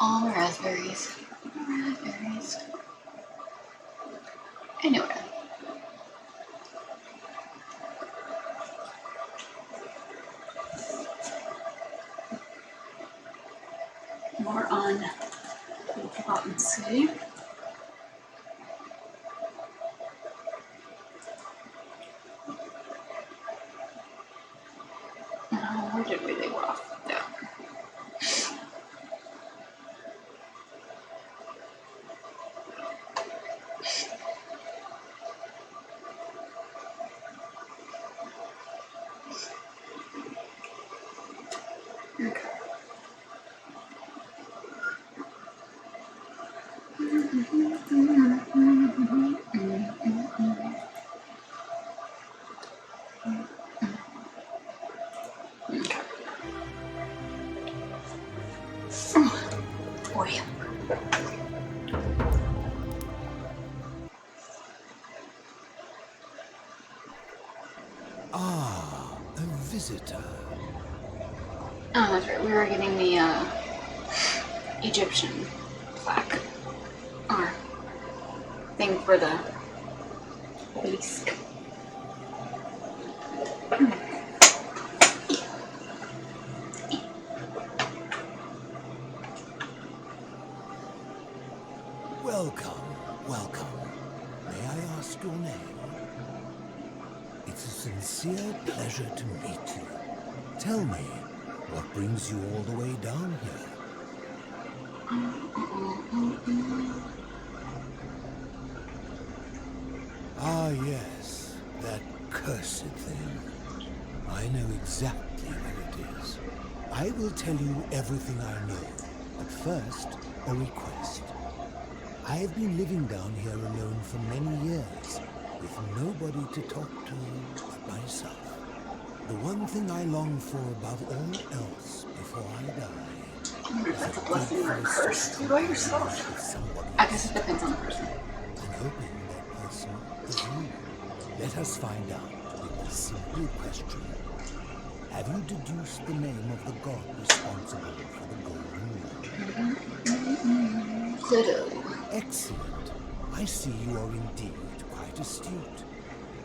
All raspberries. Raspberries. Anyway. More on the Forgotten City. Where did we leave off? Yeah. Okay. Boy. Ah, a visitor. Oh, that's right. We were getting the Egyptian plaque. Or thing for the obelisk. Welcome, welcome. May I ask your name? It's a sincere pleasure to meet you. Tell me, what brings you all the way down here? Ah, yes, that cursed thing. I know exactly where it is. I will tell you everything I know, but first, a request. I have been living down here alone for many years, with nobody to talk to but myself. The one thing I long for above all else before I die. I wonder if that's a blessing or a curse. You by yourself. I guess it depends on the person. I'm hoping that person is you. Let us find out with this simple question. Have you deduced the name of the god responsible for the golden rule? Pluto. Excellent. I see you are indeed quite astute.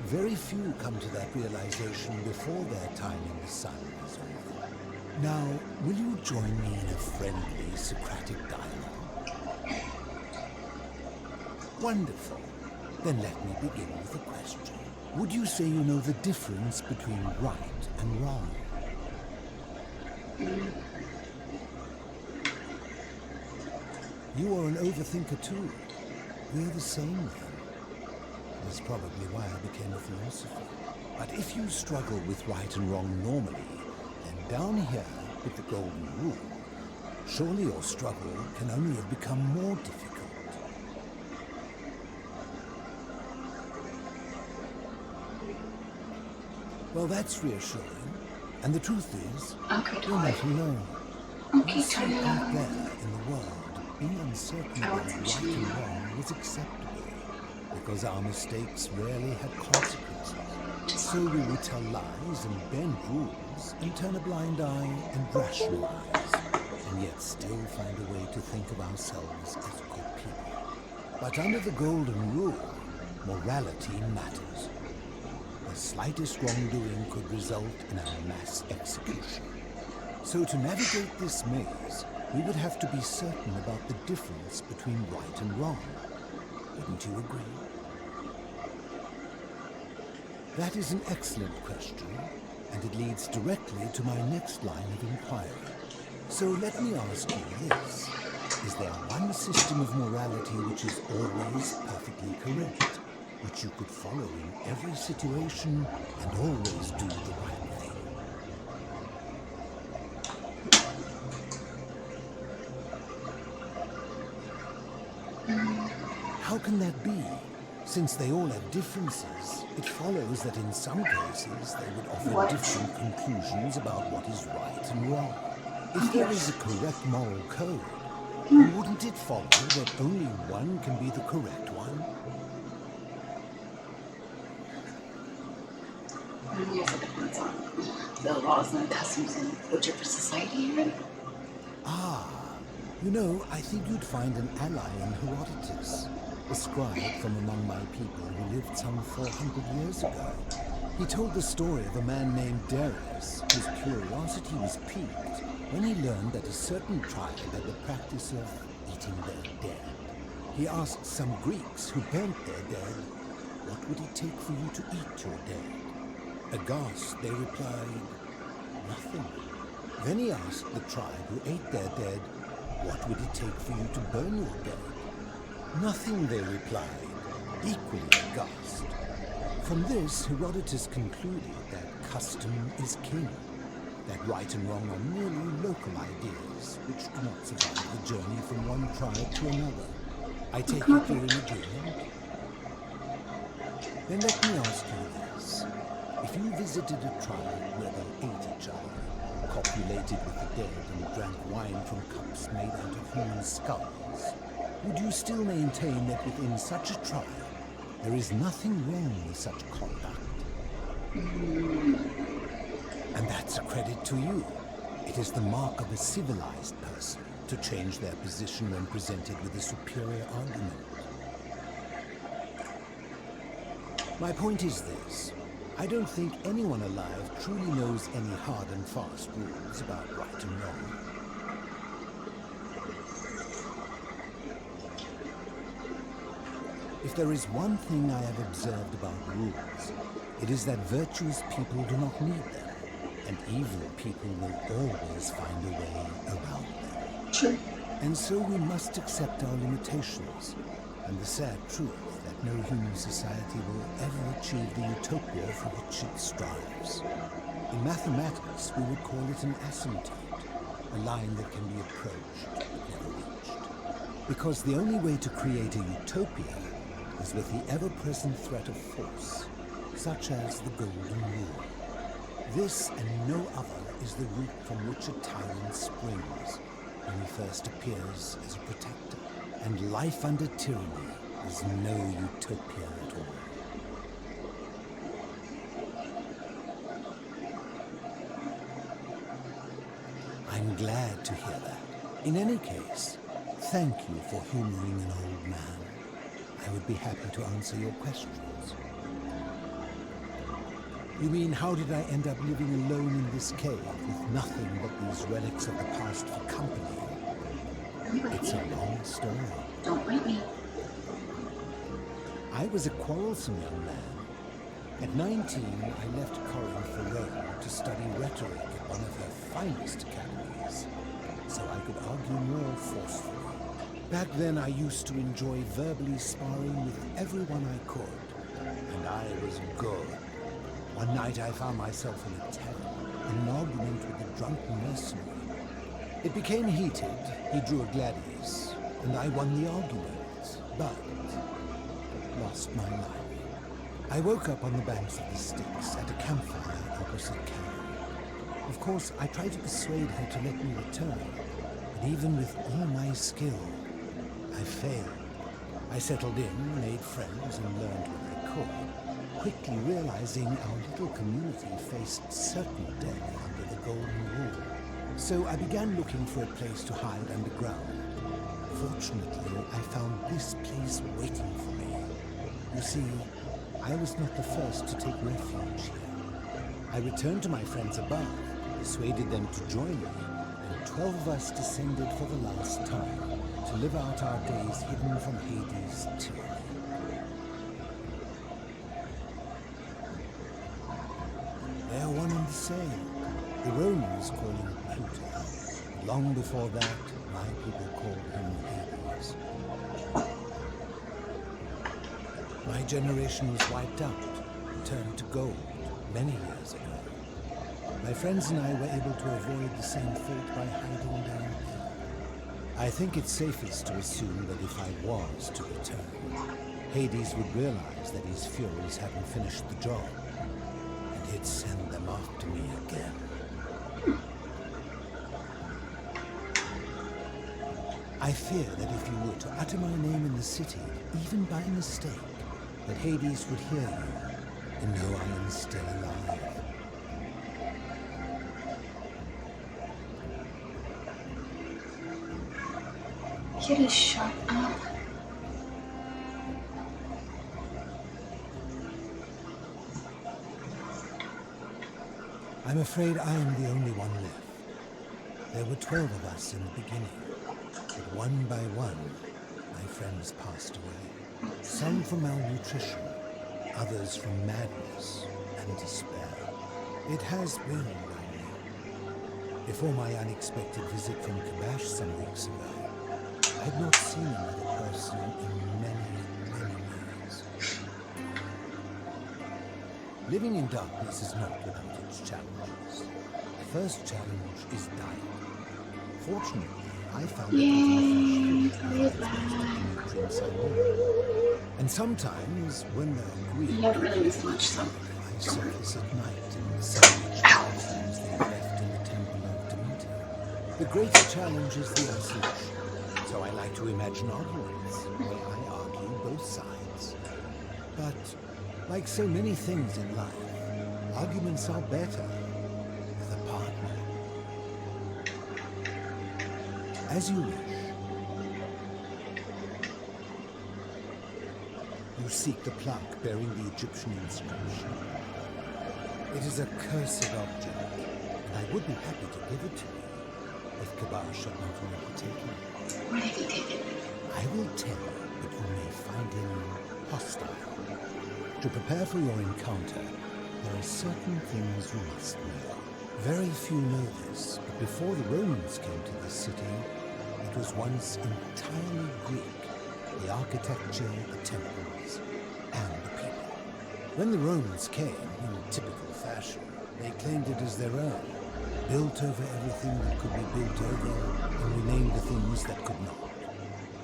Very few come to that realization before their time in the sun is over. Now, will you join me in a friendly Socratic dialogue? Wonderful. Then let me begin with a question. Would you say you know the difference between right and wrong? You are an overthinker too. We're the same then. That's probably why I became a philosopher. But if you struggle with right and wrong normally, then down here with the golden rule, surely your struggle can only have become more difficult. Well, that's reassuring. And the truth is, you're not alone. Okay, You see, out there in the world, being uncertain about right and wrong was acceptable, because our mistakes rarely had consequences. So we would tell lies and bend rules and turn a blind eye and rationalize, and yet still find a way to think of ourselves as good people. But under the golden rule, morality matters. The slightest wrongdoing could result in our mass execution. So to navigate this maze, we would have to be certain about the difference between right and wrong. Wouldn't you agree? That is an excellent question, and it leads directly to my next line of inquiry. So let me ask you this. Is there one system of morality which is always perfectly correct, which you could follow in every situation and always do the right thing? How can that be? Since they all have differences, it follows that in some cases they would offer different conclusions about what is right and wrong. If there is a correct moral code, then wouldn't it follow that only one can be the correct one? Yes, it depends on the laws and customs in whichever society you're in. Ah, You know, I think you'd find an ally in Herodotus, a scribe from among my people who lived some 400 years ago. He told the story of a man named Darius, whose curiosity was piqued when he learned that a certain tribe had the practice of eating their dead. He asked some Greeks who burnt their dead, "What would it take for you to eat your dead?" Aghast, they replied, "Nothing." Then he asked the tribe who ate their dead, "What would it take for you to burn your dead?" "Nothing," they replied, equally aghast. From this, Herodotus concluded that custom is king, that right and wrong are merely local ideas which do not survive the journey from one tribe to another. I take it you're in agreement? Then let me ask you this. If you visited a tribe where they ate each other, copulated with the dead and drank wine from cups made out of human skulls, would you still maintain that within such a tribe there is nothing wrong with such conduct? And that's a credit to you. It is the mark of a civilized person to change their position when presented with a superior argument. My point is this. I don't think anyone alive truly knows any hard and fast rules about right and wrong. If there is one thing I have observed about rules, it is that virtuous people do not need them, and evil people will always find a way around them. True. And so we must accept our limitations, and the sad truth that no human society will ever achieve the utopia for which it strives. In mathematics, we would call it an asymptote, a line that can be approached but never reached. Because the only way to create a utopia is with the ever-present threat of force, such as the Golden Rule. This and no other is the root from which a tyrant springs when he first appears as a protector. And life under tyranny is no utopia at all. I'm glad to hear that. In any case, thank you for humoring an old man. I would be happy to answer your questions. You mean, how did I end up living alone in this cave with nothing but these relics of the past for company? It's a long story. Don't bite me. I was a quarrelsome young man. At 19, I left Corinth for Rome to study rhetoric at one of her finest academies, so I could argue more forcefully. Back then, I used to enjoy verbally sparring with everyone I could, and I was good. One night, I found myself in a tavern, in an argument with a drunken mercenary. It became heated. He drew a gladius, and I won the argument, but lost my life. I woke up on the banks of the Styx at a campfire opposite Cannes. Of course, I tried to persuade her to let me return, but even with all my skill, I failed. I settled in, made friends, and learned what I could, quickly realizing our little community faced certain death under the Golden Rule. So I began looking for a place to hide underground. Fortunately, I found this place waiting for me. You see, I was not the first to take refuge here. I returned to my friends above, persuaded them to join me, and 12 of us descended for the last time to live out our days hidden from Hades' tyranny. They are one and the same. The Romans call him Pluto. Long before that, my people called him Hades. My generation was wiped out, turned to gold, many years ago. My friends and I were able to avoid the same fate by hiding down here. I think it's safest to assume that if I was to return, Hades would realize that his furies hadn't finished the job, and he'd send them after me again. I fear that if you were to utter my name in the city, even by mistake, that Hades would hear you and know I am still alive. Kitty, shut up. I'm afraid I am the only one left. There were 12 of us in the beginning, but one by one, my friends passed away. Some from malnutrition, others from madness and despair. It has been lonely. Before my unexpected visit from Kabash some weeks ago, I had not seen another person in many, many years. Living in darkness is not without its challenges. The first challenge is dying. Fortunately, I found Yay, it nutrients I need. And sometimes, when there are you grief, haven't really missed much, so. I surface at night in the savage mountains they left in the temple of Demeter. The greater challenge is the isolation. So I like to imagine arguments where I argue both sides. But like so many things in life, arguments are better with a partner. As you wish. You seek the plaque bearing the Egyptian inscription. It is a cursed object, and I would be happy to give it to you if Kabash had not already taken it. Where did he take it? I will tell you, but you may find him hostile. To prepare for your encounter, there are certain things you must know. Very few know this, but before the Romans came to this city, it was once entirely Greek. The architecture, the temples, and the people. When the Romans came, in typical fashion, they claimed it as their own, built over everything that could be built over, and renamed the things that could not.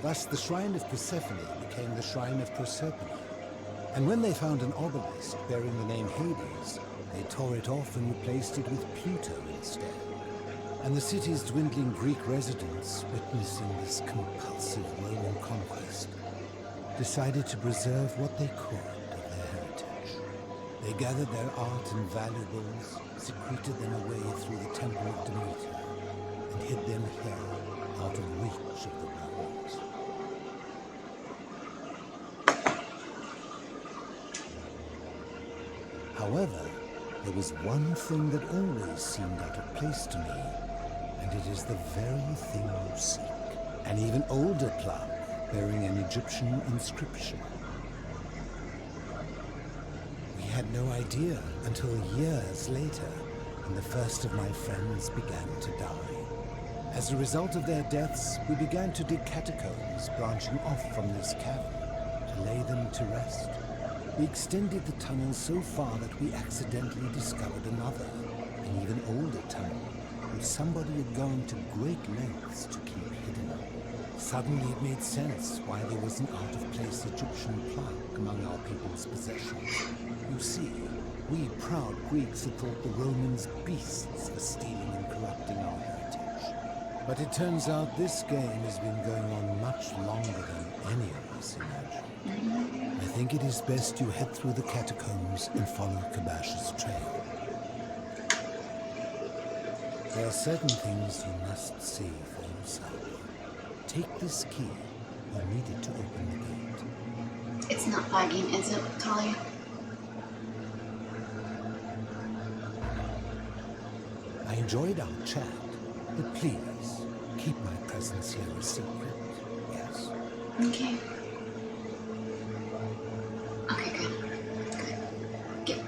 Thus, the shrine of Persephone became the shrine of Proserpine. And when they found an obelisk bearing the name Hades, they tore it off and replaced it with Pluto instead. And the city's dwindling Greek residents, witnessing this compulsive Roman conquest, decided to preserve what they could of their heritage. They gathered their art and valuables, secreted them away through the temple of Demeter, and hid them here, out of reach of the Romans. However, there was one thing that always seemed out of place to me, and it is the very thing you seek. An even older plaque bearing an Egyptian inscription. We had no idea until years later, when the first of my friends began to die. As a result of their deaths, we began to dig catacombs branching off from this cavern to lay them to rest. We extended the tunnel so far that we accidentally discovered another, an even older tunnel, which somebody had gone to great lengths to keep hidden. Suddenly it made sense why there was an out-of-place Egyptian plaque among our people's possessions. You see, we proud Greeks had thought the Romans beasts for stealing and corrupting our heritage. But it turns out this game has been going on much longer than any of us imagined. I think it is best you head through the catacombs and follow Kabash's trail. There are certain things you must see for yourself. Take this key. You need it to open the gate. It's not lagging, is it, Talia? I enjoyed our chat, but please, keep my presence here a secret. Yes? Okay. Okay, good. Good. Good.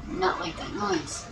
Not like that noise.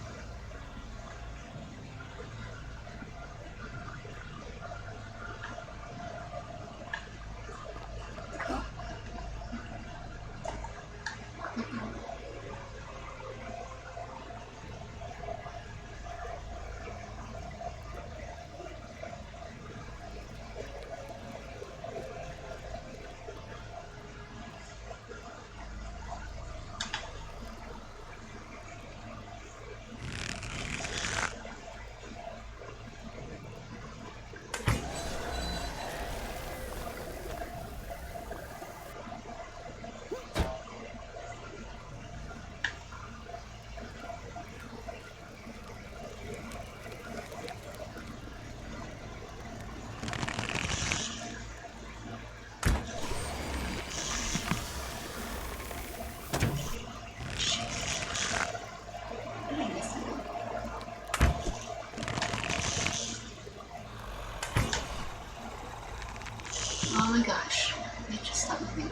Oh my gosh, they just stopped moving.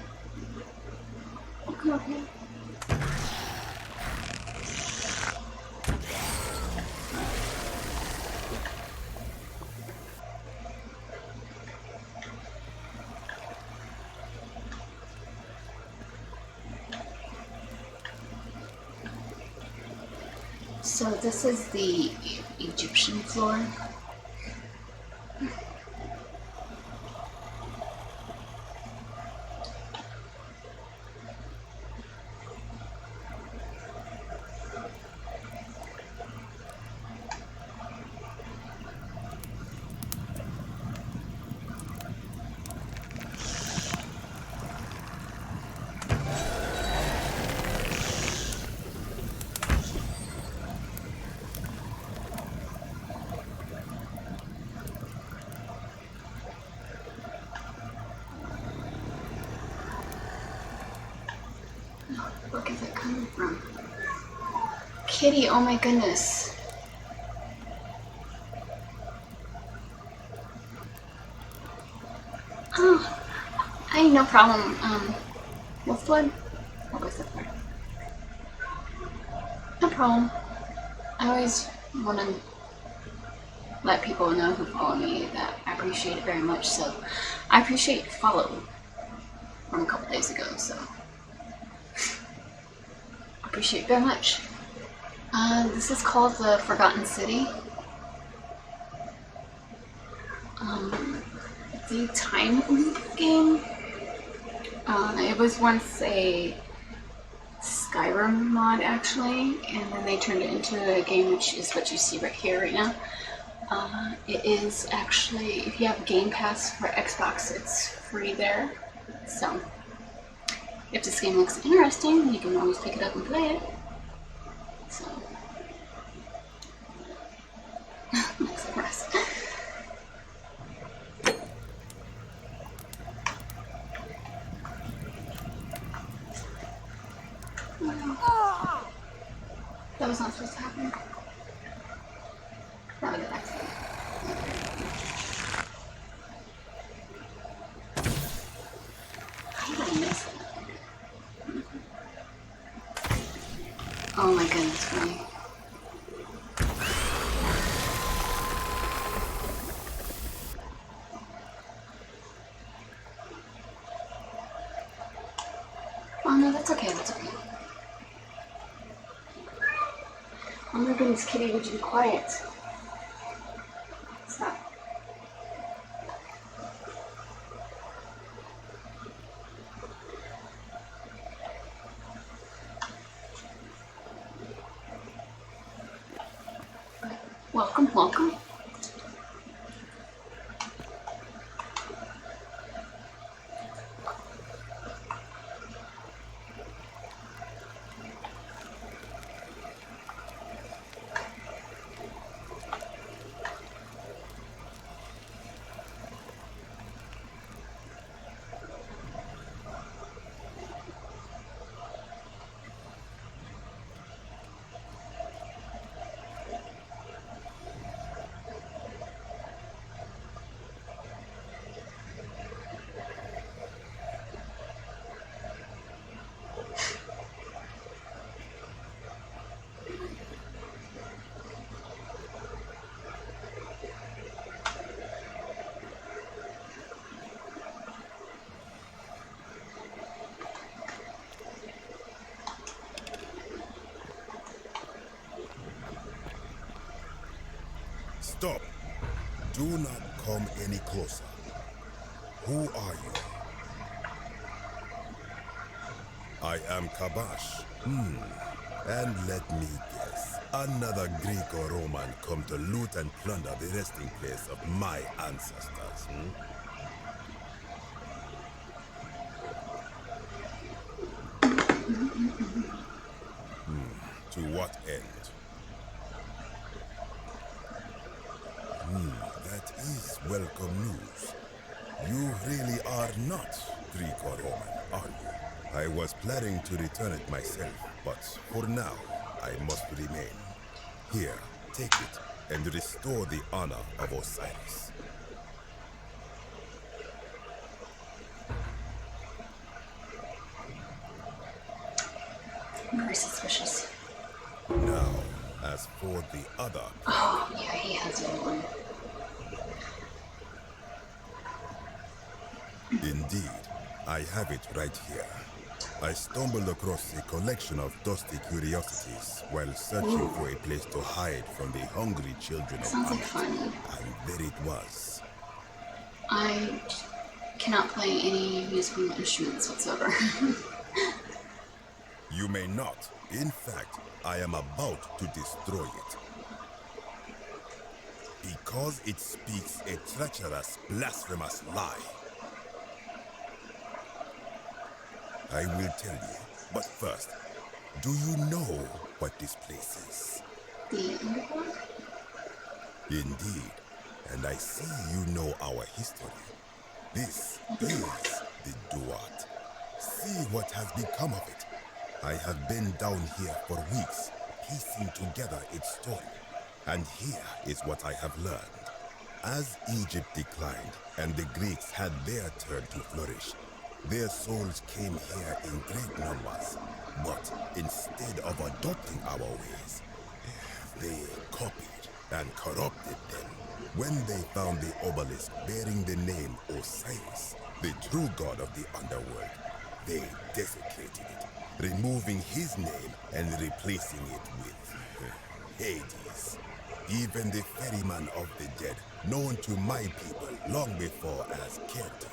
Okay. So this is the Egyptian floor. Where is it coming from? Kitty, oh my goodness. Oh, I had no problem. Wolf blood? What was that part? No problem. I always want to let people know who follow me that I appreciate it very much. So I appreciate your follow from a couple days ago. So I appreciate it very much. This is called the Forgotten City. The time loop game. It was once a Skyrim mod actually, and then they turned it into a game, which is what you see right here right now. It is actually, if you have Game Pass for Xbox, it's free there. So if this game looks interesting, you can always pick it up and play it. So that was not supposed to happen. That was an accident. How did I miss it? Oh my goodness, really? Oh no, that's okay, that's okay. Oh my goodness, Kitty, would you be quiet? Stop. Welcome, welcome. Stop. Do not come any closer. Who are you? I am Kabash. And let me guess. Another Greek or Roman come to loot and plunder the resting place of my ancestors, To what end? That is welcome news. You really are not Greek or Roman, are you? I was planning to return it myself, but for now, I must remain. Here, take it, and restore the honor of Osiris. Very suspicious. Now, as for the other... Oh, yeah, he has the other one. Indeed, I have it right here. I stumbled across a collection of dusty curiosities while searching for a place to hide from the hungry children of Sounds like Ammit. fun. And there it was. I cannot play any musical instruments whatsoever. You may not. In fact, I am about to destroy it. Because it speaks a treacherous, blasphemous lie. I will tell you, but first, do you know what this place is? The underworld? Indeed, and I see you know our history. This is the Duat. See what has become of it. I have been down here for weeks, piecing together its story. And here is what I have learned. As Egypt declined and the Greeks had their turn to flourish, their souls came here in great numbers. But instead of adopting our ways, they copied and corrupted them. When they found the obelisk bearing the name Osiris, the true god of the underworld, they desecrated it, removing his name and replacing it with Hades. Even the ferryman of the dead, known to my people long before as Kerti,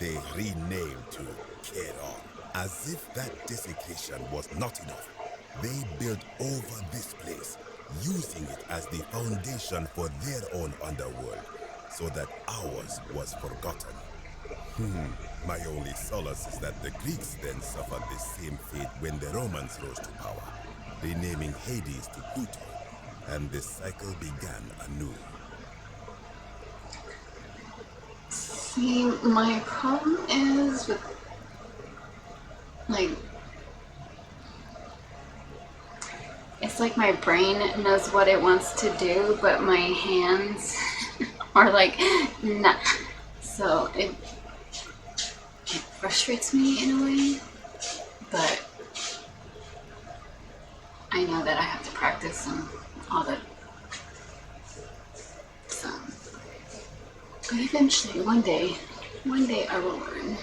they renamed to Keron. As if that desecration was not enough, they built over this place, using it as the foundation for their own underworld, so that ours was forgotten. My only solace is that the Greeks then suffered the same fate when the Romans rose to power, renaming Hades to Pluto, and the cycle began anew. See, my problem is with, like, it's like my brain knows what it wants to do, but my hands are like, nah. So it frustrates me in a way, but I know that I have to practice and all that. So, but eventually, one day I will learn.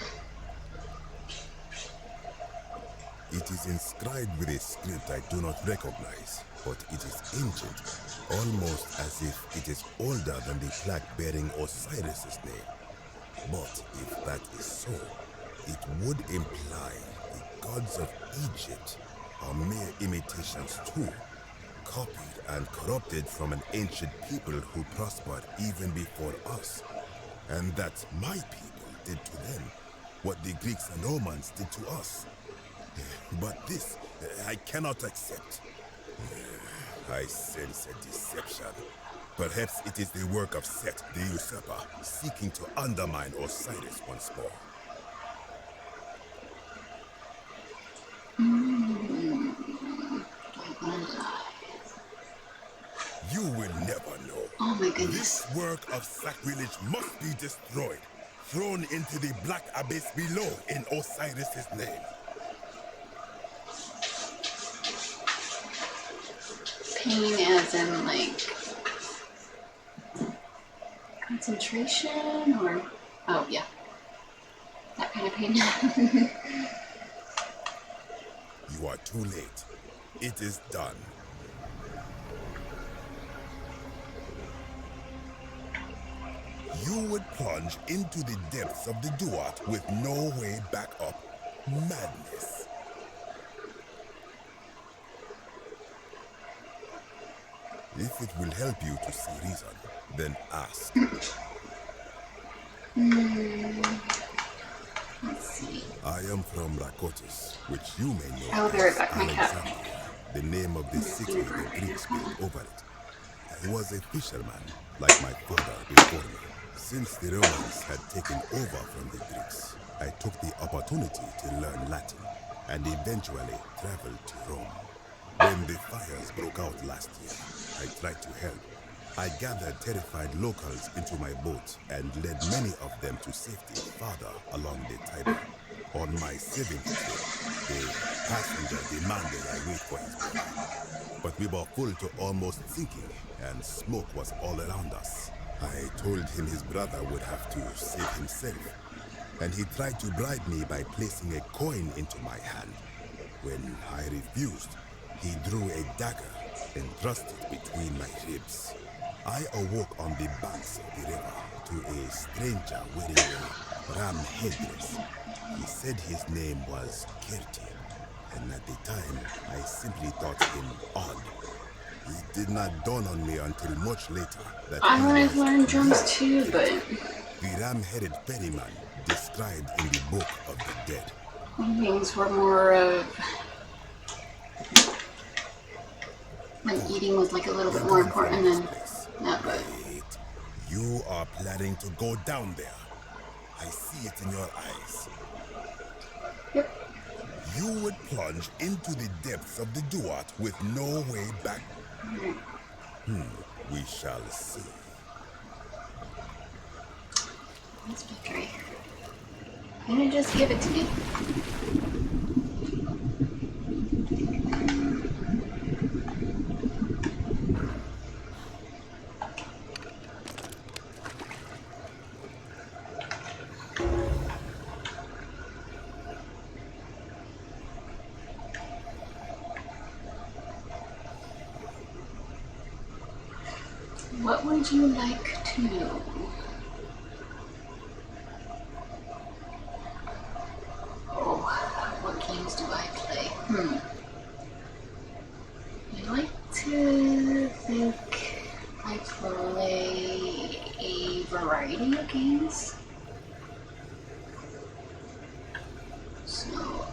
It It is inscribed with a script I do not recognize, but it is ancient, almost as if it is older than the plaque bearing Osiris's name. But if that is so, it would imply the gods of Egypt are mere imitations too, copied and corrupted from an ancient people who prospered even before us. And that my people did to them what the Greeks and Romans did to us. But this, I cannot accept. I sense a deception. Perhaps it is the work of Set, the usurper, seeking to undermine Osiris once more. You will never know. Oh my goodness. This work of sacrilege must be destroyed, thrown into the black abyss below in Osiris's name. Pain as in like concentration or oh yeah. That kind of pain. You are too late. It is done. You would plunge into the depths of the Duat with no way back up. Madness. If it will help you to see reason, then ask. Let's see. I am from Rakotis, which you may know I'll be right as back, my cat. Alexandria, the name of the city the Greeks built over it. I was a fisherman, like my father before me. Since the Romans had taken over from the Greeks, I took the opportunity to learn Latin and eventually traveled to Rome. When the fires broke out last year, I tried to help. I gathered terrified locals into my boat and led many of them to safety farther along the Tiber. On my 7th trip, the passenger demanded I wait for his brother. But we were full to almost sinking, and smoke was all around us. I told him his brother would have to save himself, and he tried to bribe me by placing a coin into my hand. When I refused, he drew a dagger and thrust it between my ribs. I awoke on the banks of the river to a stranger wearing a ram headdress. He said his name was Kirti, and at the time, I simply thought him odd. It did not dawn on me until much later that I he wanted was to learn drums too, but the ram-headed ferryman described in the Book of the Dead. things were more of when eating was like a little bit more important than that, but Wait, you are planning to go down there. I see it in your eyes. yep. You would plunge into the depths of the Duat with no way back. We shall see. That's victory. Why didn't you just give it to me? What would you like to know? Oh, what games do I play? I like to think I play a variety of games. So,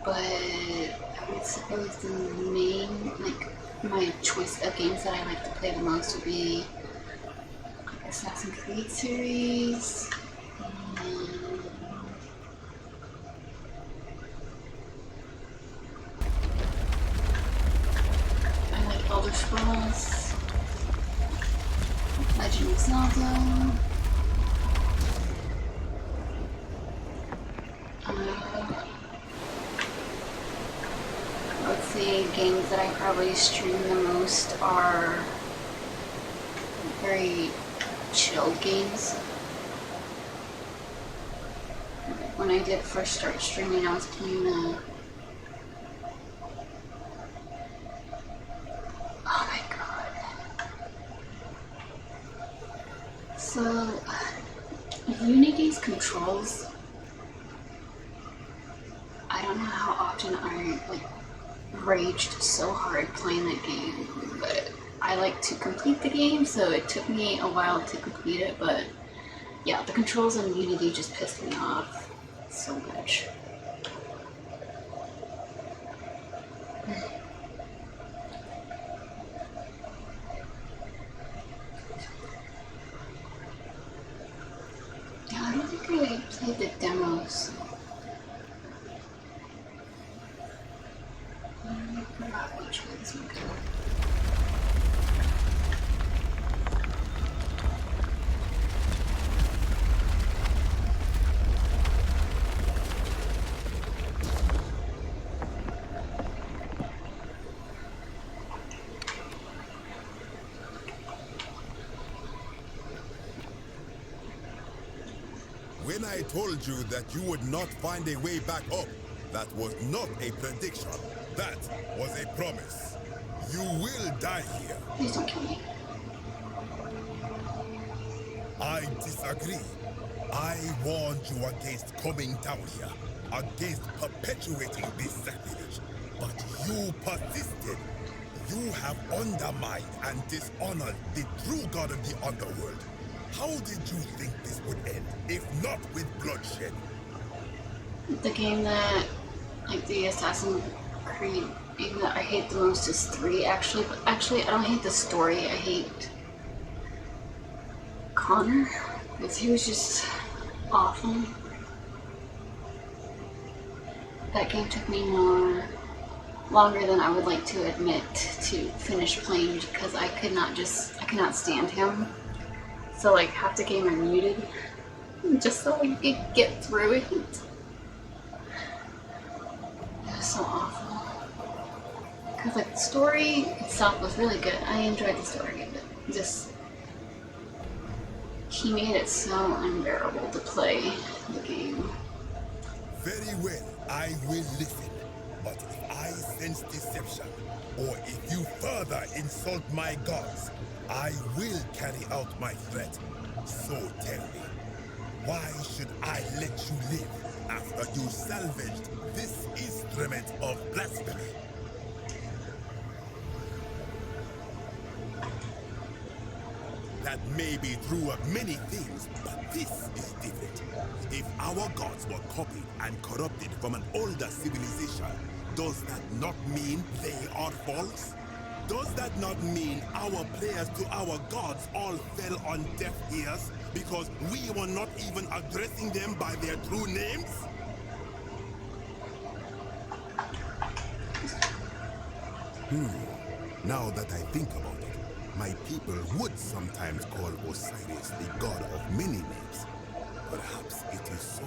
but I would suppose the main, like, my choice of games that I like to play the most would be Assassin's Creed series. I like Elder Scrolls, Legend of Zelda. Let's see, games that I probably stream the most are very chilled games. when I did first start streaming, I was playing the... Oh my god. So, Unity's controls, I don't know how often I raged so hard playing that game, but I like to complete the game, so it took me a while to complete it, but yeah, the controls in Unity just pissed me off so much. Yeah, I don't think I played the demos. I forgot which ones we got. When I told you that you would not find a way back up, that was not a prediction. That was a promise. You will die here. Please don't kill me. I disagree. I warned you against coming down here, against perpetuating this sacrilege. But you persisted. You have undermined and dishonored the true god of the underworld. How did you think this would end, if not with bloodshed? The game that, like the Assassin's Creed game that I hate the most is 3, actually. But actually, I don't hate the story. I hate Connor, because he was just awful. That game took me longer than I would like to admit to finish playing, because I could not stand him. So like half the game I muted just so I could get through it. It was so awful. Because like the story itself was really good. I enjoyed the story, but just he made it so unbearable to play the game. Very well, I will listen. But if I sense deception, or if you further insult my gods, I will carry out my threat. So tell me, why should I let you live after you salvaged this instrument of blasphemy? That may be true of many things, but this is different. If our gods were copied and corrupted from an older civilization, does that not mean they are false? Does that not mean our prayers to our gods all fell on deaf ears because we were not even addressing them by their true names? Now that I think about it, my people would sometimes call Osiris the god of many names. Perhaps it is so.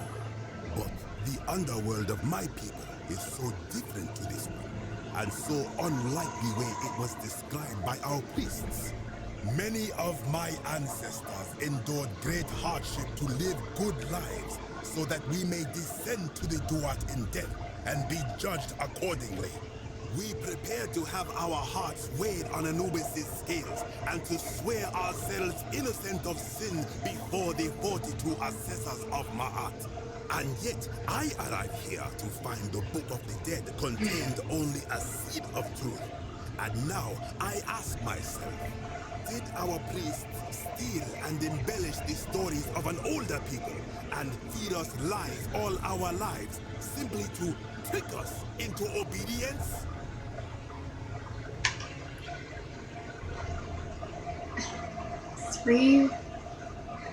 But the underworld of my people is so different to this one, and so unlike the way it was described by our priests. Many of my ancestors endured great hardship to live good lives so that we may descend to the Duat in death and be judged accordingly. We prepare to have our hearts weighed on Anubis' scales and to swear ourselves innocent of sin before the 42 assessors of Ma'at. And yet, I arrive here to find the Book of the Dead contained only a seed of truth. And now, I ask myself, did our priests steal and embellish the stories of an older people and feed us lies all our lives simply to trick us into obedience? 3,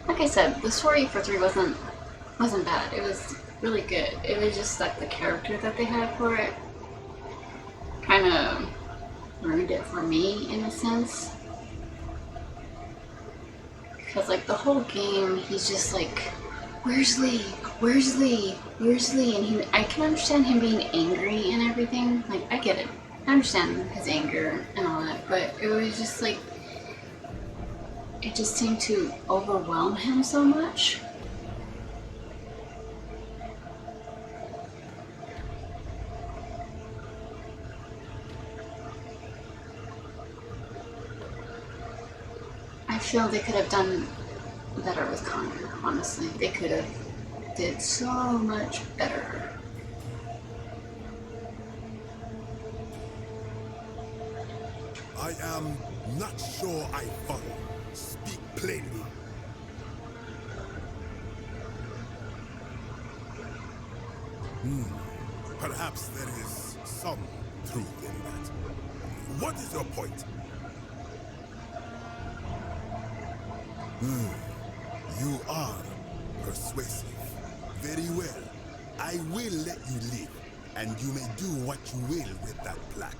like I said, the story for 3 wasn't bad. It was really good. It was just like the character that they had for it kind of ruined it for me in a sense. Because like the whole game, he's just like, where's Lee? Where's Lee? Where's Lee? And I can understand him being angry and everything. Like, I get it. I understand his anger and all that, but it was just like, it just seemed to overwhelm him so much. feel they could have done better with Connor, honestly. They could have did so much better. I am not sure I follow. Speak plainly. Perhaps there is some truth in that. What is your point? You are persuasive. Very well. I will let you live, and you may do what you will with that plaque.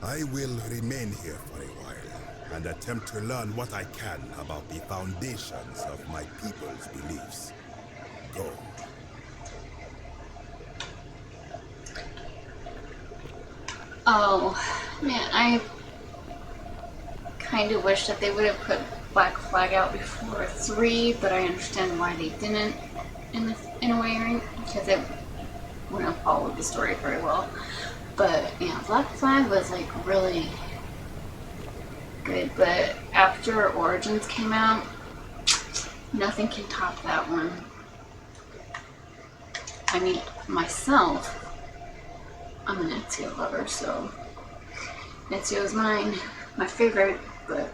I will remain here for a while, and attempt to learn what I can about the foundations of my people's beliefs. Go. Oh, man, I kind of wish that they would have put Black Flag out before 3, but I understand why they didn't in a way, right? Because it wouldn't have followed the story very well. But yeah, Black Flag was like really good, but after Origins came out, nothing can top that one. I mean, myself, I'm an Ezio lover, so Ezio is my favorite, but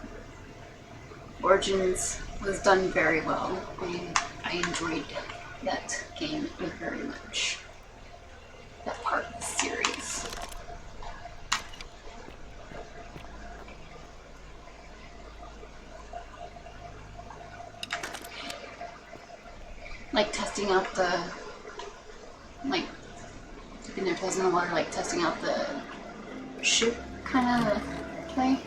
Origins was done very well, and I enjoyed that game very much. That part of the series. Like testing out the, like, dipping their toes in the water, like testing out the ship kind of play.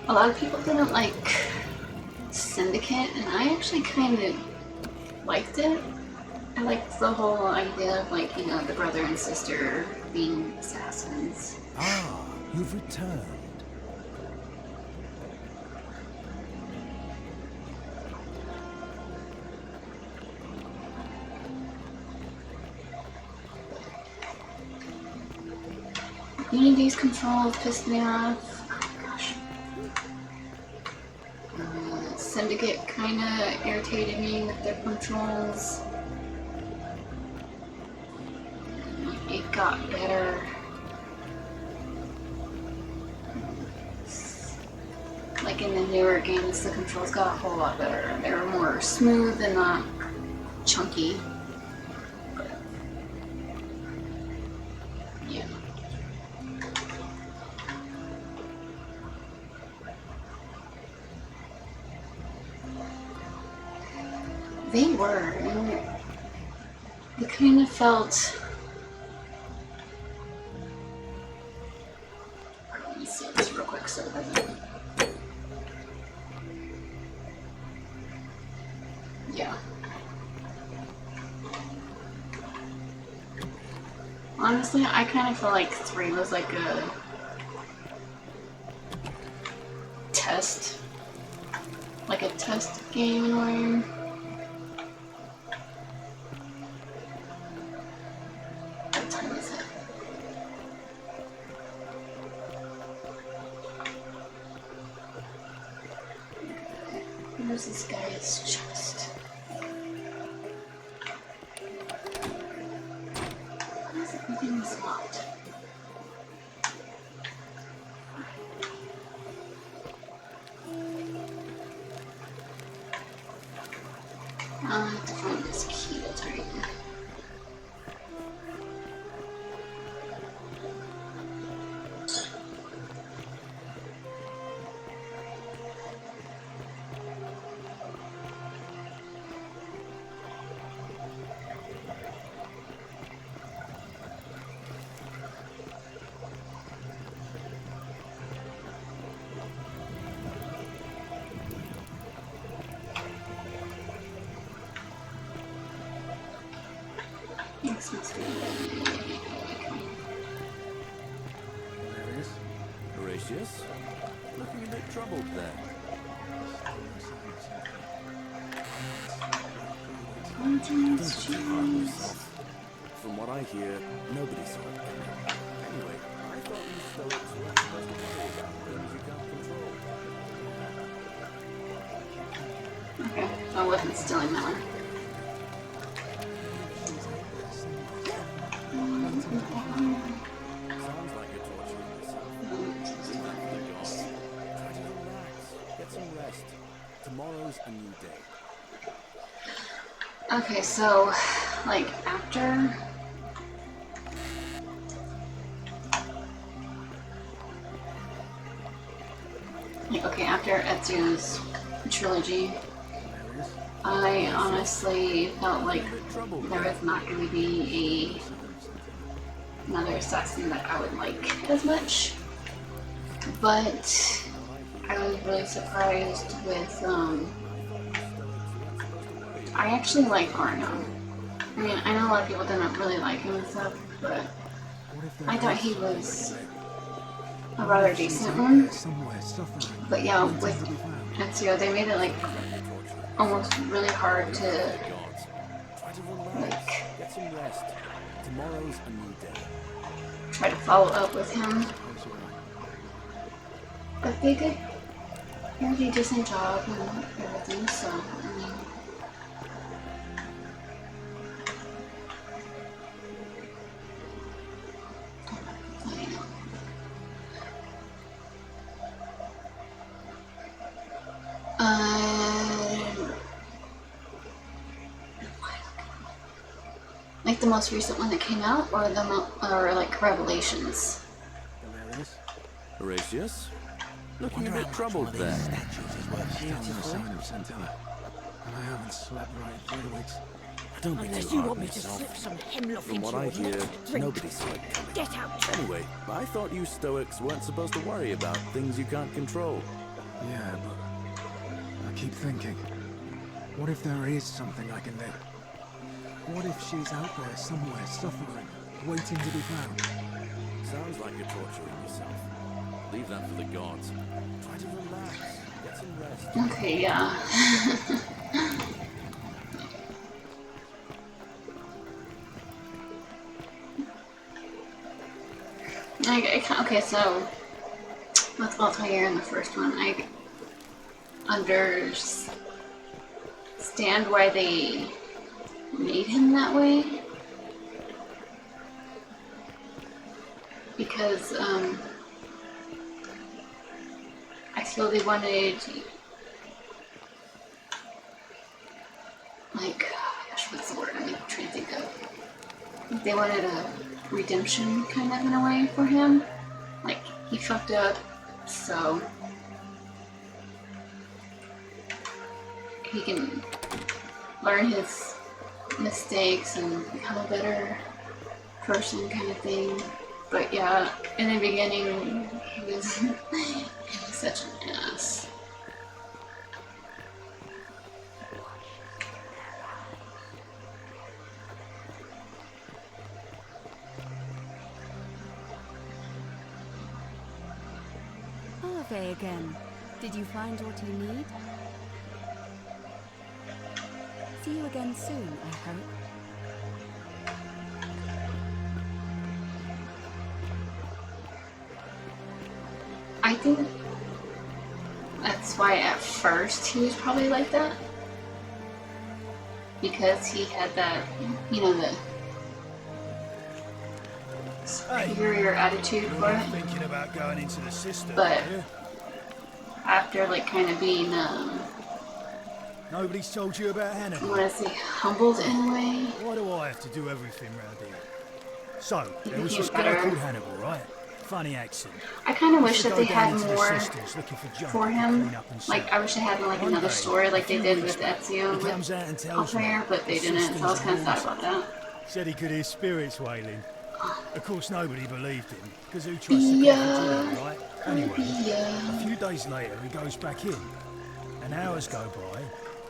A lot of people didn't like Syndicate, and I actually kind of liked it. I liked the whole idea of, like, you know, the brother and sister being assassins. Ah, you've returned. Unity's controls pissed me off. Syndicate kind of irritated me with their controls. It got better. Like in the newer games, the controls got a whole lot better. They were more smooth and not chunky. But, yeah. They were, and they kind of felt. Let me see this real quick so it doesn't. Yeah. Honestly, I kind of feel like 3 was like a test. Like a test game in a way. Where's this guy's chest? Why is everything this locked? I'll have to find this key that's right here. This must be Horatius? Looking a bit troubled there. Don't be too hard on yourself. From what I hear, nobody saw it coming. Anyway, I thought you stoics weren't supposed to worry about things you can't control. okay. I wasn't stealing that one. Sounds like you're torturing yourself. Leave that for the gods. Try to relax. Get some rest. Tomorrow's a new day. Okay, so like after after Ezio's trilogy, I honestly felt like there was not going to be another assassin that I would like as much. But I was really surprised with, I actually like Arno. I mean, I know a lot of people didn't really like him and stuff, but I thought he was a rather decent one. But yeah, with Ezio, they made it like almost really hard to like Tomorrow's a new day. try to follow up with him. But they did a really decent job and everything, so I mean, like the most recent one that came out, or or like Revelations. Horatius? Looking a bit troubled there. And I haven't slept right in 3 weeks. Don't be Unless too you hard want on me to yourself. slip some hemlock From into what your I hear, drink. nobody saw it coming. Get out. Anyway, I thought you stoics weren't supposed to worry about things you can't control. Yeah, but I keep thinking, what if there is something I can do? What if she's out there somewhere suffering, waiting to be found? Sounds like you're torturing yourself. Leave that for the gods. Try to relax. Get some rest. Okay, yeah. Okay, so with Altair in the first one, I understand why they made him that way, because I feel they wanted, like, oh gosh, what's the word I'm trying to think of? They wanted a redemption kind of in a way for him. Like, he fucked up, so he can learn his mistakes and become a better person kind of thing. But yeah, in the beginning, he was, he was such an ass. Ave again. Did you find what you need? See you again soon, I hope. I think that's why at first he was probably like that. Because he had that, you know, the superior attitude for it. Thinking about going into the system. But yeah? after, like, kind of being, Nobody's told you about I Hannibal. want to say humbled in a way. Why do I have to do everything round here? So, there was became this guy better. called Hannibal, right? Funny accent. I kind of wish Used to that go they had down into the more sisters looking for junk for to him. clean up and Like, sell. I wish they had, like, One another day, story like a they few did weeks with back, Ezio he comes with out and tells me Altair, but they the didn't, so I was kind of sad sisters about that. said he could hear spirits wailing. Of course, nobody believed him, because who trusts the Yeah. prophet to them, right? Anyway, Yeah. a few days later, he goes back in. And hours go by,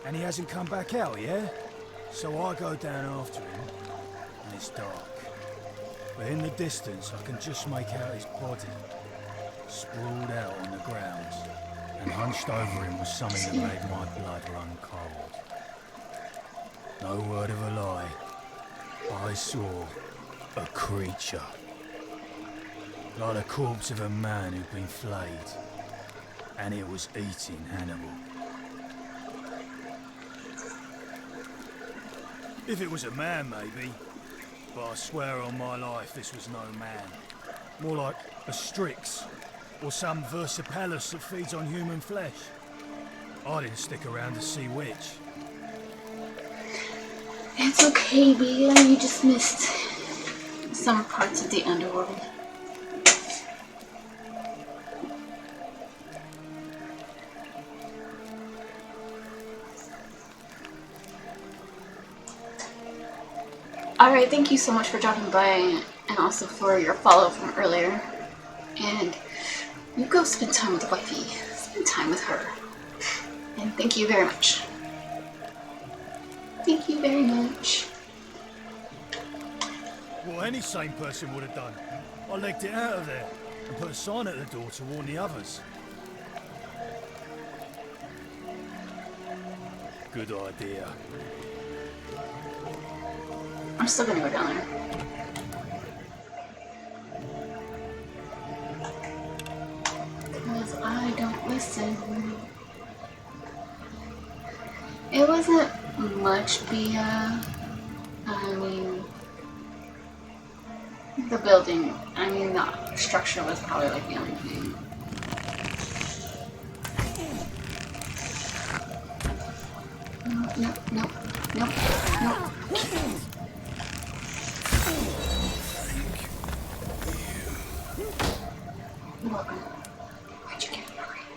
and he hasn't come back out, yeah? So I go down after him, and it's dark. But in the distance, I can just make out his body, sprawled out on the ground. And hunched over him was something that made my blood run cold. No word of a lie. I saw a creature. Like the corpse of a man who'd been flayed. And it was eating Hannibal. If it was a man, maybe. But I swear on my life this was no man. More like a Strix. Or some Versipalus that feeds on human flesh. I didn't stick around to see which. It's okay, Bea. You just missed some parts of the underworld. Alright, thank you so much for dropping by and also for your follow from earlier. And you go spend time with wifey. Spend time with her. And thank you very much. Thank you very much. Well, any sane person would have done. I legged it out of there and put a sign at the door to warn the others. Good idea. I'm still gonna go down there. Because I don't listen. It wasn't much, Bea. I mean, the building, the structure was probably like the only thing. Nope. You're welcome. Why'd you give me a ring?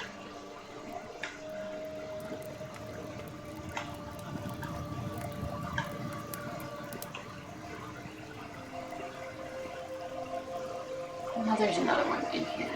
Now there's another one in here.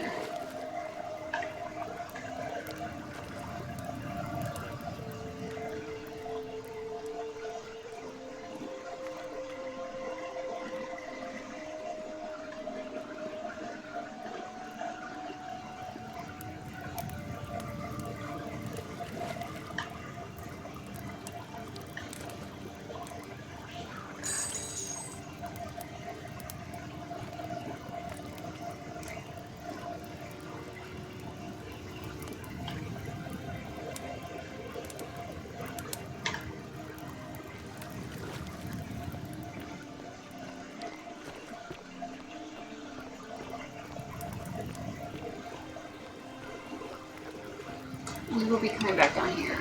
We will be coming back down here.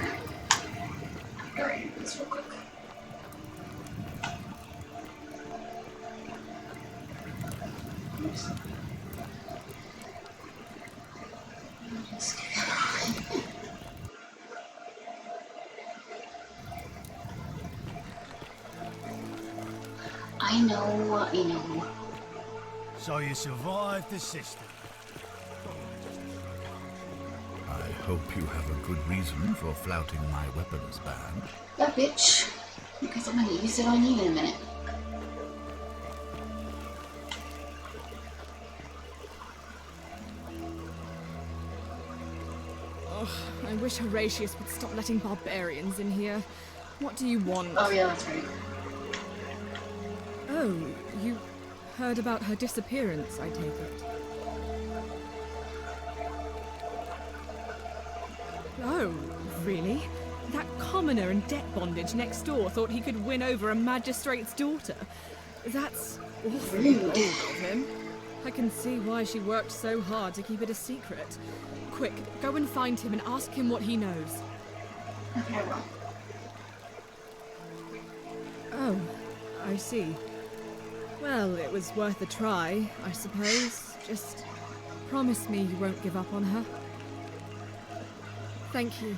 Alright, this real quick. Oops. I know. So you survived the system. I hope you have a good reason for flouting my weapons ban. That bitch. Because I'm gonna use it on you in a minute. Ugh, I wish Horatius would stop letting barbarians in here. What do you want? Oh yeah, that's right. Oh, you heard about her disappearance, I take it. Oh, really? That commoner in debt bondage next door thought he could win over a magistrate's daughter. That's awfully bold of him. I can see why she worked so hard to keep it a secret. Quick, go and find him and ask him what he knows. Okay, well. Oh, I see. Well, it was worth a try, I suppose. Just promise me you won't give up on her. Thank you.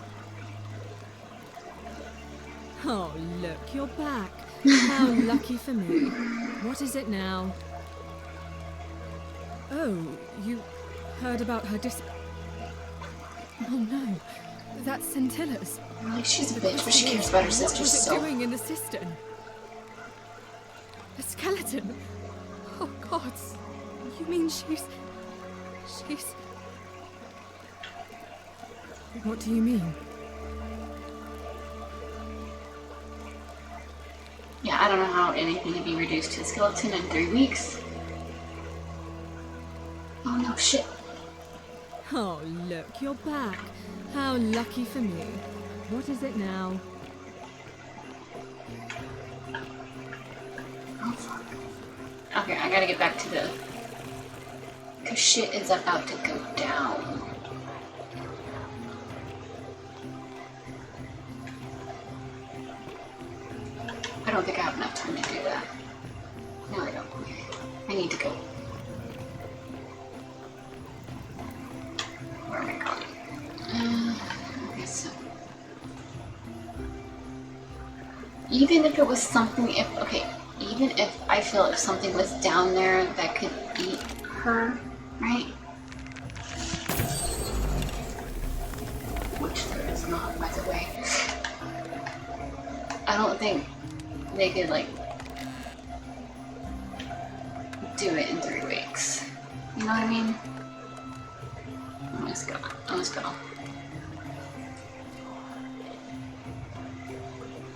Oh, look, you're back. How lucky for me. What is it now? Oh, you heard about her Oh no, that's Scintilla's. Like, she's a bitch, but she cares about her sisters What was it so. doing in the cistern? A skeleton? Oh, gods. You mean she's... What do you mean? Yeah, I don't know how anything can be reduced to a skeleton in 3 weeks. Oh no, shit. Oh, look, you're back. How lucky for me. What is it now? Oh, fuck. Okay, I gotta get back to the... Cause shit is about to go down. I don't think I have enough time to do that. No, I don't. Okay. I need to go. Where am I going? Okay, so... Even if it was something, even if I feel if something was down there that could eat her, right? Which there is not, by the way. I don't think they could, like, do it in 3 weeks. You know what I mean? Let's go. Let's go.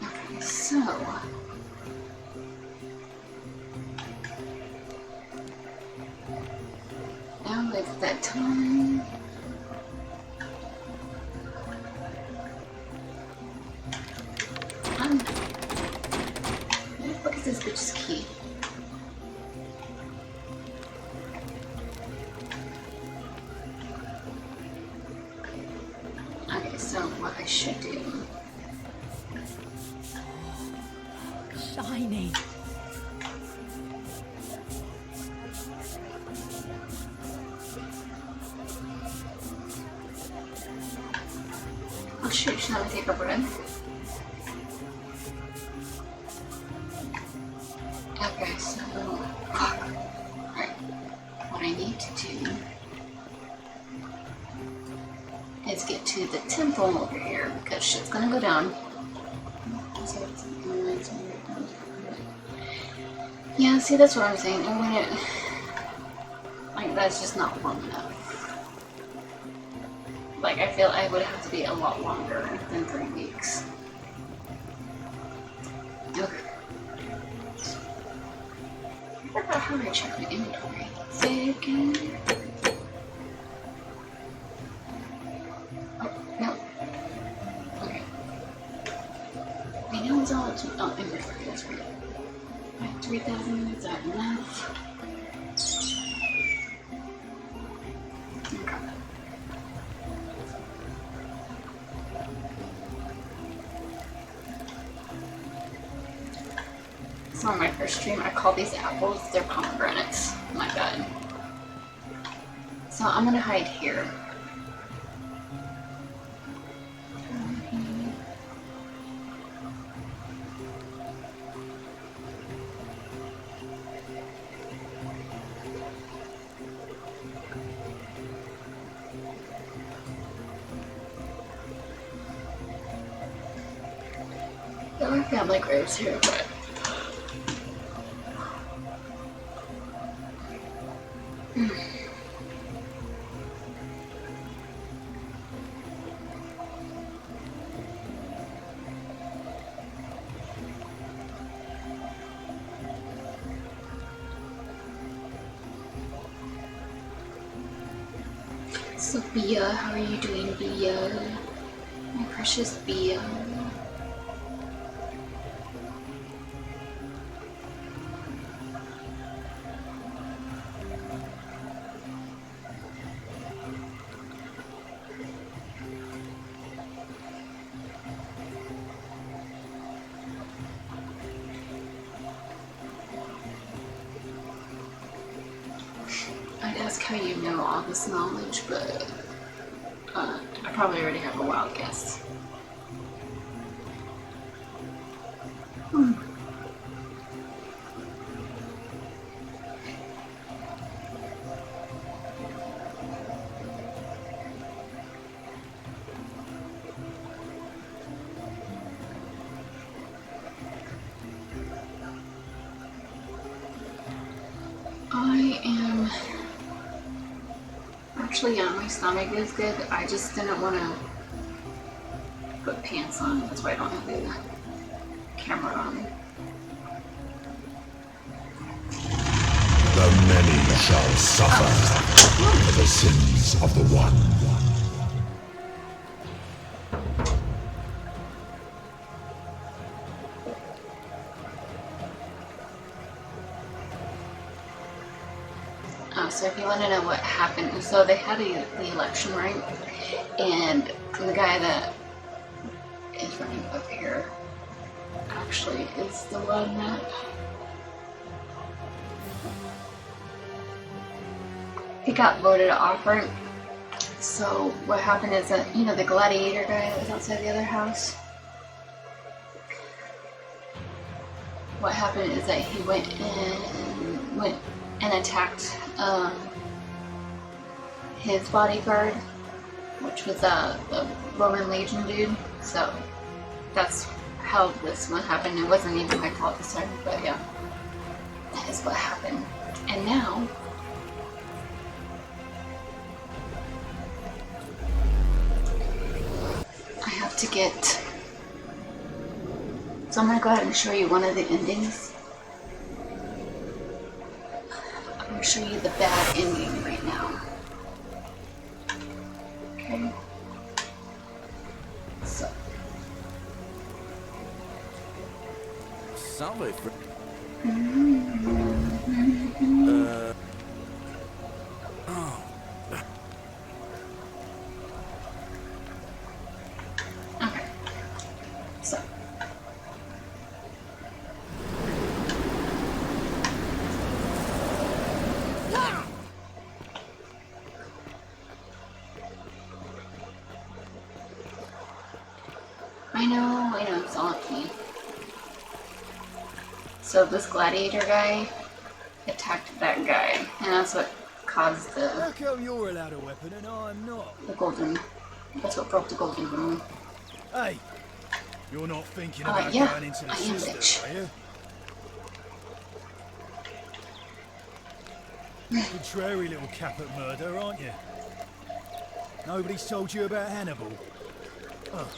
Okay, so... Now with that time... What is this bitch's key? Okay, so what I should do... Shiny. Oh shoot, she's not gonna take her bread. Okay, so... Fuck. Alright. What I need to do... is get to the temple over here, because shit's gonna go down. Yeah, see, that's what I'm saying. And when it... Like, that's just not long enough. Like, I feel I would have to be a lot longer than 3 weeks. Okay. I forgot how to check my inventory. Say it again. Oh, no. Okay. I know it's all... Oh, inventory, that's right. 3,000, is that enough? Okay. So on my first stream, I call these apples, they're pomegranates. My bad. So I'm gonna hide here. There are family graves here, but... So Bia, how are you doing, Bia? My precious Bia. I'd ask how you know all this knowledge, but I probably already have a wild guess. Actually, yeah, my stomach is good. I just didn't want to put pants on. That's why I don't have the camera on. The many shall suffer for the sins of the one. So if you want to know what happened, so they had the election, right? And the guy that is running up here actually is the one that he got voted off, right? So what happened is that, you know, the gladiator guy that was outside the other house, what happened is that he went and attacked his bodyguard, which was the Roman Legion dude. So that's how this one happened. It wasn't even my fault this time, but yeah, that is what happened. And now I have to get, so I'm gonna go ahead and show you one of the endings. I'm gonna show you the bad ending right now. Okay. So. Salve, Okay. So. I know, it's all me. So this gladiator guy attacked that guy, and that's what caused the... How come you're allowed a weapon and I'm not? The golden... That's what broke the golden rule. Hey, you're not thinking about Yeah, going into the I am, system, bitch. are you? Contrary little cap at murder, aren't you? Nobody's told you about Hannibal. Oh.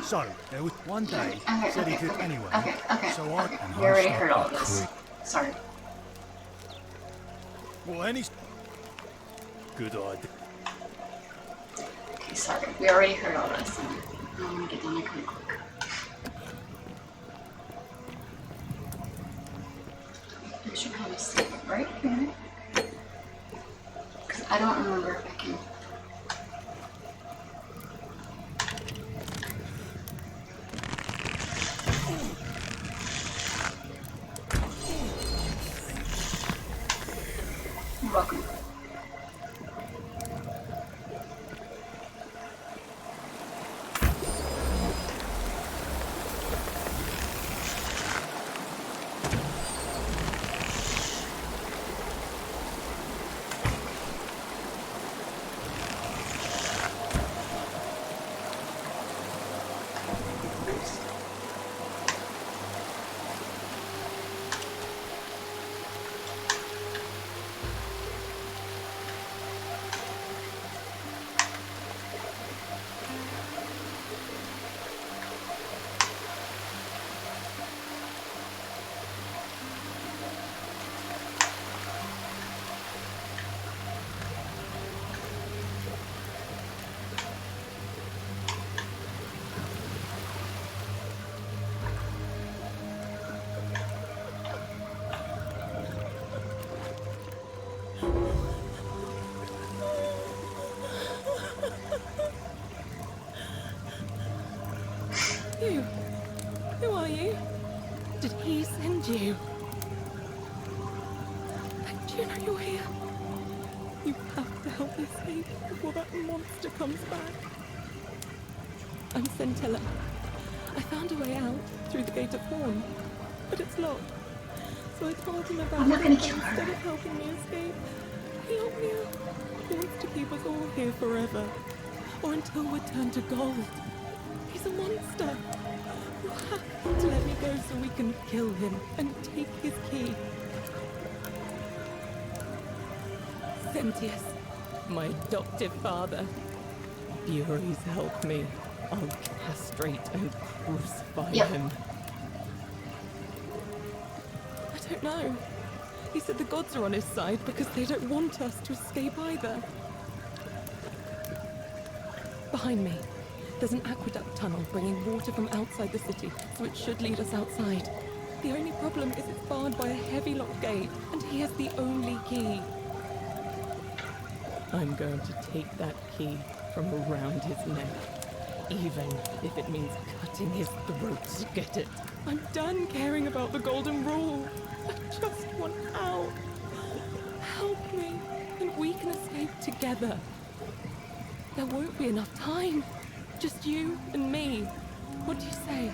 So, there was one day, said he could anyway. Okay. So I We already heard all this. Sorry. Well, any good idea. Okay, sorry. We already heard all this. I'm gonna get down there pretty quick. I should have a seat right here. Because I don't remember if I can. You're welcome. You? Who are you? Did he send you? Do you know you're here? You have to help me escape before that monster comes back. I'm Scintilla. I found a way out through the gate of Horn, but it's locked. So I told him about I'm not gonna it kill her. instead of helping me escape. He helped me out. He wants to keep us all here forever, or until we're turned to gold. He's a monster. You have to let me go so we can kill him and take his key. Sentius, my adoptive father. Furies help me. I'll castrate and crucify him. I don't know. He said the gods are on his side because they don't want us to escape either. Behind me, there's an aqueduct tunnel bringing water from outside the city, so it should lead us outside. The only problem is it's barred by a heavy locked gate, and he has the only key. I'm going to take that key from around his neck, even if it means cutting his throat to get it. I'm done caring about the golden rule. I just want out. Help me, and we can escape together. There won't be enough time. Just you and me. What do you say?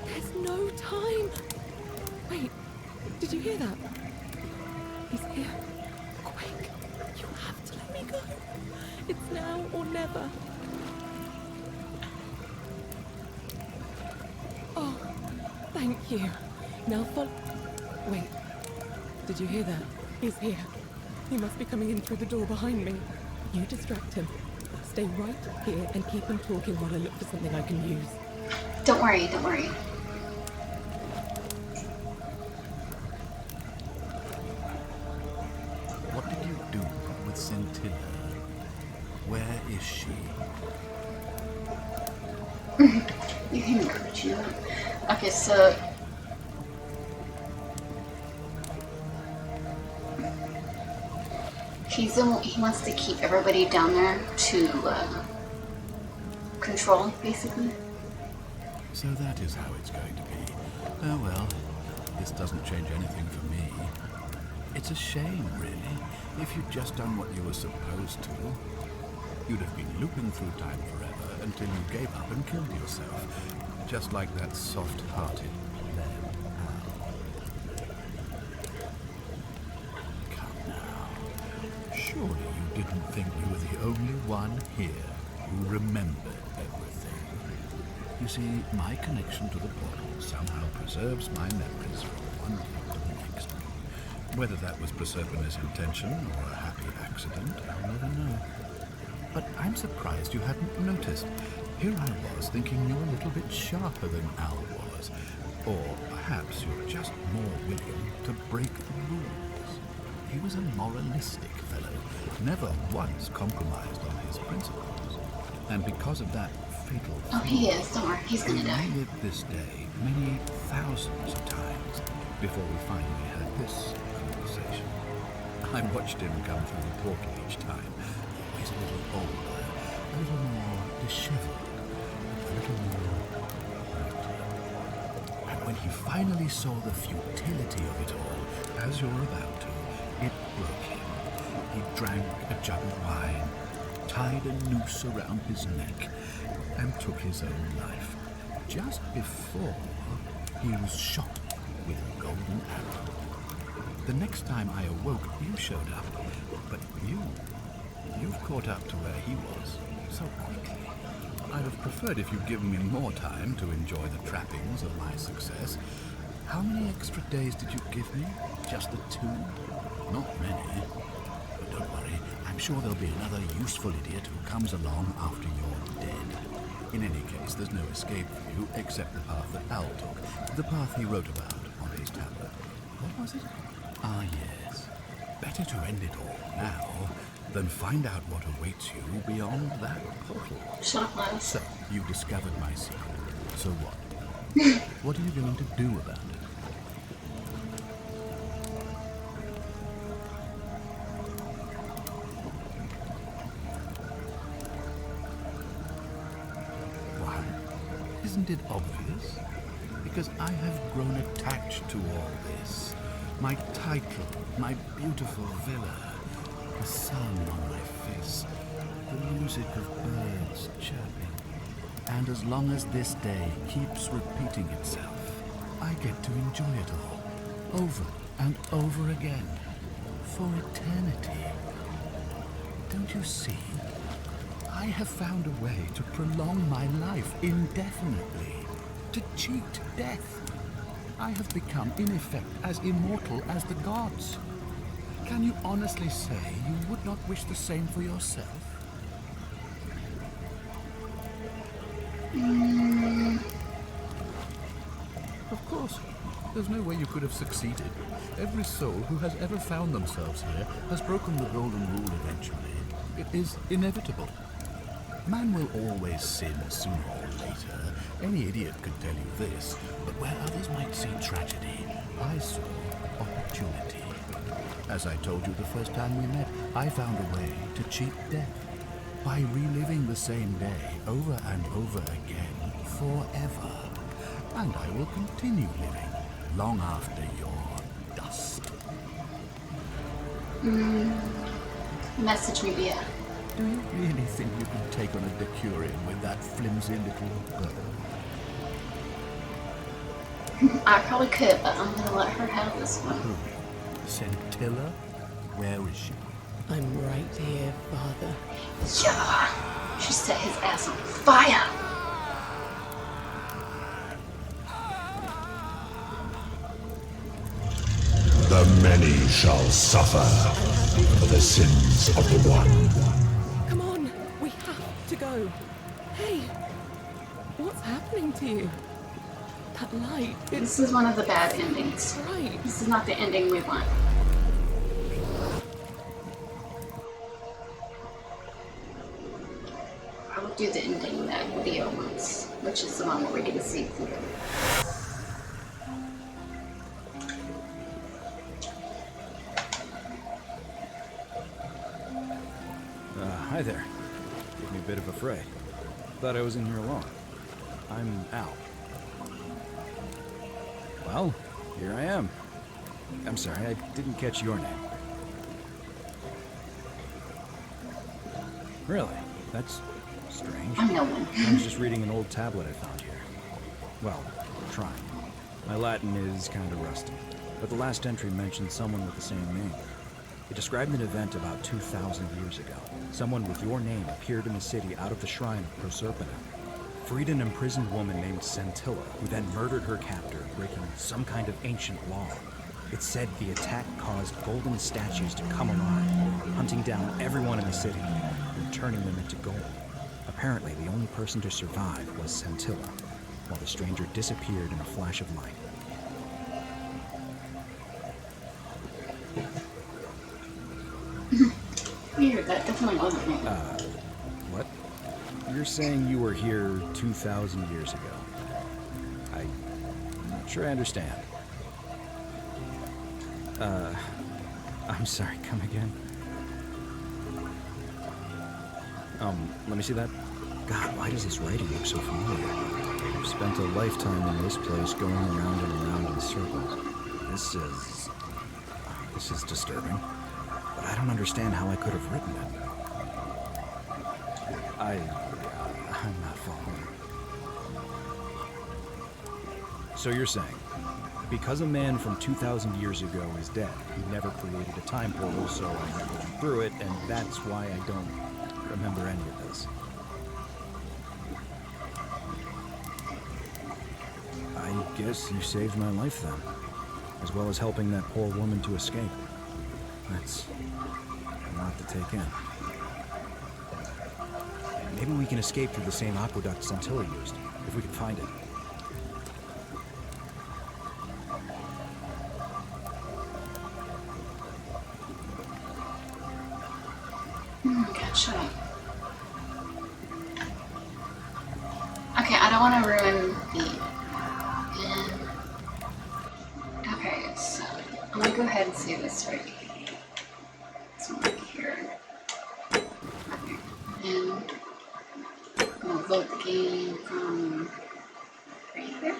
There's no time. Wait, did you hear that? He's here. Quick, you have to let me go. It's now or never. Oh, thank you. Now follow. Wait, did you hear that? He's here. He must be coming in through the door behind me. You distract him. Stay right here and keep him talking while I look for something I can use. Don't worry, don't worry. What did you do with Scintilla? Where is she? You can encourage you. Okay, so he wants to keep everybody down there to control, basically. So that is how it's going to be. Oh well, this doesn't change anything for me. It's a shame, really. If you'd just done what you were supposed to, you'd have been looping through time forever until you gave up and killed yourself. Just like that soft-hearted lamb. Come now. Surely you didn't think you were the only one here who remembered everything. You see, my connection to the portal somehow preserves my memories from one day to the next. Whether that was Proserpina's intention or a happy accident, I'll never know. But I'm surprised you hadn't noticed. Here I was thinking you were a little bit sharper than Al was. Or perhaps you're just more willing to break the rules. He was a moralistic fellow, never once compromised on his principles. And because of that fatal Oh, he is. Don't worry. He's gonna die. we lived this day many thousands of times before we finally had this conversation. I watched him come through the portal each time, always a little older, a little more disheveled, a little more brutal. And when he finally saw the futility of it all, as you're about to, it broke him. He drank a jug of wine, tied a noose around his neck, and took his own life, just before he was shot with a golden arrow. The next time I awoke, you showed up, but you've caught up to where he was so quickly. I'd have preferred if you'd given me more time to enjoy the trappings of my success. How many extra days did you give me? Just the 2? Not many. But don't worry, I'm sure there'll be another useful idiot who comes along after you're dead. In any case, there's no escape for you except the path that Al took, the path he wrote about on his tablet. What was it? Ah, yes. Better to end it all now than find out what awaits you beyond that portal. Shut up, Miles. So, you discovered my secret. So what? What are you going to do about it? Why? Isn't it obvious? Because I have grown attached to all this. My title, my beautiful villa, the sun on my face, the music of birds chirping. And as long as this day keeps repeating itself, I get to enjoy it all, over and over again, for eternity. Don't you see? I have found a way to prolong my life indefinitely, to cheat death. I have become, in effect, as immortal as the gods. Can you honestly say you would not wish the same for yourself? Of course. There's no way you could have succeeded. Every soul who has ever found themselves here has broken the golden rule eventually. It is inevitable. Man will always sin sooner or later. Any idiot could tell you this, but where others might see tragedy, I saw opportunity. As I told you the first time we met, I found a way to cheat death by reliving the same day over and over again forever. And I will continue living long after your dust. Message me via. Do you really think you can take on a Decurion with that flimsy little bird? I probably could, but I'm gonna let her have this one. Scintilla? Where is she? I'm right here, Father. Yeah! She set his ass on fire! The many shall suffer for the sins of the one. Come on, we have to go. Hey, what's happening to you? That light, This is one of the bad endings. Right. This is not the ending we want. I will do the ending that video wants, which is the one where we get to see Pluto. Hi there. Gave me a bit of a fright. Thought I was in here alone. I'm Al. Well, here I am. I'm sorry, I didn't catch your name. Really? That's strange. I'm no one. I was just reading an old tablet I found here. Well, trying. My Latin is kind of rusty, but the last entry mentioned someone with the same name. It described an event about 2,000 years ago. Someone with your name appeared in the city out of the shrine of Proserpina. Freed an imprisoned woman named Scintilla, who then murdered her captor, breaking some kind of ancient law. It said the attack caused golden statues to come alive, hunting down everyone in the city and turning them into gold. Apparently, the only person to survive was Scintilla, while the stranger disappeared in a flash of light. Weird, that definitely wasn't me. What? You're saying you were here 2,000 years ago? I'm not sure I understand. I'm sorry, come again? Let me see that. God, why does this writing look so familiar? I've spent a lifetime in this place going around and around in circles. This is disturbing. But I don't understand how I could have written it. I'm not following. So you're saying, because a man from 2,000 years ago is dead, he never created a time portal, so I never went through it, and that's why I don't remember any of this. I guess you saved my life then, as well as helping that poor woman to escape. That's a lot to take in. Maybe we can escape through the same aqueduct Scintilla used, if we can find it. God, shut up. Okay, I don't want to ruin the... Okay, so I'm going to go ahead and save this right here. This one right here. And I'm going to vote the game from right there.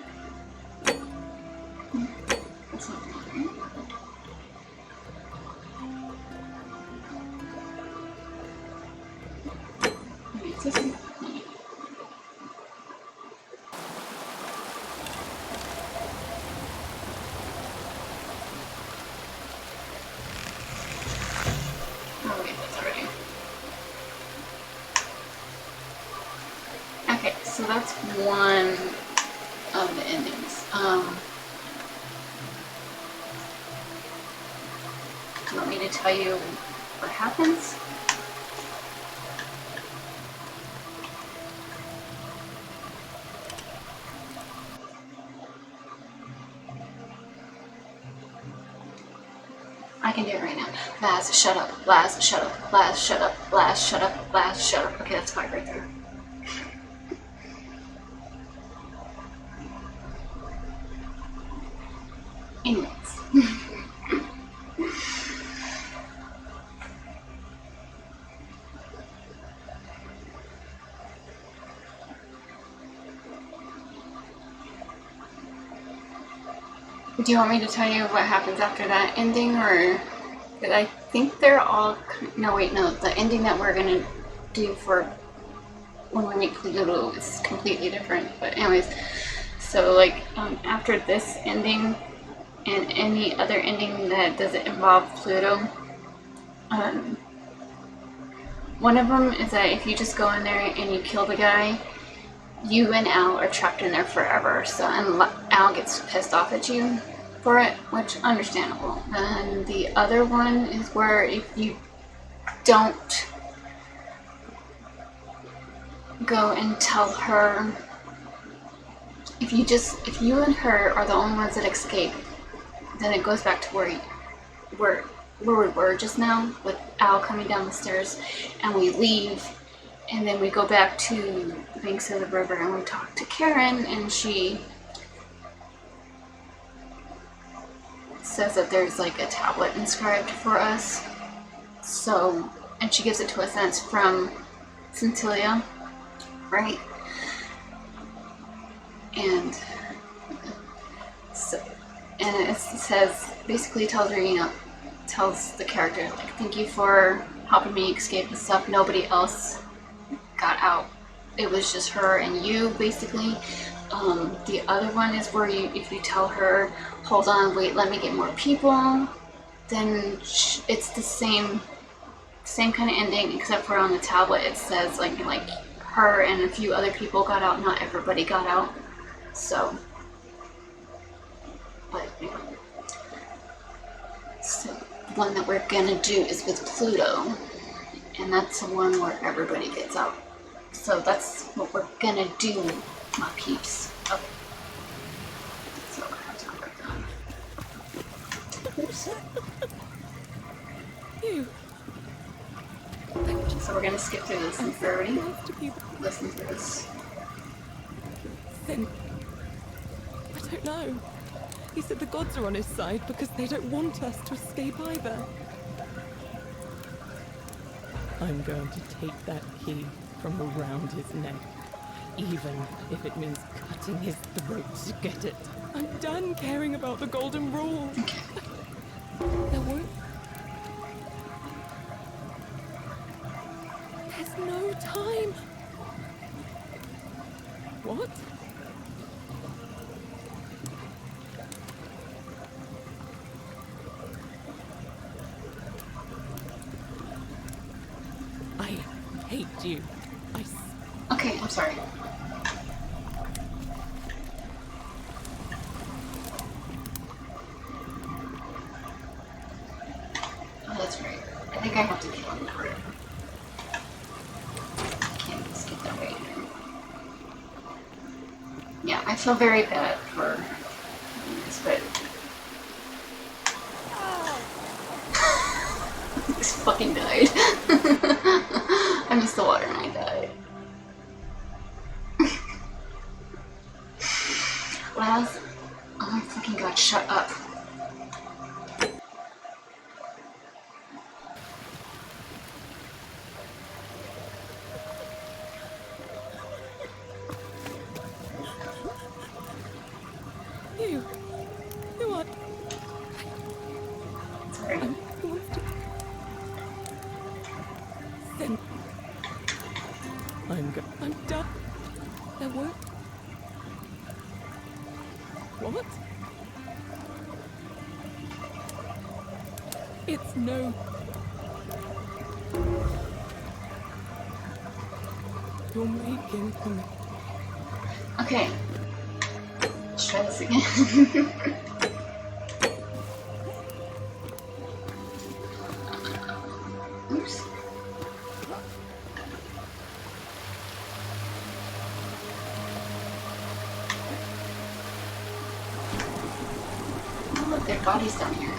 That's not the one, right? This one. Oh wait, that's already. So that's one of the endings. Do you want me to tell you what happens? I can do it right now. Laz, shut up. Laz, shut up. Laz, shut up. Laz, shut up. Laz, shut up. Okay, that's 5 right there. Anyways. Do you want me to tell you what happens after that ending, or I think they're all... No, wait, no. The ending that we're going to do for when we meet Pluto is completely different. But anyways, so like after this ending and any other ending that doesn't involve Pluto, one of them is that if you just go in there and you kill the guy, you and Al are trapped in there forever. So, and Al gets pissed off at you for it, which is understandable. And the other one is where if you don't go and tell her, if you and her are the only ones that escape, then it goes back to where we were just now, with Al coming down the stairs, and we leave, and then we go back to the banks of the river and we talk to Karen, and she says that there's like a tablet inscribed for us. So, and she gives it to us, and it's from Cyntilia, right? And so, and it says, basically tells her, you know, tells the character, like, thank you for helping me escape and stuff. Nobody else got out. It was just her and you, basically. The other one is where if you tell her, hold on, wait, let me get more people, then it's the same kind of ending, except for on the tablet it says like her and a few other people got out. Not everybody got out. So, but anyway. So the one that we're gonna do is with Pluto, and that's the one where everybody gets out. So that's what we're gonna do, my peeps. Okay. So I have to write down. Oops. You. So we're gonna skip through this and everybody listen to this. Then I don't know. He said the gods are on his side because they don't want us to escape either. I'm going to take that key from around his neck, even if it means cutting his throat to get it. I'm done caring about the golden rule. There won't... There's no time. What? I hate you. Okay, I'm sorry. Oh, that's right. I think I have to kill him for it. Can't just get that way. Yeah, I feel very bad for this, but I just fucking died. I missed the water and I died. Laz, oh my fucking god, shut up. You what? Sorry. Who wants to... Then... I'm done. There won't... What? It's no... You're making him Okay. Let's try this again. Oops. Oh, look, there are bodies down here.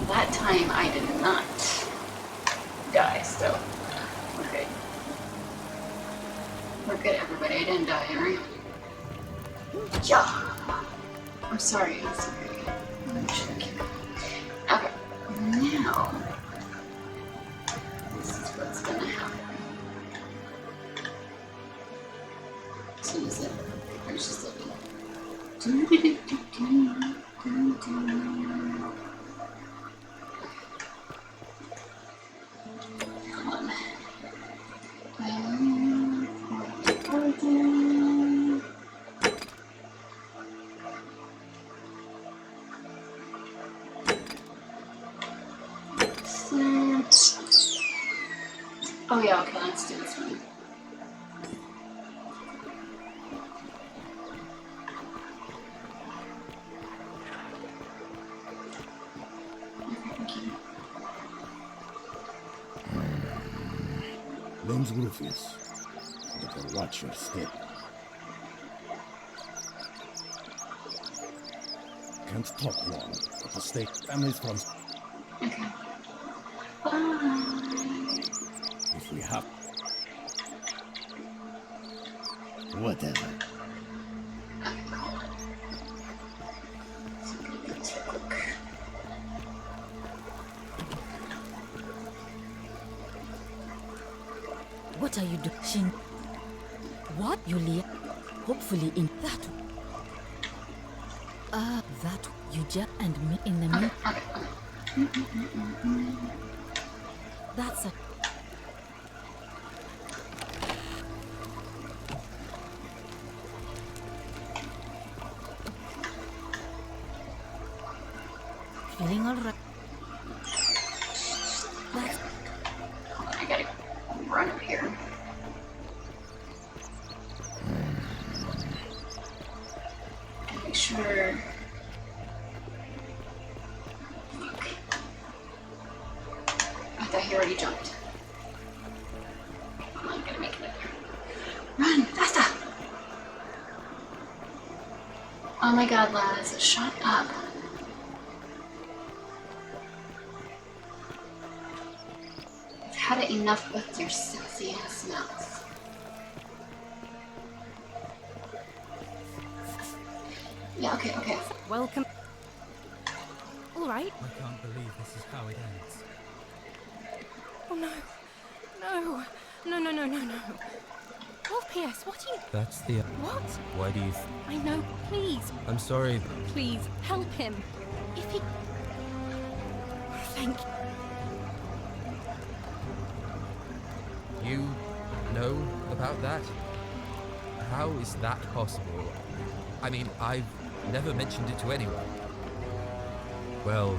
That time I did not die, so we're good. We're good, everybody. I didn't die, right? Yeah. I'm sorry. I'm sorry. Okay. Now, this is what's gonna happen. As soon as it finishes looking. Come on. Oh yeah, okay, let's do this one. Name's Rufus. Better watch your step. Can't talk long, but the state families from... Okay. Bye. If we have... Whatever. What are you doing? What, Yulia? Hopefully in that. That you just and me in the middle. That's a. Feeling alright. That's. I gotta run up here. Make sure. I thought he already jumped. I'm gonna make it up here. Run! Faster! Oh my god, Laz, shut up. I've had it enough with your sexy ass mouth. Yeah, okay, okay. Welcome. All right. I can't believe this is how it ends. Oh no. No. No, no, no, no, no. Oh, P.S., what do you... That's the... What? Why do you... I know, please. I'm sorry. Please, help him. If he... Thank you. You know about that? How is that possible? I mean, I've never mentioned it to anyone. Well,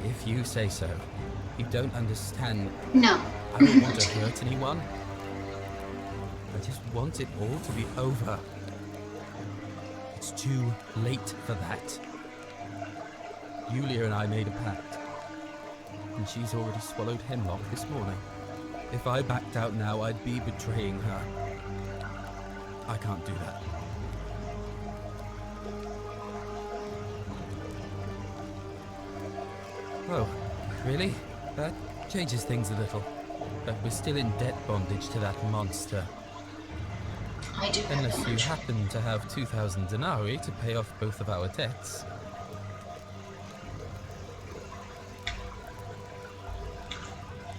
if you say so. You don't understand. No. I don't want to hurt anyone. I just want it all to be over. It's too late for that. Yulia and I made a pact. And she's already swallowed hemlock this morning. If I backed out now, I'd be betraying her. I can't do that. Oh, really? That changes things a little. But we're still in debt bondage to that monster. I do. Unless you happen to have 2,000 denarii to pay off both of our debts.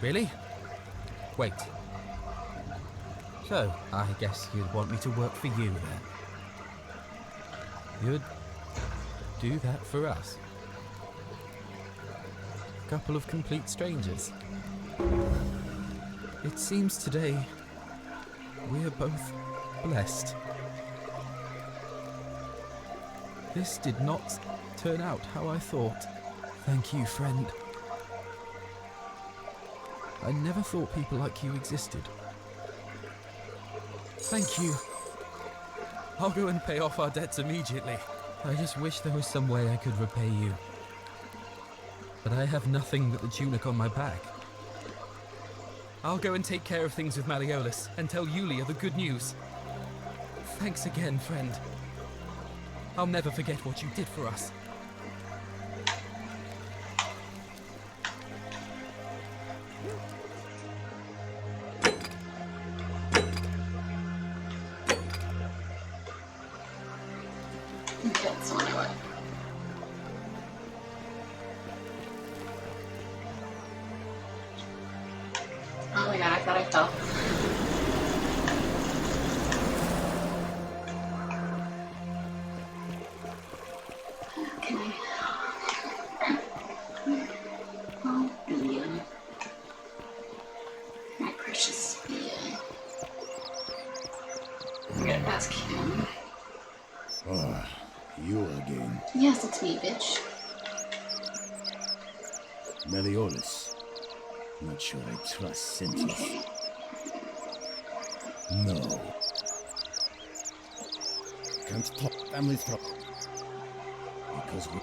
Really? Wait. So, I guess you'd want me to work for you then? You'd do that for us? A couple of complete strangers. It seems today we're both blessed. This did not turn out how I thought. Thank you, friend. I never thought people like you existed. Thank you. I'll go and pay off our debts immediately. I just wish there was some way I could repay you. But I have nothing but the tunic on my back. I'll go and take care of things with Malleolus and tell Yulia the good news. Thanks again, friend. I'll never forget what you did for us. Okay, that's the one I want. Oh my god, I thought I fell. Can I? Oh, Bia. My precious Bia. I gotta ask him. Ah, you again. Yes, it's me, bitch. Malleolus. Not sure I trust Sentinels. Okay. No. Can't talk family trouble. Because we...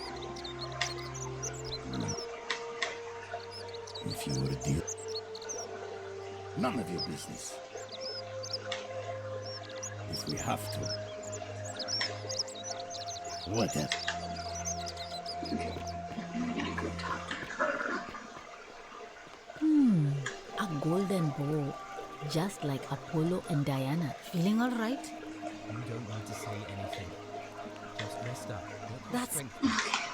If you were a deal... None of your business. If we have to... Whatever. Okay. I'm gonna go talk to her. A golden bow, just like Apollo and Diana. Feeling all right? You don't need to say anything. Just rest up. That's... Okay,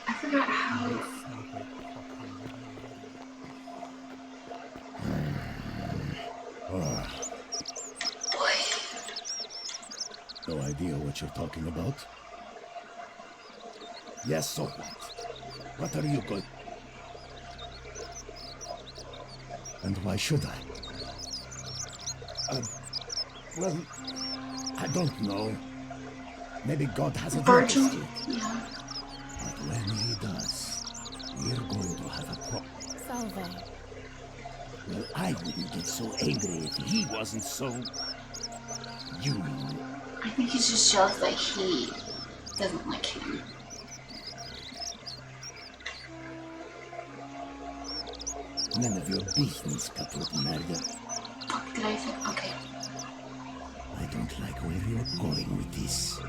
I forgot how... No idea what you're talking about? Yes, so what? What are you going... And why should I? Well, I don't know. Maybe God has a Virgil? purpose to it. Yeah. But when he does, we're going to have a problem. Salve. Well, I wouldn't get so angry if he wasn't so... You know. I think he's just jealous that he doesn't like him. None of your business, Caput Murder. Fuck, did I say? Okay. I don't like where you're going with this.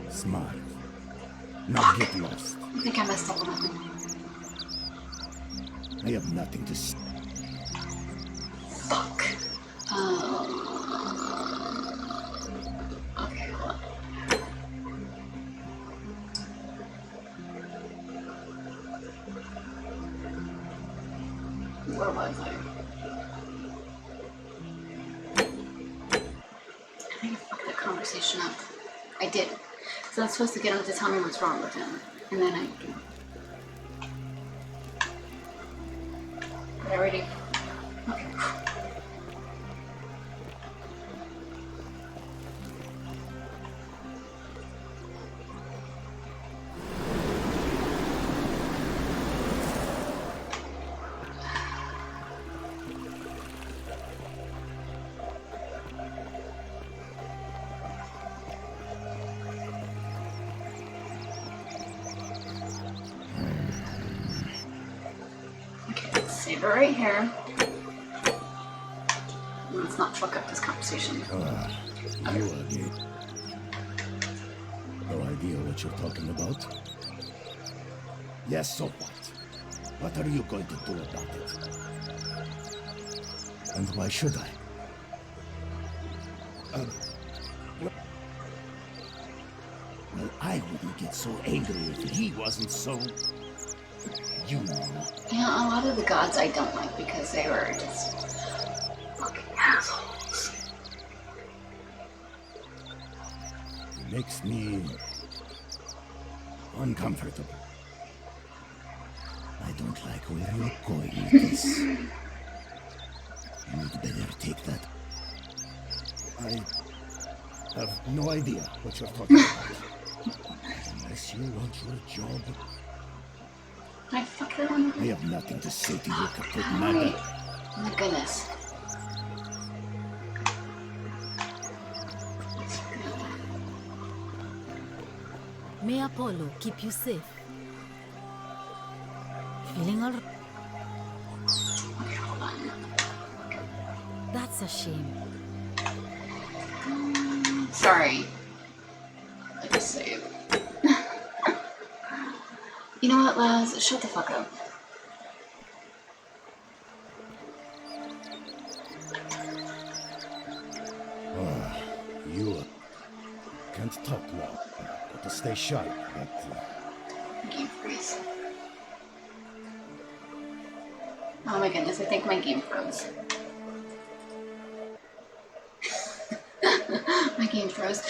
Smart. Now get lost. I think I messed up on that one. I have nothing to say. Fuck. Okay, hold on. Where was I? I think I fucked that conversation up. I did. So I was supposed to get him to tell me what's wrong with him. And then I... But I already... Okay. Save it right here. Let's not fuck up this conversation. You again. No idea what you're talking about? Yes, so what? What are you going to do about it? And why should I? Well, I wouldn't get so angry if he wasn't so... You know. Yeah, a lot of the gods I don't like because they were just fucking assholes. It makes me uncomfortable. I don't like where you're going with this. You'd better take that. I have no idea what you're talking about. Unless you want your job, Can I fuck that one? I have nothing to say to you, Captain Alright. Nada. Oh my goodness. May Apollo keep you safe. Feeling all right? Okay, hold on. That's a shame. Sorry. I just saved. You know what, Laz? Shut the fuck up. You can't talk long. Got to stay sharp, but... Game freeze. Oh my goodness, I think my game froze. My game froze.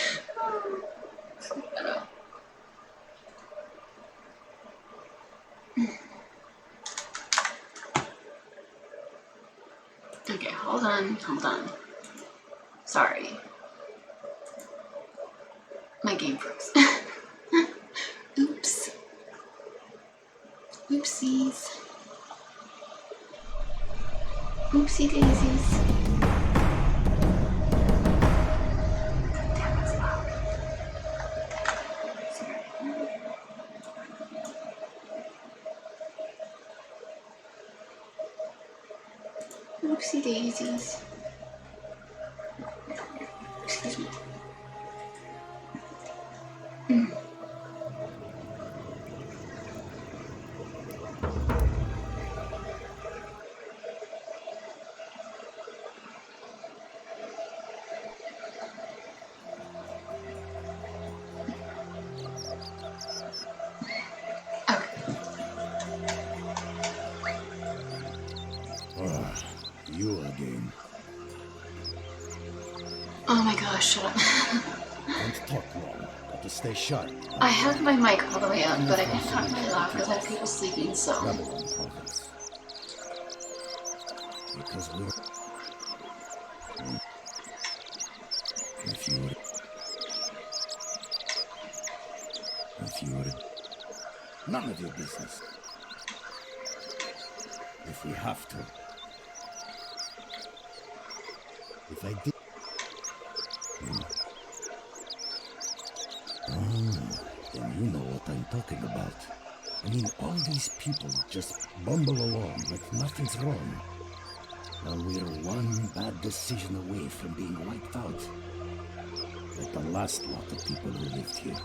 Okay, hold on. Sorry. My game froze. Oops. Oopsies. Oopsie daisies. Damn, that's loud. Sorry. Oopsie daisies. Excuse me. You again. Oh my gosh, shut up. Can't talk long. Got to stay sharp. I have my mic all the way up, but I can't talk very loud because I have people sleeping, so... Because we're... If you were... None of your business. If we have to. If I did... Then you know what I'm talking about. I mean, all these people just bumble along like nothing's wrong. While we're one bad decision away from being wiped out. Like the last lot of people who lived here.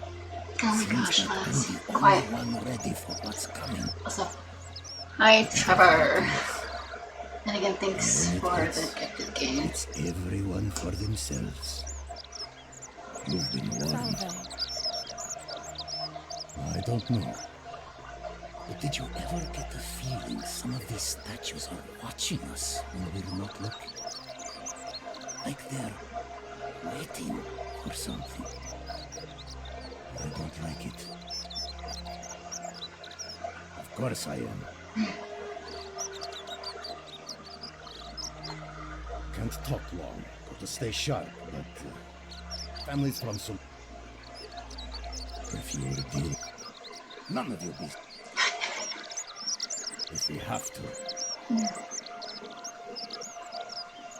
Oh my Seems gosh, like I'm Laz. the Quiet. only one ready for what's coming. What's up? Hi, Trevor. And again, thanks for the gift of the game. It's everyone for themselves. You've been warned. I don't know. But did you ever get the feeling some of these statues are watching us when we're not looking? Like they're waiting for something. I don't like it. Of course I am. Can't talk long. Got to stay sharp, but families from some... If you were a deal, none of your business. If we have to.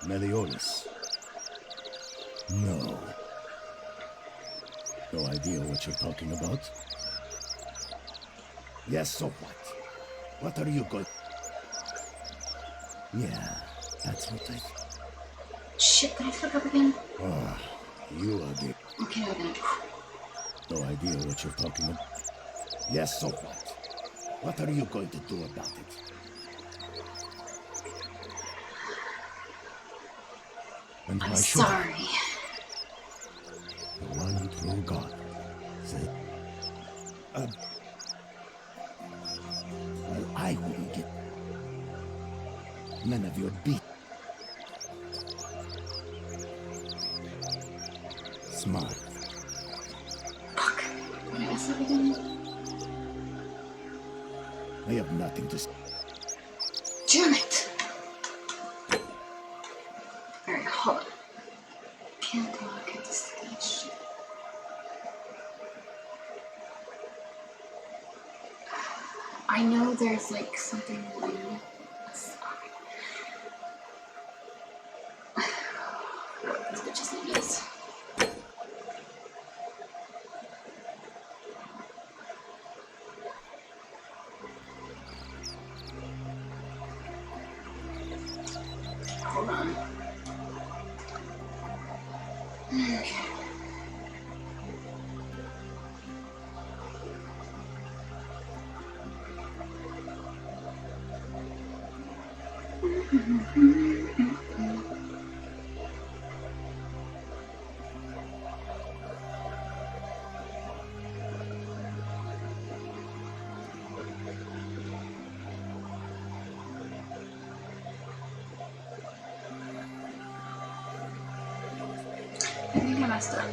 Meliodas. No. No idea what you're talking about? Yes, so what? What are you going... Yeah, that's what I... Shit, did I fuck up again? Oh, you again. Okay, again. No idea what you're talking about. Yes, so what? What are you going to do about it? And I'm why should I? sorry. The one true God said, well, I wouldn't get none of your beat. Smart. Fuck. Did I mess up again? I have nothing to say. Damn it! Alright, hold on. Can't talk at the stage. I know there's like something new. What this bitch's name is. Hold on. Okay. I think I messed up.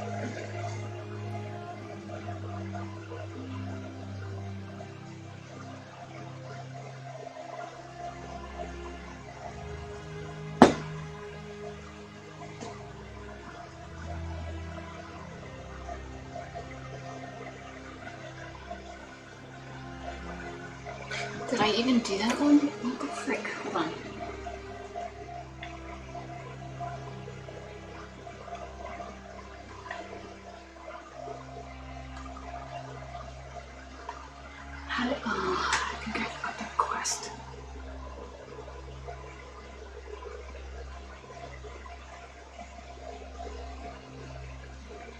Did I even do that one? What the frick? Hold on. How did, I think I forgot that quest.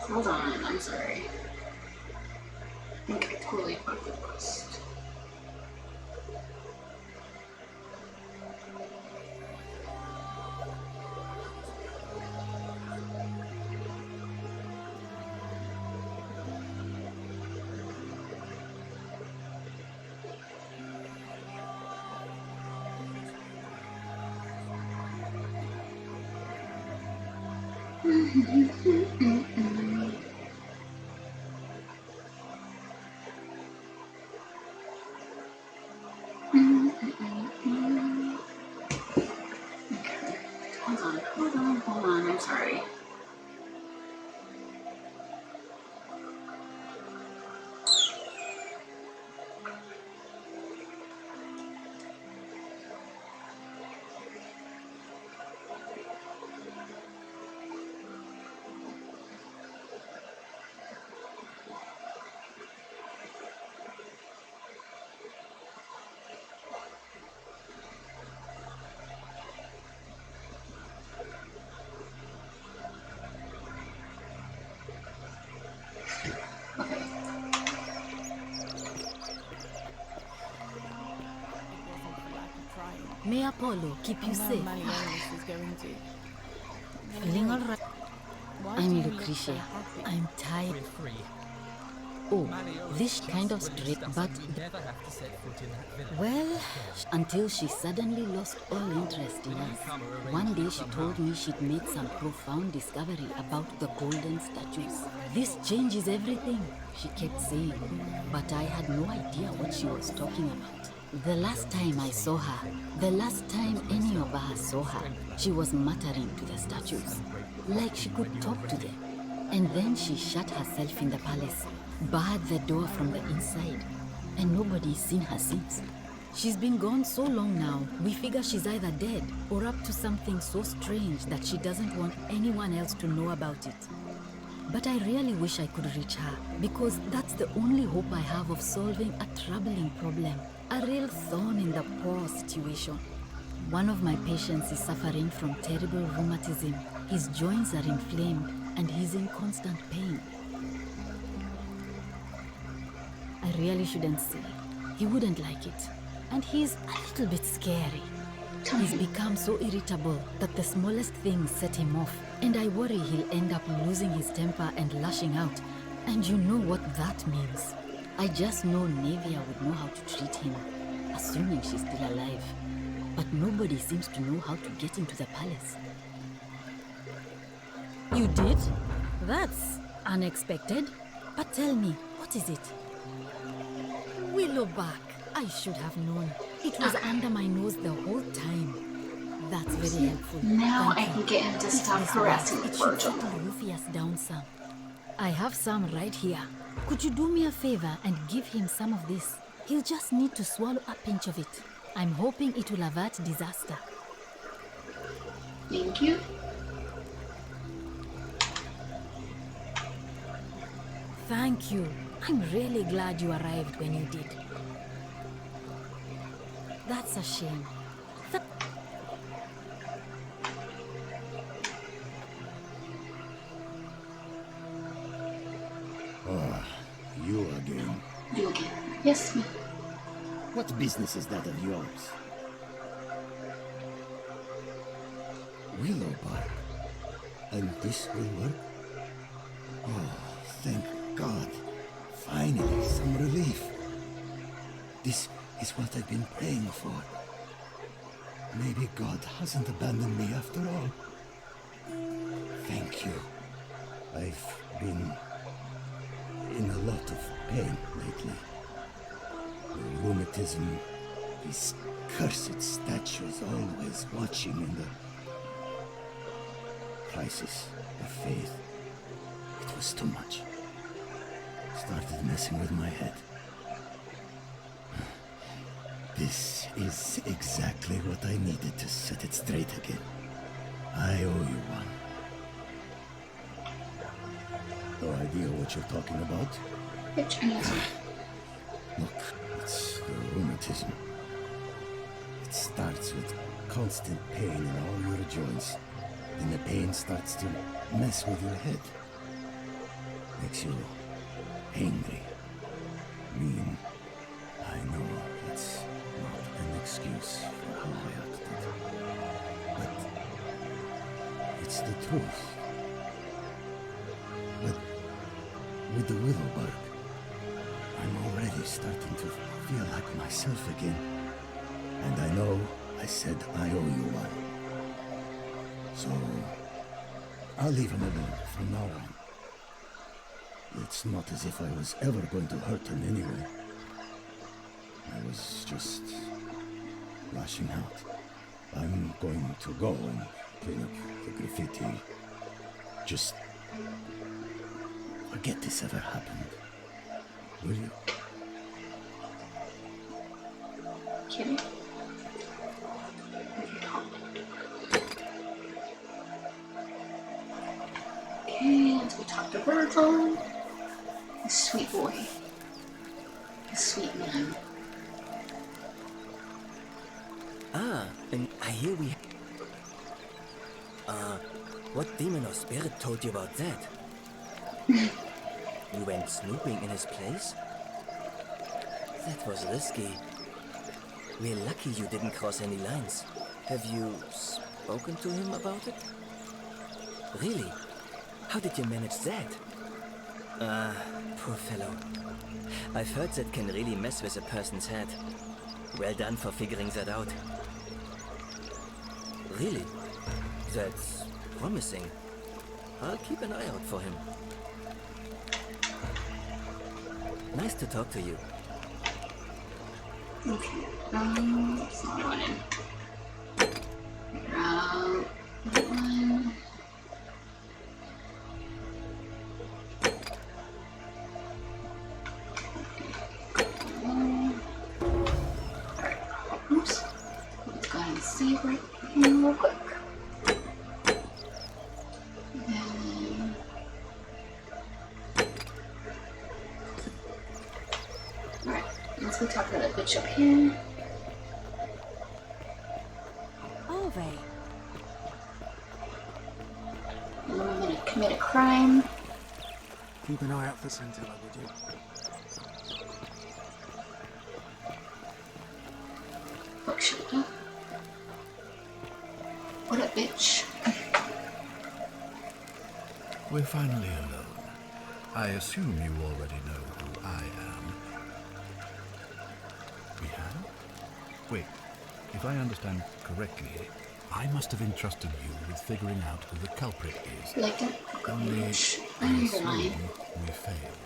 Hold on, I'm sorry. I think I totally fucked the quest. Hold on, I'm sorry. May Apollo keep you safe. Is going to. Feeling alright? I'm Lucretia. I'm tired. Oh, this kind of straight, but well, until she suddenly lost all interest in us. One day she told me she'd made some profound discovery about the golden statues. This changes everything, she kept saying, but I had no idea what she was talking about. The last time I saw her, the last time any of us saw her, she was muttering to the statues, like she could talk to them. And then she shut herself in the palace, barred the door from the inside, and nobody's seen her since. She's been gone so long now, we figure she's either dead or up to something so strange that she doesn't want anyone else to know about it. But I really wish I could reach her, because that's the only hope I have of solving a troubling problem, a real thorn in the paw situation. One of my patients is suffering from terrible rheumatism. His joints are inflamed and he's in constant pain. I really shouldn't say. He wouldn't like it. And he's a little bit scary. He's become so irritable that the smallest things set him off. And I worry he'll end up losing his temper and lashing out. And you know what that means. I just know Navia would know how to treat him, assuming she's still alive. But nobody seems to know how to get into the palace. You did? That's unexpected. But tell me, what is it? Willowback. I should have known. It was under my nose the whole time. That's very helpful. Now I can get him to stop harassing the Virgil. It should settle Rufus down some. I have some right here. Could you do me a favor and give him some of this? He'll just need to swallow a pinch of it. I'm hoping it will avert disaster. Thank you. Thank you. I'm really glad you arrived when you did. That's a shame. You again. You again. Yes, me. What business is that of yours? Willow bark. And this will work? Oh, thank God. Finally, some relief. This is what I've been praying for. Maybe God hasn't abandoned me after all. Thank you. I've been in a lot of pain lately. The rheumatism, these cursed statues always watching, and the crisis of faith. It was too much. Started messing with my head. This is exactly what I needed to set it straight again. I owe you one. No idea what you're talking about? Which answer? Look, it's the rheumatism. It starts with constant pain in all your joints. Then the pain starts to mess with your head. Makes you angry, mean. I know that's not an excuse for how I acted. But it's the truth. But with the willow bark, I'm already starting to feel like myself again. And I know I said I owe you one. So I'll leave him alone from now on. It's not as if I was ever going to hurt him anyway. I was just lashing out. I'm going to go and clean up the graffiti. Just forget this ever happened. Will you? Kitty? Okay, let's go talk to Virgil. The sweet boy. The sweet man. Ah, and I hear we... what demon or spirit told you about that? You went snooping in his place? That was risky. We're lucky you didn't cross any lines. Have you spoken to him about it? Really? How did you manage that? Poor fellow. I've heard that can really mess with a person's head. Well done for figuring that out. Really? That's promising. I'll keep an eye out for him. Nice to talk to you. Okay, let's not run in. One. Oops. Let's go ahead and save right here real quick. Then... Alright, let's go talk to that bitch up here. Ove. And then I'm gonna commit a crime. Keep an eye out for Scintilla, would you? Fuck shit up. What a bitch. We're finally alone. I assume you already know who I am. We have? Wait, if I understand correctly, I must have entrusted you with figuring out who the culprit is. Like a Only, bitch. I I'm assume lying. we failed.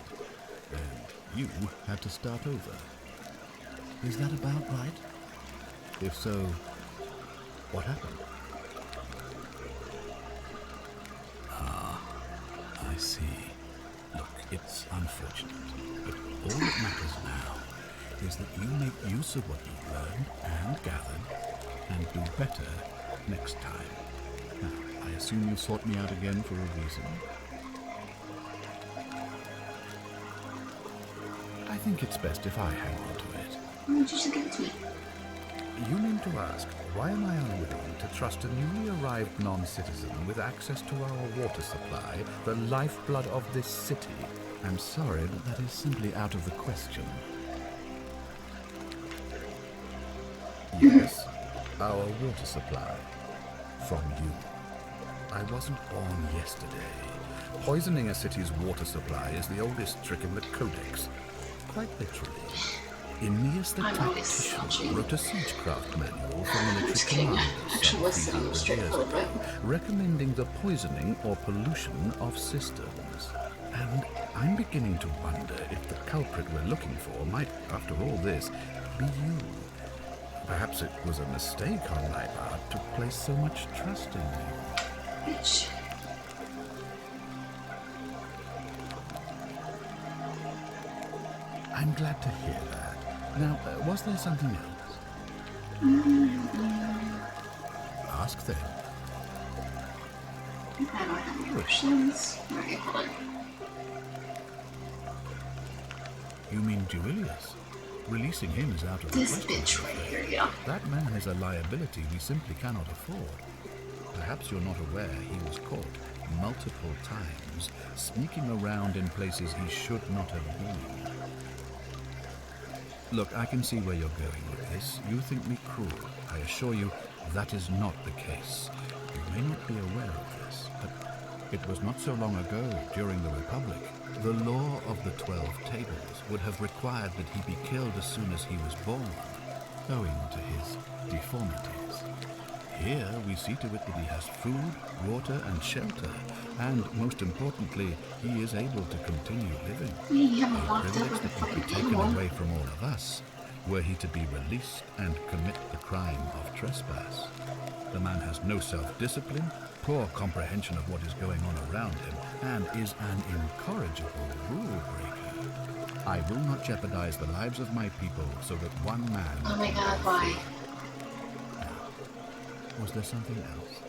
And you had to start over. Is that about right? If so, what happened? Ah, I see. Look, it's unfortunate, but all that matters now is that you make use of what you've learned and gathered and do better next time. Now, I assume you sought me out again for a reason. I think it's best if I hang on to it. Why don't you just give it to me? You mean to ask, why am I unwilling to trust a newly arrived non-citizen with access to our water supply, the lifeblood of this city? I'm sorry, but that is simply out of the question. Yes, our water supply. From you. I wasn't born yesterday. Poisoning a city's water supply is the oldest trick in the Codex. Quite literally. Aeneas the Tactician wrote a siegecraft manual for military commanders some 300 years ago, recommending the poisoning or pollution of cisterns. And I'm beginning to wonder if the culprit we're looking for might, after all this, be you. Perhaps it was a mistake on my part to place so much trust in you. Bitch. I'm glad to hear that. Now, was there something else? Ask then. I don't have any questions. Alright, hold on. You mean Duilius? Releasing him is out of the This question. bitch right here, yeah. That man is a liability we simply cannot afford. Perhaps you're not aware he was caught multiple times, sneaking around in places he should not have been. Look, I can see where you're going with this. You think me cruel. I assure you, that is not the case. You may not be aware of this, but it was not so long ago, during the Republic, the law of the 12 Tables would have required that he be killed as soon as he was born, owing to his deformities. Here we see to it that he has food, water, and shelter, and most importantly, he is able to continue living. A privilege that would be taken away from all of us, were he to be released and commit the crime of trespass. The man has no self-discipline, poor comprehension of what is going on around him, and is an incorrigible rule-breaker. I will not jeopardize the lives of my people so that one man... Oh my god, why? Was there something else?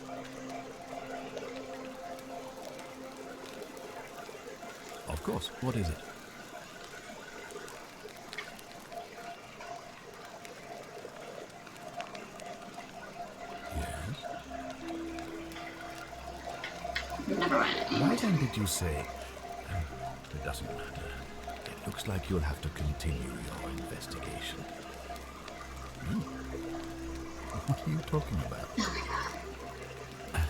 Of course. What is it? Yes? Never mind. Why then did you say... it doesn't matter. It looks like you'll have to continue your investigation. What are you talking about? Oh my god.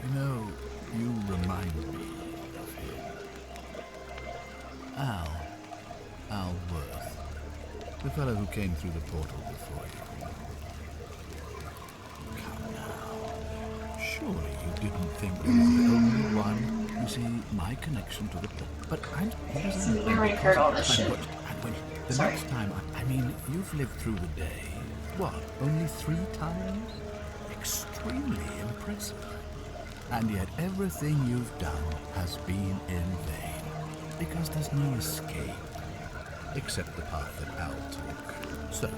You know, you remind me of him. Al Worth. The fellow who came through the portal before you. Come now. Surely you didn't think you were the only one. You see, my connection to the portal. But We already heard all this shit. Sorry. Next time, I mean, you've lived through the day. What, only 3 times? Extremely impressive. And yet everything you've done has been in vain. Because there's no escape. Except the path that Al took. So,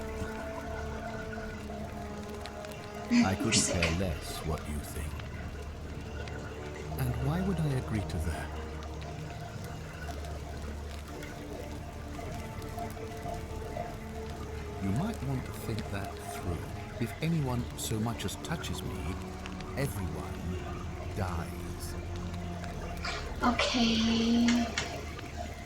I couldn't care less what you think. And why would I agree to that? You might want to think that through. If anyone so much as touches me, everyone dies. Okay.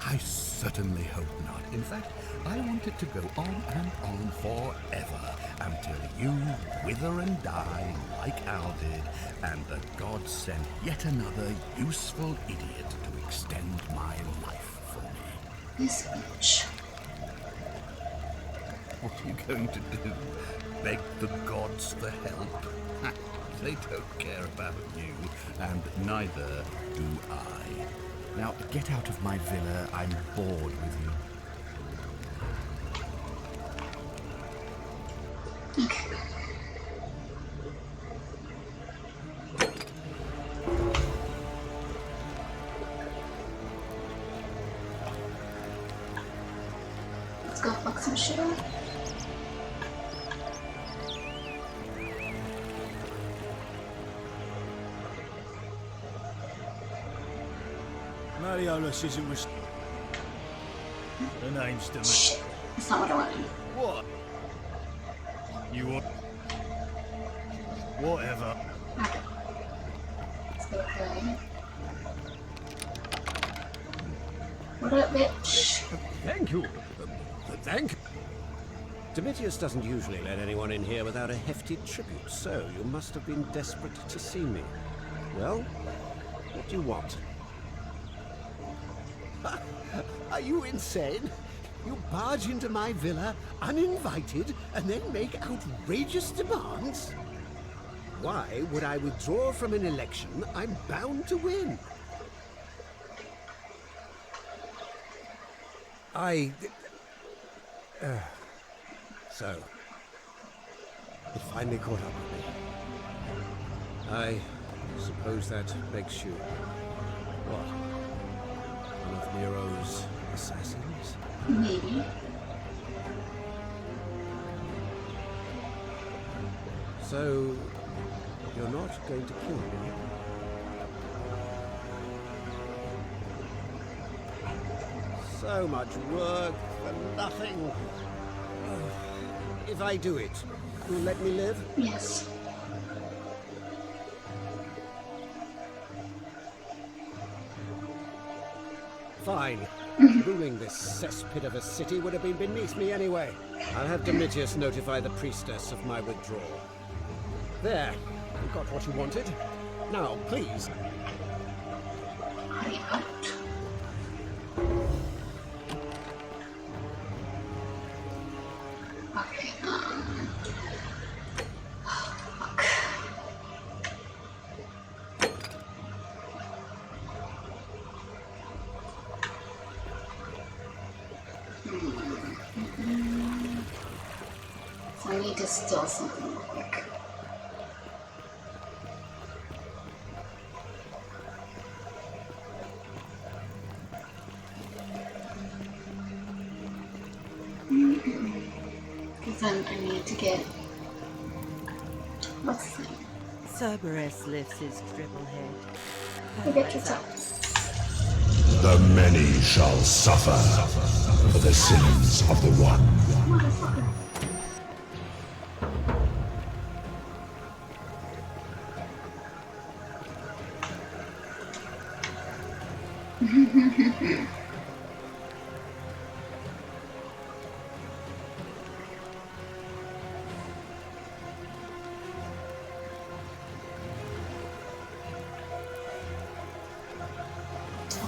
I certainly hope not. In fact, I want it to go on and on forever, until you wither and die like Al did, and the gods send yet another useful idiot to extend my life for me. This bitch. What are you going to do? Beg the gods for help? They don't care about you, and neither do I. Now, get out of my villa. I'm bored with you. Okay. some shit on. Gladiolus isn't the name's to me. Shit. That's not what I wanted. What? You want? Whatever. Okay. Let's go ahead. What up, bitch? Thank you. Thank you. Demetrius doesn't usually let anyone in here without a hefty tribute, so you must have been desperate to see me. Well, what do you want? Are you insane? You barge into my villa, uninvited, and then make outrageous demands? Why would I withdraw from an election I'm bound to win? So, it finally caught up with me. I suppose that makes you, what, one of Nero's assassins? Maybe. So, you're not going to kill me? So much work for nothing. If I do it, you'll let me live? Yes. Fine. Ruling this cesspit of a city would have been beneath me anyway. I'll have Domitius notify the priestess of my withdrawal. There. You got what you wanted. Now, please. Hurry up. Okay, fuck. So I need to steal something real quick. Because then I need to get... What's the name? Cerberus lifts his triple head. Go get yourself. The many shall suffer for the sins of the one. Motherfucker.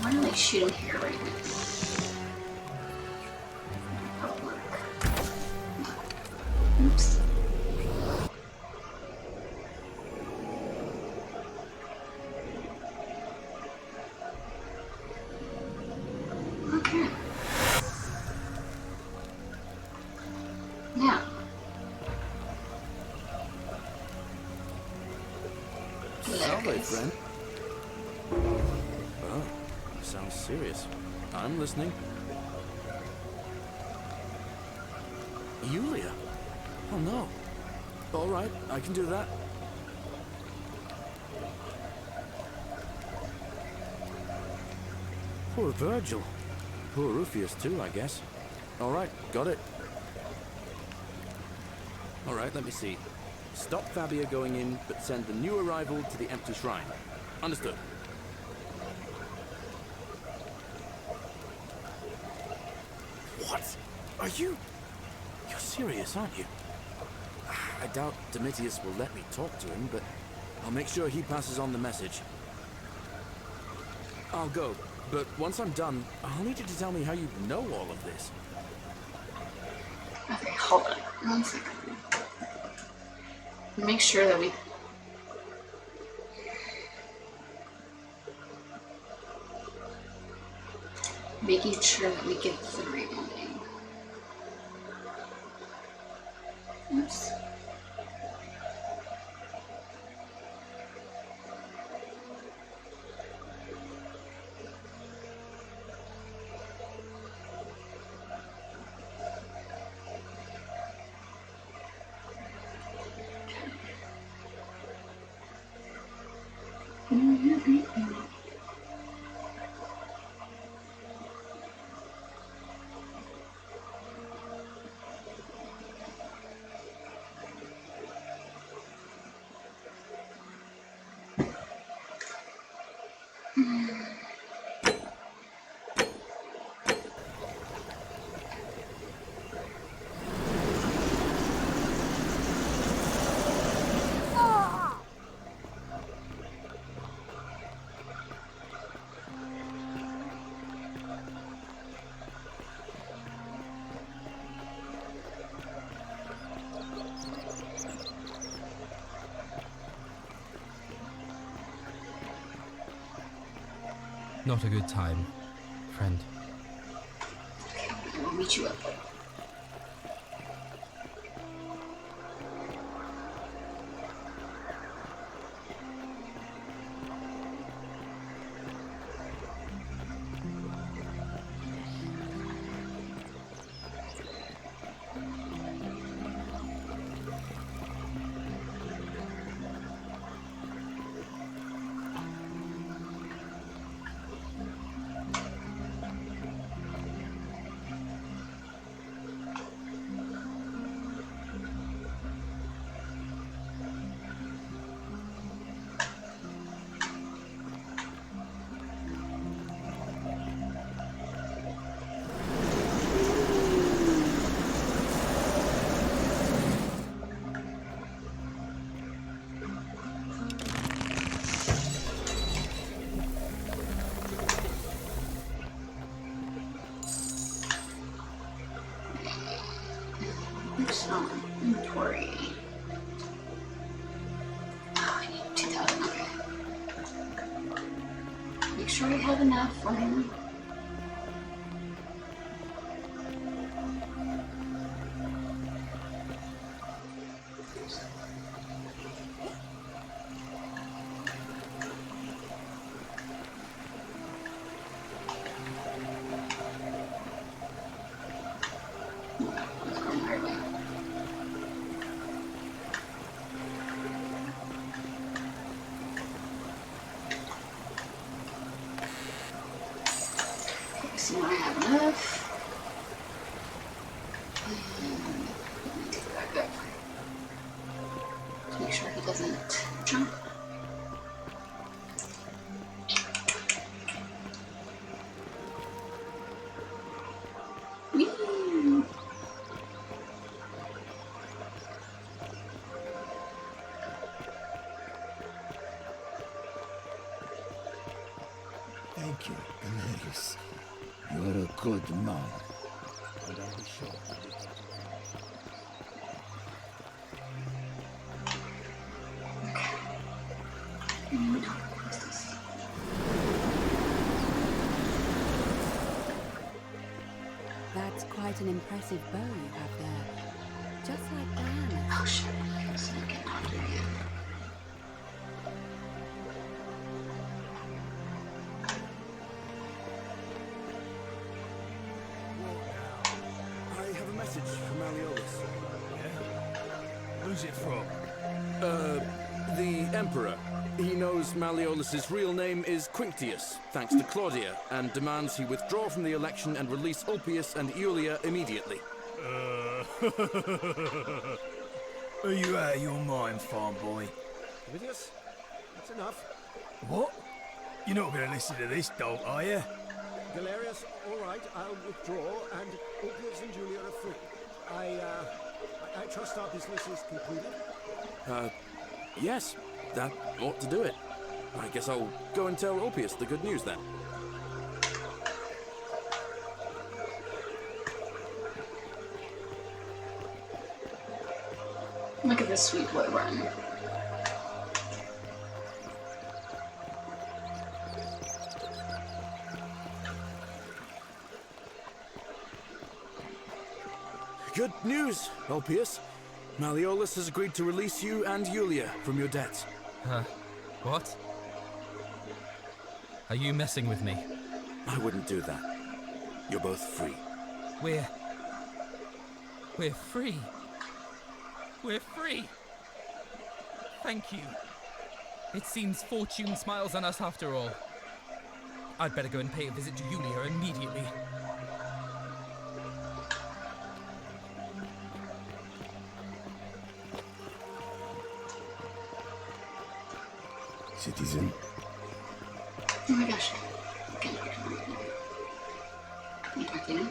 Why don't I shoot him here right now? That'll work. Oops. Okay. Now. Salve, friend. Oh, sounds serious. I'm listening. Yulia? Oh no. All right, I can do that. Poor Virgil. Poor Rufius too, I guess. All right, got it. All right, let me see. Stop Fabia going in, but send the new arrival to the empty shrine. Understood. What? Are you... You're serious, aren't you? I doubt Domitius will let me talk to him, but I'll make sure he passes on the message. I'll go, but once I'm done, I'll need you to tell me how you know all of this. Okay, hold on. 1 second. Make sure that we... Making sure that we get the right ending. Oops. Not a good time, friend. I will meet you up. Inventory. Oh, I need 2,000. Okay. Make sure we have enough for him. So now I have enough. And let me take that back up. To make sure he doesn't jump. Whee! Thank you, Galerius. You're a good man. But I'll be sure to do that. That's quite an impressive bow you have there. Just like Diana. Oh shit. So I can't talk to you yet. I have a message from Malleolus. Yeah? Who's it from? The Emperor. He knows Malleolus's real name is Quinctius, thanks to Claudia, and demands he withdraw from the election and release Ulpius and Iulia immediately. Are you out of your mind, farm boy? Domitius, that's enough. What? You're not going to listen to this dolt, are you? Galerius, all right, I'll withdraw, and Ulpius and Julia are free. I trust our business is concluded. Yes, that ought to do it. I guess I'll go and tell Ulpius the good news then. Look at this sweet boy run. Good news, Ulpius. Malleolus has agreed to release you and Iulia from your debts. What? Are you messing with me? I wouldn't do that. You're both free. We're free. We're free. Thank you. It seems fortune smiles on us after all. I'd better go and pay a visit to Yulia immediately. Citizen? Oh my gosh. Okay. Can you talk to him?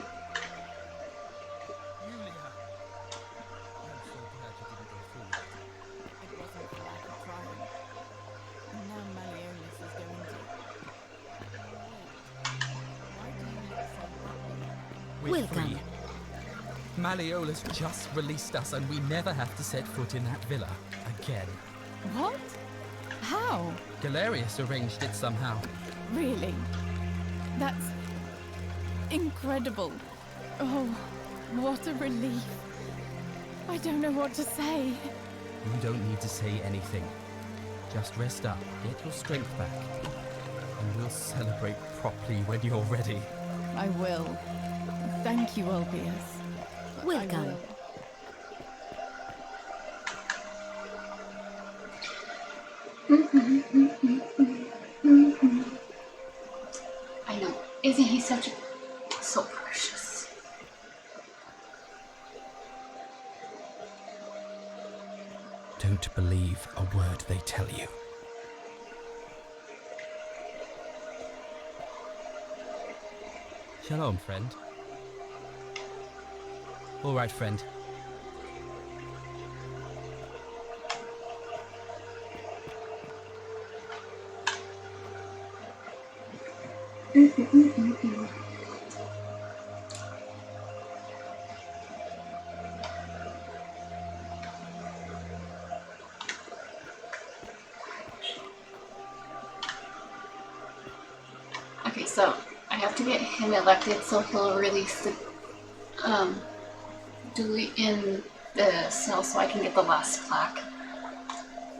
Welcome. Malleola's just released us and we never have to set foot in that villa again. What? How? Galerius arranged it somehow. Really? That's incredible. Oh, what a relief. I don't know what to say. You don't need to say anything. Just rest up, get your strength back, and we'll celebrate properly when you're ready. I will. Thank you, Ulpius. Welcome. I know. Isn't he so precious? Don't believe a word they tell you. Shalom, friend. All right, friend. Okay, so I have to get him elected so he'll release the Dewey in the cell so I can get the last plaque.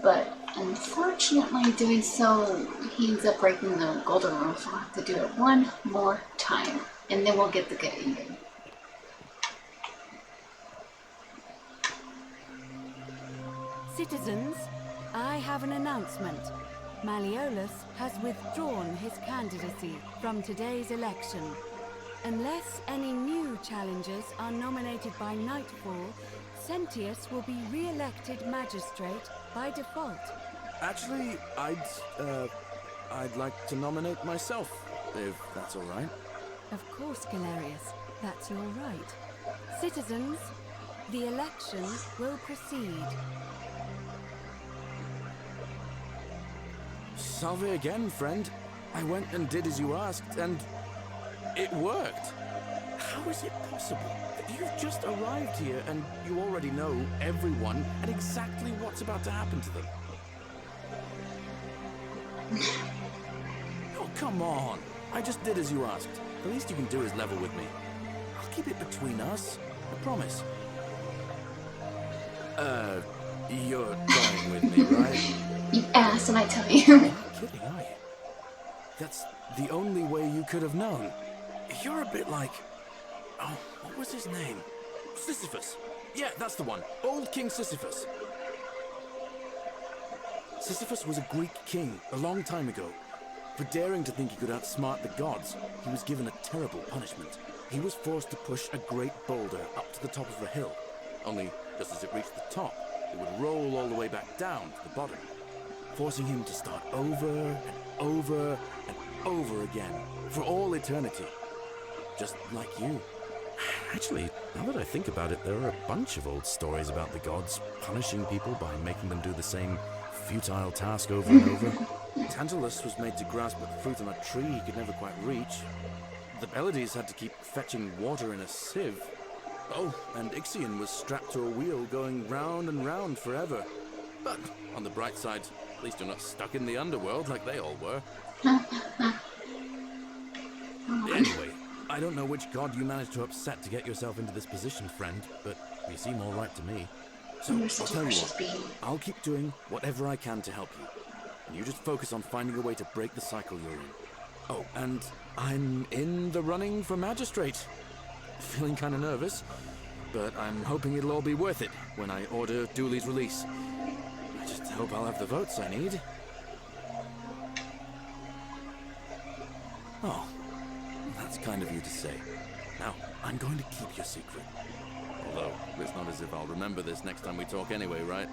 But unfortunately, doing so, he ends up breaking the golden rule, so I'll have to do it one more time, and then we'll get the get even. Citizens, I have an announcement. Malleolus has withdrawn his candidacy from today's election. Unless any new challengers are nominated by nightfall, Sentius will be re-elected magistrate by default. Actually, I'd like to nominate myself, if that's all right. Of course, Galerius, that's your right. Citizens, the election will proceed. Salve again, friend. I went and did as you asked, and it worked. How is it possible that you've just arrived here and you already know everyone and exactly what's about to happen to them? Oh, come on. I just did as you asked. The least you can do is level with me. I'll keep it between us. I promise. You're going with me, right? You asked and I tell you. You're not kidding, are you? That's the only way you could have known. You're a bit like... Oh, what was his name? Sisyphus. Yeah, that's the one. Old King Sisyphus. Sisyphus was a Greek king a long time ago. For daring to think he could outsmart the gods, he was given a terrible punishment. He was forced to push a great boulder up to the top of a hill. Only, just as it reached the top, it would roll all the way back down to the bottom, forcing him to start over and over and over again, for all eternity. Just like you. Actually, now that I think about it, there are a bunch of old stories about the gods punishing people by making them do the same futile task over and over. Tantalus was made to grasp at fruit on a tree he could never quite reach. The Pleiades had to keep fetching water in a sieve. Oh, and Ixion was strapped to a wheel going round and round forever. But, on the bright side, at least you're not stuck in the underworld like they all were. Anyway, I don't know which god you managed to upset to get yourself into this position, friend, but you seem all right to me. So, I'll tell you what, I'll keep doing whatever I can to help you. And you just focus on finding a way to break the cycle you're in. Oh, and I'm in the running for magistrate. Feeling kind of nervous, but I'm hoping it'll all be worth it when I order Dooley's release. I just hope I'll have the votes I need. Oh, that's kind of you to say. Now, I'm going to keep your secret. Although, it's not as if I'll remember this next time we talk anyway, right?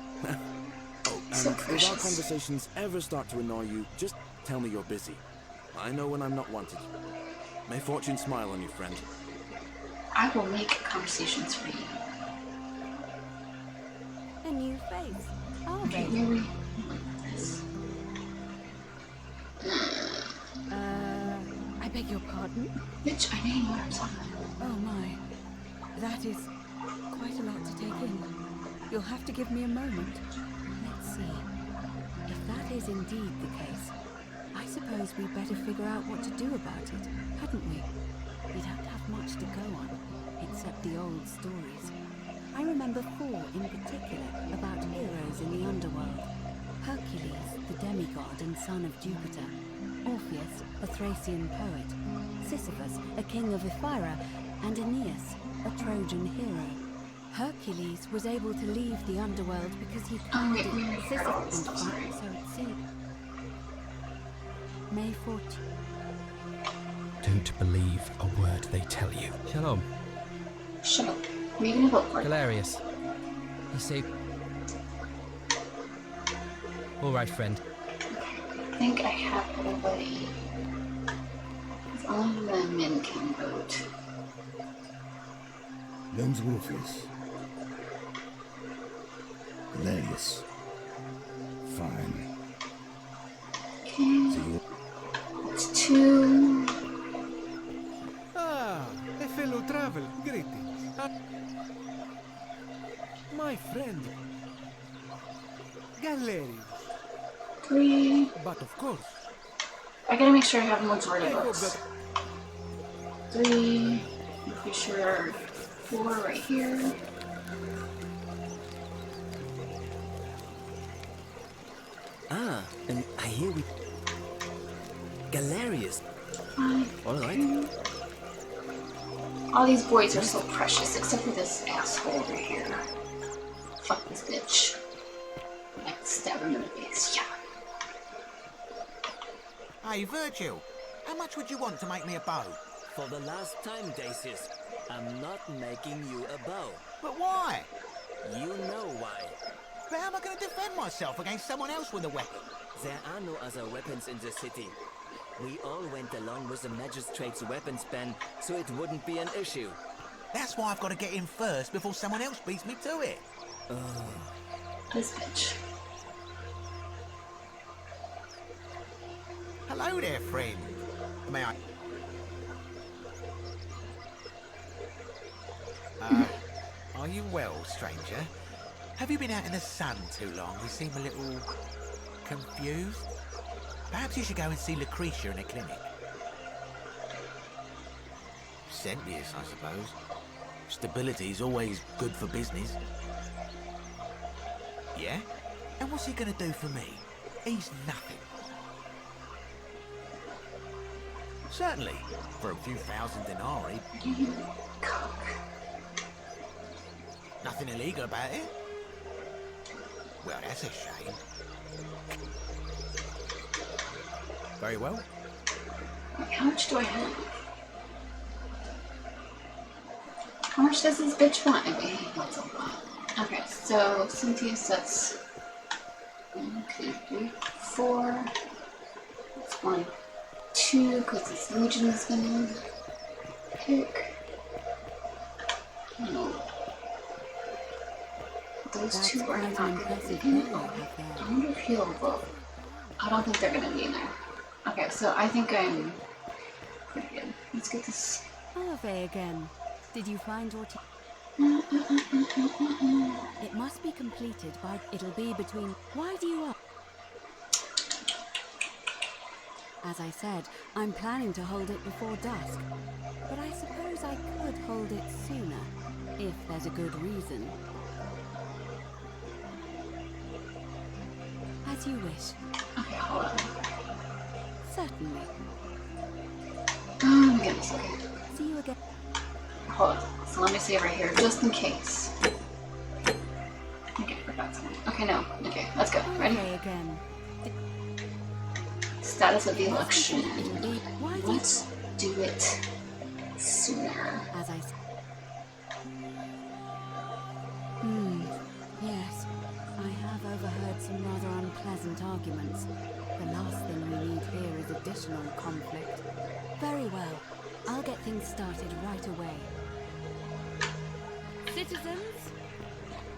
Oh, and So if our precious. conversations ever start to annoy you, just tell me you're busy. I know when I'm not wanted. May fortune smile on you, friend. I will make conversations for you. A new face. Are Okay, they? maybe. I beg your pardon? Bitch, I know what I'm talking about. Oh my. That is quite a lot to take in. You'll have to give me a moment. Let's see. If that is indeed the case, I suppose we'd better figure out what to do about it, hadn't we? We don't have much to go on, except the old stories. I remember 4 in particular about heroes in the underworld. Hercules, the demigod and son of Jupiter. Orpheus, a Thracian poet. Sisyphus, a king of Ephyra. And Aeneas, a Trojan hero. Hercules was able to leave the underworld because he commanded Sisyphus, so it seemed. May 14. Don't believe a word they tell you. Shalom. Shut up. What are you gonna vote for? Hilarious. You see... Alright, friend. I think I have everybody. Because only the men can vote. Lens Rufus. Hilarious. Fine. Okay. It's 2. Ah, a fellow travel. Greetings. My friend. Galerius. 3. But of course. I gotta make sure I have majority I hope votes. that 3. I'm pretty sure 4 right here. Ah, and I hear we... Galerius. 5. Alright. All these boys are so precious, except for this asshole over here. Fuck this bitch. Like, stab him in the face. Yeah. Hey, Virgil, how much would you want to make me a bow? For the last time, Dacius, I'm not making you a bow. But why? You know why. But how am I going to defend myself against someone else with a weapon? There are no other weapons in the city. We all went along with the magistrate's weapons ban, so it wouldn't be an issue. That's why I've got to get in first before someone else beats me to it. This bitch. Hello there, friend. May I... Are you well, stranger? Have you been out in the sun too long? You seem a little... confused? Perhaps you should go and see Lucretia in a clinic. Sentius, I suppose. Stability's always good for business. Yeah? And what's he gonna do for me? He's nothing. Certainly, for a few thousand denarii. Nothing illegal about it? Well, that's a shame. Very well. How much do I have? How much does this bitch want? Okay, he wants a lot. Okay, so Cynthia's, that's 1, 2, 3, 4. That's 1, 2, because this Legion is gonna pick. No. Those 2 are not gonna be in there. I wonder if he'll vote. I don't think they're gonna be in there. Okay, so I think I'm pretty good. Let's get this. Ave again. Did you find what It must be completed by... It'll be between... Why do you... As I said, I'm planning to hold it before dusk. But I suppose I could hold it sooner, if there's a good reason. As you wish. Okay, hold on. Certainly. Oh my goodness, okay. See you again. Hold on. So let me save right here, just in case. I think I forgot something. Okay, no. Okay, let's go. Ready? Okay, again. Status of the election. Let's do it sooner. As I yes. I have overheard some rather unpleasant arguments. The last thing we need here is additional conflict. Very well. I'll get things started right away. Citizens,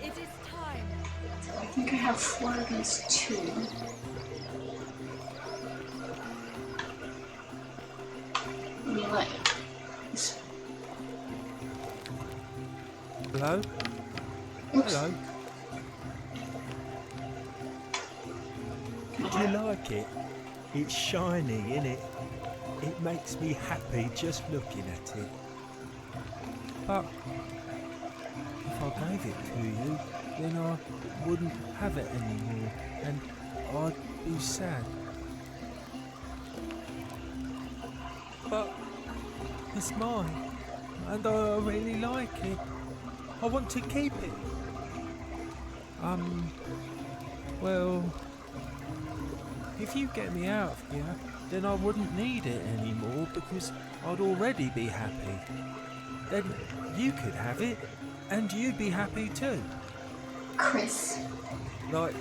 it is time. I think I have 4 against 2. Let me let this. Hello? Oops. Hello? Do you like it? It's shiny, innit? It makes me happy just looking at it. But if I gave it to you, then I wouldn't have it anymore, and I'd be sad. But it's mine, and I really like it. I want to keep it. Well, if you get me out of here, then I wouldn't need it anymore because I'd already be happy. Then you could have it, and you'd be happy too. Chris. Like,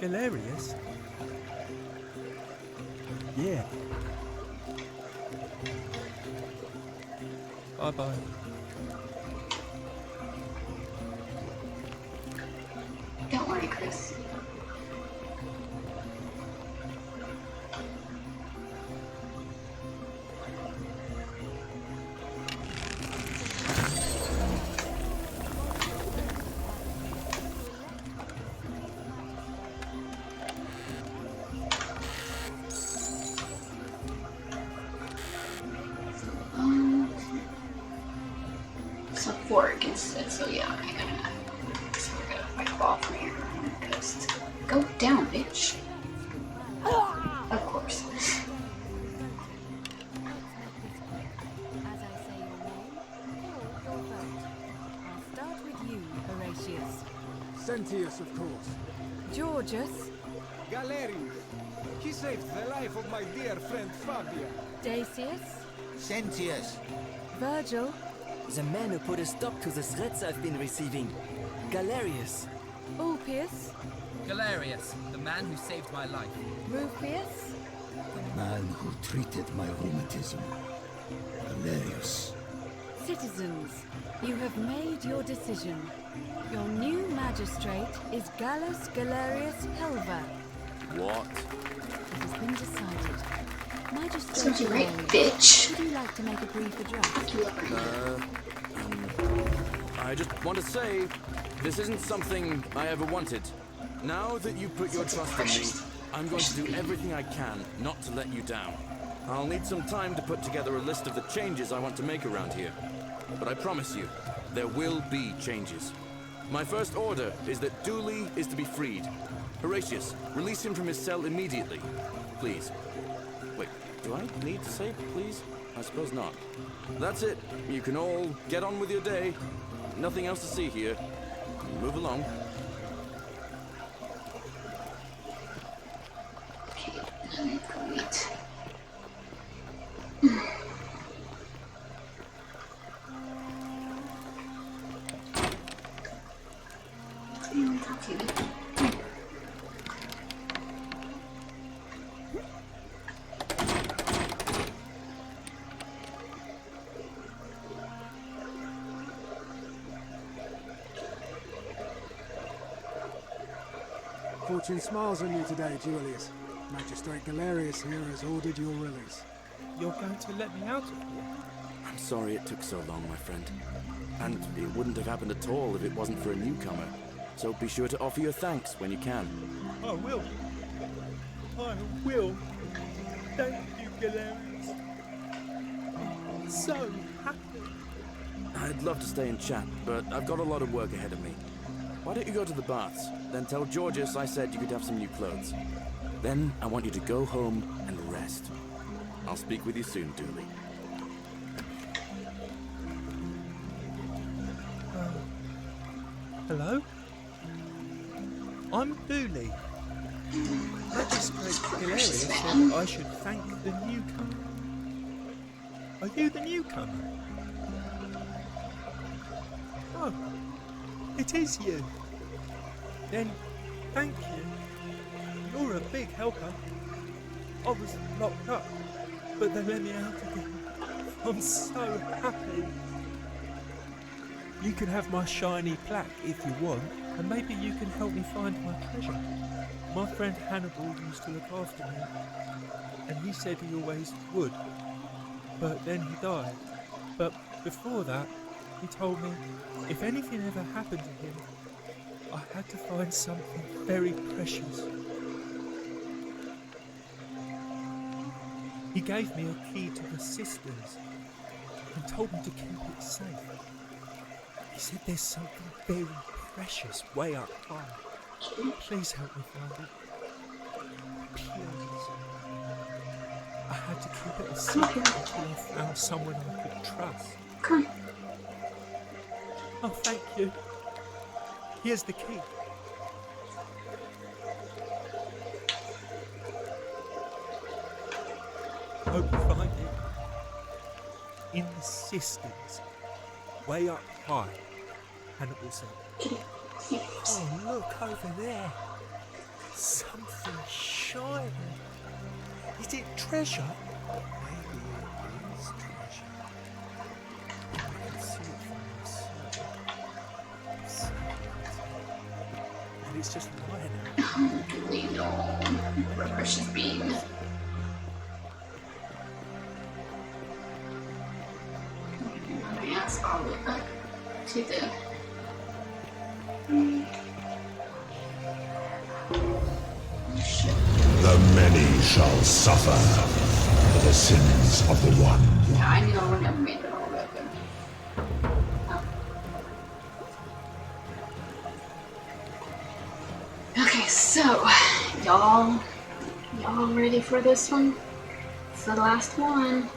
hilarious. Yeah. Bye-bye. Don't worry, Chris. So 4 against it, so yeah, we're gonna fight a ball from here. Just go down, bitch. Of course. As I say your name, or your vote. I'll start with you, Horatius. Sentius, of course. Georgius. Galerius. He saved the life of my dear friend Fabia. Dacius. Sentius. Virgil. The man who put a stop to the threats I've been receiving. Galerius. Ulpius. Galerius, the man who saved my life. Rufius. The man who treated my rheumatism. Valerius. Citizens, you have made your decision. Your new magistrate is Gallus Galerius Helva. What? It has been decided. Magistrate, Serves you right, bitch. Would you like to make a brief address? I just want to say, this isn't something I ever wanted. Now that you put your trust in me, I'm going to do everything I can not to let you down. I'll need some time to put together a list of the changes I want to make around here. But I promise you, there will be changes. My first order is that Dooley is to be freed. Horatius, release him from his cell immediately. Please. Wait, do I need to say please? I suppose not. That's it. You can all get on with your day. Nothing else to see here. Move along. Okay, great. Fortune smiles on you today, Julius. Magistrate Galerius here has ordered your release. You're going to let me out of here? I'm sorry it took so long, my friend. And it wouldn't have happened at all if it wasn't for a newcomer. So be sure to offer your thanks when you can. I will. I will. Thank you, Galerius. I'm so happy. I'd love to stay and chat, but I've got a lot of work ahead of me. Why don't you go to the baths? Then tell Georgius I said you could have some new clothes. Then I want you to go home and rest. I'll speak with you soon, Dooley. Hello? I'm Dooley. Magistrate Hilaria said I should thank the newcomer. Are you the newcomer? Oh, it is you. Then, thank you. You're a big helper. I was locked up, but they let me out again. I'm so happy. You can have my shiny plaque if you want, and maybe you can help me find my treasure. My friend Hannibal used to look after me, and he said he always would, but then he died. But before that, he told me if anything ever happened to him, I had to find something very precious. He gave me a key to the cisterns and told me to keep it safe. He said there's something very precious way up high. Please help me find it. Please. I had to keep it a secret until I found someone I could trust. Come. Oh, thank you. Here's the key. Hope you find it. In the cisterns, way up high, Hannibal said. Oh, look over there. Something shining. Is it treasure? Maybe it is treasure. I can see it from myself. And it's just lying out. We know. Precious beans. Yes, all the way back to the The many shall suffer for the sins of the one. Yeah, I knew I would never made it all the way there. Oh. Okay, so y'all ready for this one? It's the last one.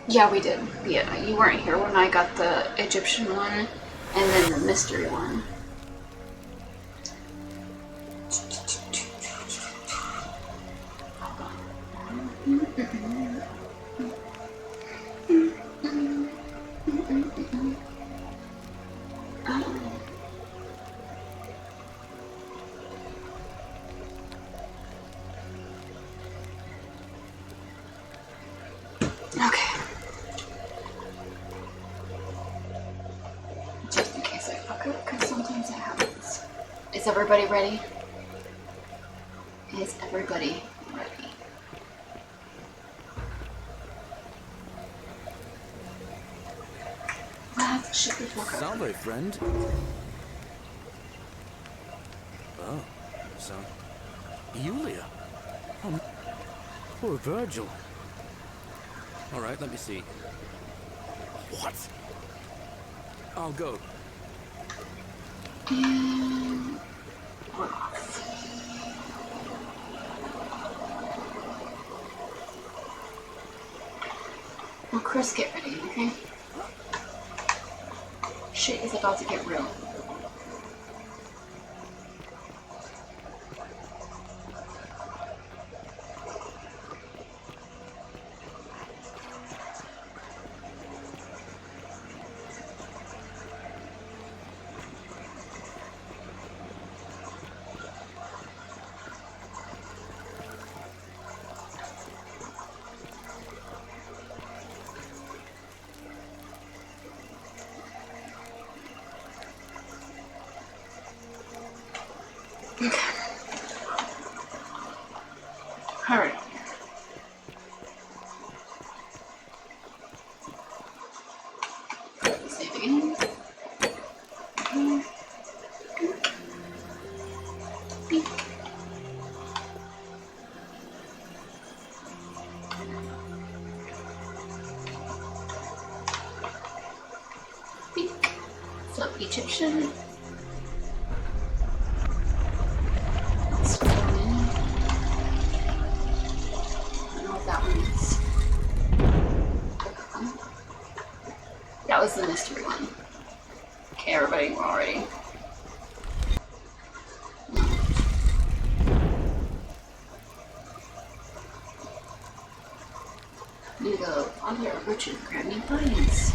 Yeah, we did. Yeah, you weren't here when I got the Egyptian one and then the mystery one. Okay. Just in case I fuck up, because sometimes it happens. Is everybody ready? Is everybody ready? Salve, friend. Oh, so Julia. Oh, poor Virgil. All right, let me see. What? I'll go. And we're off. Well, Chris, get ready, okay? Shit is about to get real. Okay. Alright. Save again. the mystery one. Okay, everybody, we're all ready. You go, Father Richard, grab me pines.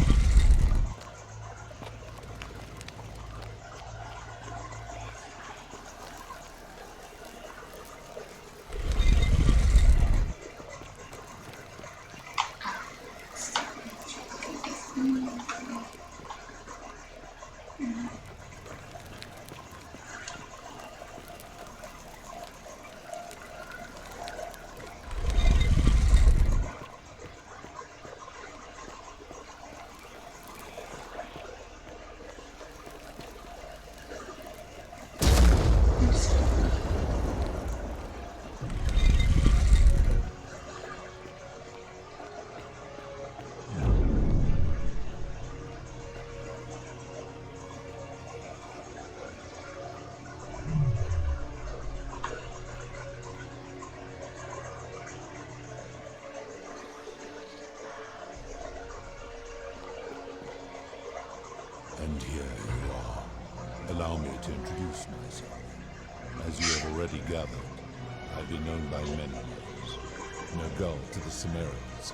And here you are. Allow me to introduce myself. As you have already gathered, I've been known by many names. Nergal to the Sumerians,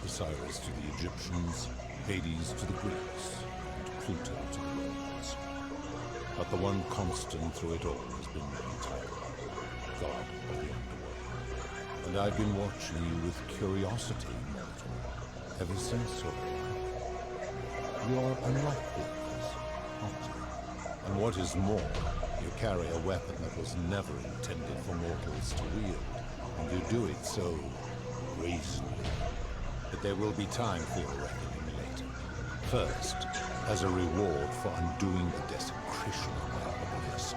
Osiris to the Egyptians, Hades to the Greeks, and Pluto to the Romans. But the one constant through it all has been my title, God of the Underworld. And I've been watching you with curiosity, mortal, ever since your life. You're unlike this, aren't you? And what is more, you carry a weapon that was never intended for mortals to wield, and you do it so brazenly. But there will be time for your reckoning later. First, as a reward for undoing the desecration of my obelisk,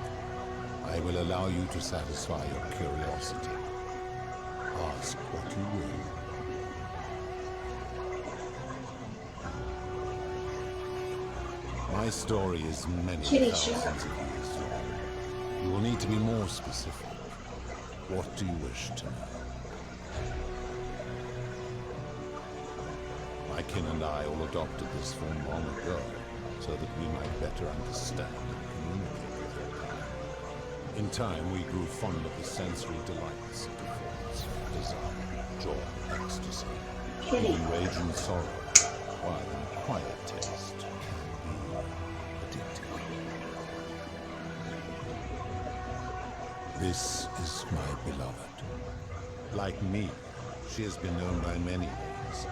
I will allow you to satisfy your curiosity. Ask what you will. My story is many thousands of years long. You will need to be more specific. What do you wish to know? My kin and I all adopted this form long ago, so that we might better understand and communicate with your kind. In time, we grew fond of the sensory delights it affords: desire, joy, ecstasy, even rage and sorrow, while in quiet taste can be addictive. This is my beloved. Like me, she has been known by many names.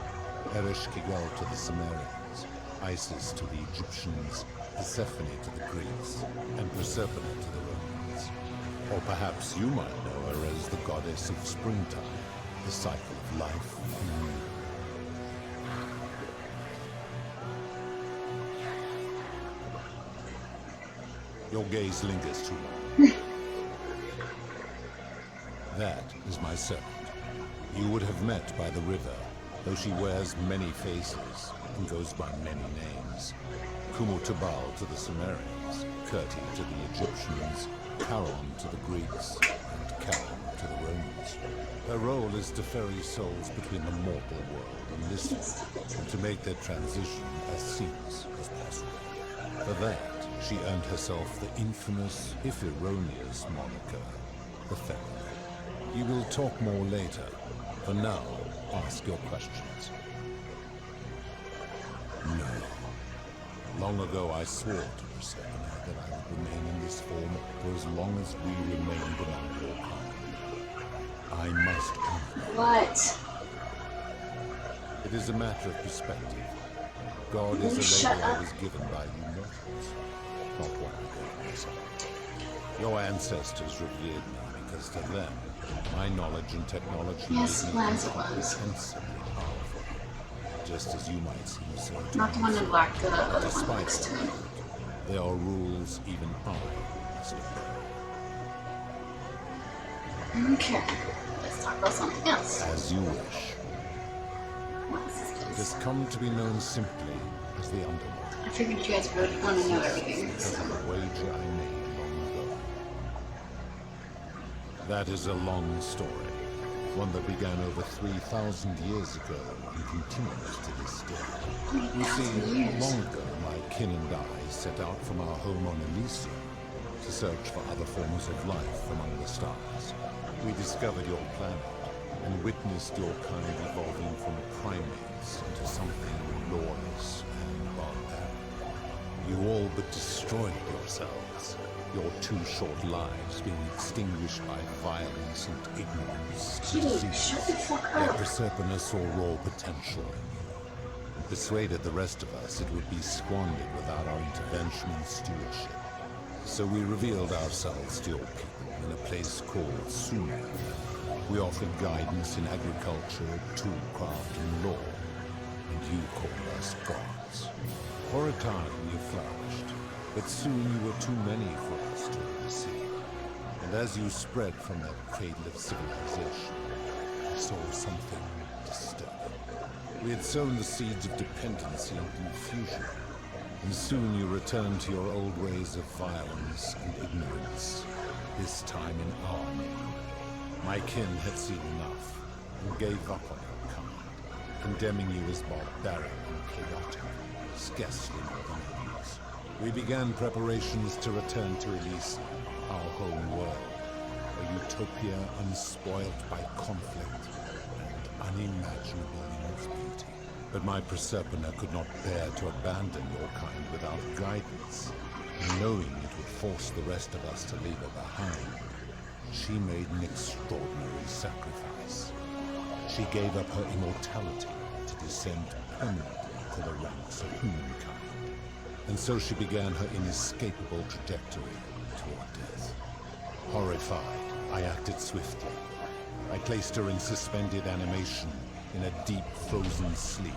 Ereshkigal to the Sumerians, Isis to the Egyptians, Persephone to the Greeks, and Persephone to the Romans. Or perhaps you might know her as the goddess of springtime, the cycle of life and renewal. Your gaze lingers too long. That is my servant. You would have met by the river, though she wears many faces and goes by many names. Kumutubal to the Sumerians, Kirti to the Egyptians, Charon to the Greeks, and Charon to the Romans. Her role is to ferry souls between the mortal world and this world, and to make their transition as seamless as possible. For that, she earned herself the infamous, if erroneous, moniker, the Feminine. You will talk more later. For now, ask your questions. No. Long ago I swore to Persephone that I would remain in this form for as long as we remained among your kind. I must honor you. What? It is a matter of perspective. God is a label I was given by you mortals, not one I gave myself. Your ancestors revered me because to them, my knowledge and technology Yes, made me Lancelot. intensely powerful, just as you might seem so to Not the one in black, the But other one despite next to that, me. there are rules even I must obey. Okay, let's talk about something else. As you wish. It has come to be known simply as the Underworld. I figured you guys would want to know everything. Because of the wager I made long ago. That is a long story. one that began over 3,000 years ago and continues to this day. You see, long ago, my kin and I set out from our home on Elysium to search for other forms of life among the stars. We discovered your planet and witnessed your kind evolving from primates into something lawless and barbaric. You all but destroyed yourselves, your 2 short lives being extinguished by violence and ignorance and disease. Yet Proserpina saw raw potential in you, and persuaded the rest of us it would be squandered without our intervention and stewardship. So we revealed ourselves to your people in a place called Sumer. We offered guidance in agriculture, toolcraft, and law, and you called us gods. For a time you flourished, but soon you were too many for us to oversee. And as you spread from that cradle of civilization, I saw something disturbing. We had sown the seeds of dependency and confusion, and soon you returned to your old ways of violence and ignorance, this time in our name. My kin had seen enough, and gave up on your kind, condemning you as barbaric and chaotic, scarcely more than idiots. We began preparations to return to Elysium, our home world, a utopia unspoilt by conflict and unimaginable in its beauty. But my Proserpina could not bear to abandon your kind without guidance, and knowing it would force the rest of us to leave her behind, she made an extraordinary sacrifice. She gave up her immortality to descend permanently to the ranks of humankind. And so she began her inescapable trajectory toward death. Horrified, I acted swiftly. I placed her in suspended animation in a deep frozen sleep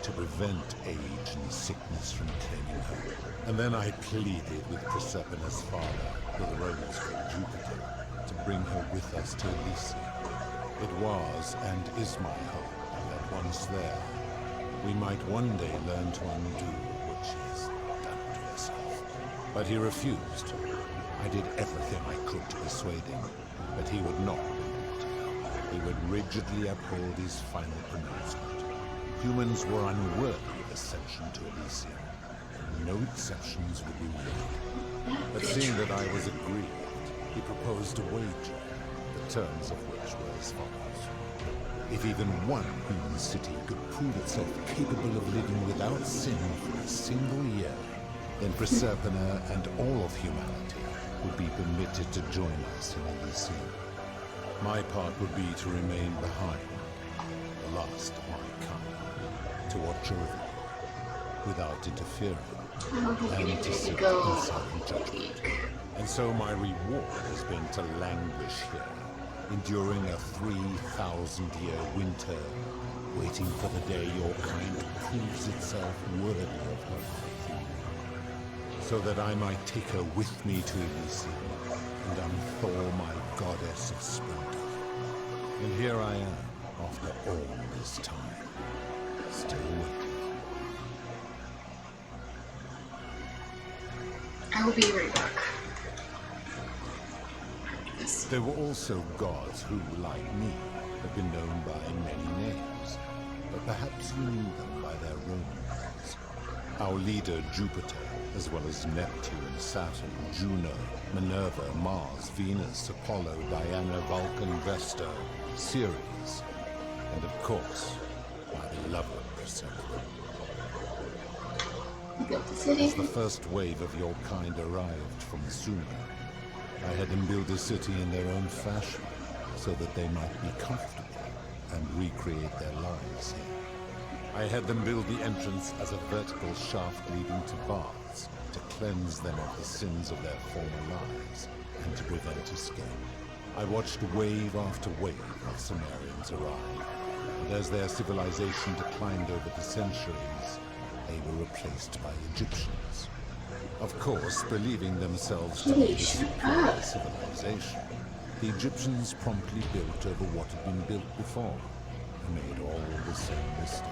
to prevent age and sickness from claiming her. And then I pleaded with Proserpina's father, who the Romans called Jupiter, to bring her with us to Elysium. It was and is my hope that once there, we might one day learn to undo what she has done to herself. But he refused. I did everything I could to persuade him, but he would not relent. He would rigidly uphold his final pronouncement. Humans were unworthy of ascension to Elysium. No exceptions would be made. But seeing that I was aggrieved, he proposed a wager, the terms of which were as follows. If even one human city could prove itself capable of living without sin for a single year, then Proserpina and all of humanity would be permitted to join us in Elysium. My part would be to remain behind, the last of my kind, to watch over you without interfering, and to sit in silent judgment. And so my reward has been to languish here, enduring a 3,000-year winter, waiting for the day your kind proves itself worthy of her life, so that I might take her with me to Elysium and unthaw my goddess of splendor. And here I am, after all this time, still waiting. I will be right back. There were also gods who, like me, have been known by many names, but perhaps you knew them by their Roman names. Our leader, Jupiter, as well as Neptune, Saturn, Juno, Minerva, Mars, Venus, Apollo, Diana, Vulcan, Vesta, Ceres, and of course, my beloved Proserpina. As the first wave of your kind arrived from Sumer, I had them build a city in their own fashion, so that they might be comfortable and recreate their lives here. I had them build the entrance as a vertical shaft leading to baths, to cleanse them of the sins of their former lives, and to prevent escape. I watched wave after wave of Sumerians arrive, and as their civilization declined over the centuries, they were replaced by Egyptians. Of course, believing themselves to be the superior civilization, the Egyptians promptly built over what had been built before, and made all the same mistakes.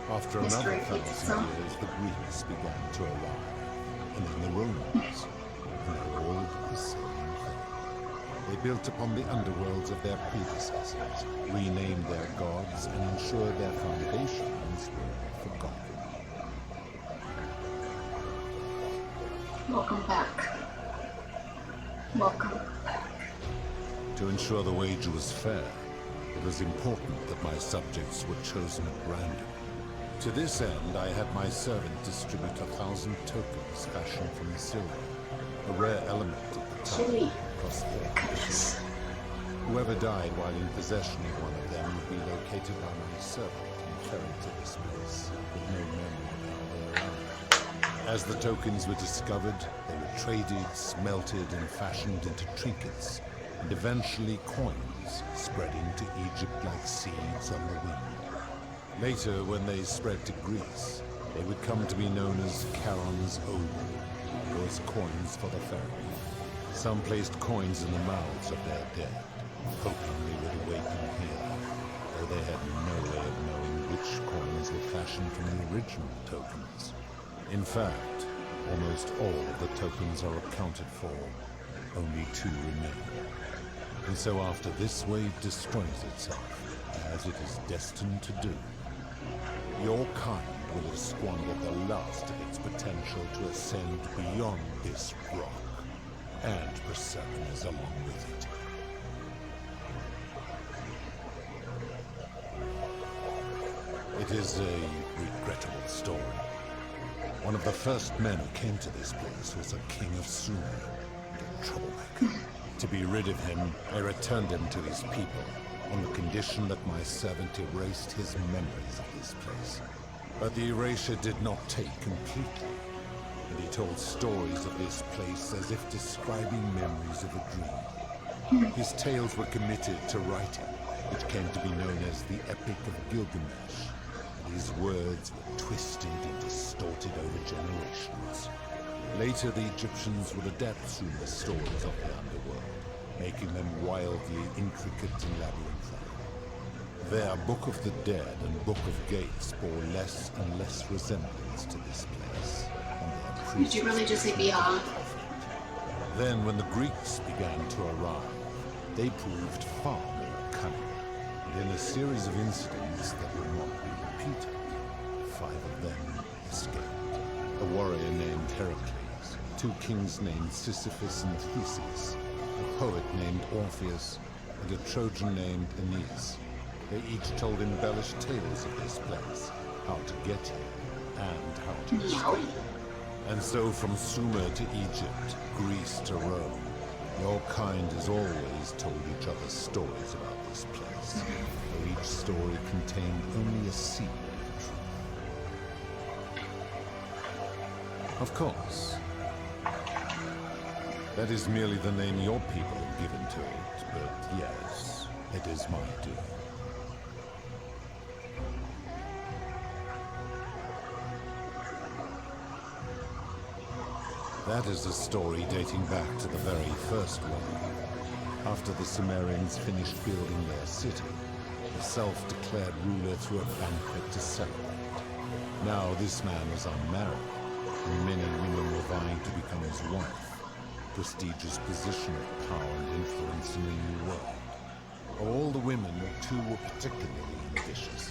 After another 1,000 years, the Greeks began to arrive, and then the Romans, and they all did the same thing. They built upon the underworlds of their predecessors, renamed their gods, and ensured their foundations were forgotten. Welcome back. Welcome back. To ensure the wager was fair, it was important that my subjects were chosen at random. To this end, I had my servant distribute 1,000 tokens fashioned from silver, a rare element at the time across the earth. Whoever died while in possession of one of them would be located by my servant and carried to this place with no memory of how they arrived. As the tokens were discovered, they were traded, smelted, and fashioned into trinkets, and eventually coins, spreading to Egypt like seeds on the wind. Later, when they spread to Greece, they would come to be known as Charon's Obol, or as coins for the pharaoh. Some placed coins in the mouths of their dead, hoping they would awaken here, though they had no way of knowing which coins were fashioned from the original tokens. In fact, almost all of the tokens are accounted for. Only 2 remain. And so after this wave destroys itself, as it is destined to do, your kind will have squandered the last of its potential to ascend beyond this rock, and Persephone along with it. It is a regrettable story. One of the first men who came to this place was a king of Sumer, a troublemaker. To be rid of him, I returned him to his people, on the condition that my servant erased his memories of this place. But the erasure did not take completely, and he told stories of this place as if describing memories of a dream. His tales were committed to writing, which came to be known as the Epic of Gilgamesh, and his words were twisted and distorted over generations. Later, the Egyptians would adapt Sumer stories of the underworld, making them wildly intricate and labyrinthine. Their Book of the Dead and Book of Gates bore less and less resemblance to this place, and their Did you really just say beyond? Then, when the Greeks began to arrive, they proved far more cunning, and in a series of incidents that will not be repeated, 5 of them escaped. A warrior named Heracles, 2 kings named Sisyphus and Theseus, a poet named Orpheus, and a Trojan named Aeneas. They each told embellished tales of this place, how to get here, and how to escape. And so from Sumer to Egypt, Greece to Rome, your kind has always told each other stories about this place, though each story contained only a seed of truth. Of course, that is merely the name your people have given to it, but yes, it is my doing. That is a story dating back to the very first one. After the Sumerians finished building their city, the self-declared ruler threw a banquet to celebrate. Now this man was unmarried, and many women were vying to become his wife, a prestigious position of power and influence in the new world. Of all the women, 2 were particularly ambitious.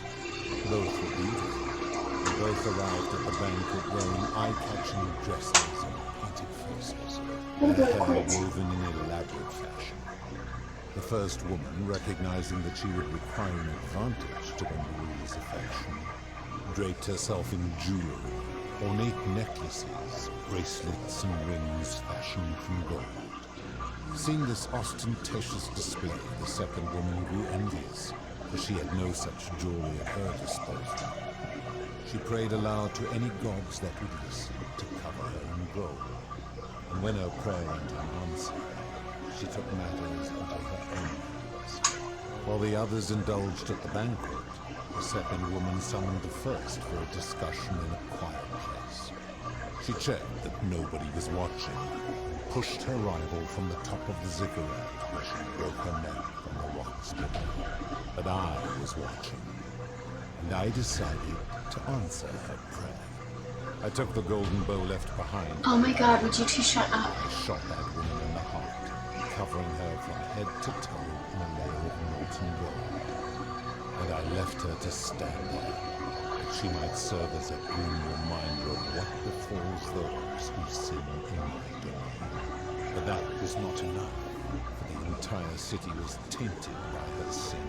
Both were beautiful, and both arrived at the banquet wearing eye-catching dresses and painted faces, their hair woven in elaborate fashion. The first woman, recognizing that she would require an advantage to win the ruler's affection, draped herself in jewelry, ornate necklaces, bracelets, and rings fashioned from gold. Seeing this ostentatious display, the second woman grew envious, for she had no such jewelry at her disposal. She prayed aloud to any gods that would listen to cover her in gold, and when her prayer went unanswered, she took matters into her own hands. While the others indulged at the banquet, the second woman summoned the first for a discussion in a quiet place. She checked that nobody was watching, and pushed her rival from the top of the ziggurat where she broke her neck on the rocks below. But I was watching, and I decided to answer her prayer. I took the golden bow left behind. Oh my god, would you 2 shut up? I shot that woman in the heart, covering her from head to toe in a layer of molten gold. And I left her to stand there, that she might serve as a grim reminder of what befalls those who sin in my domain. But that was not enough, for the entire city was tainted by her sin,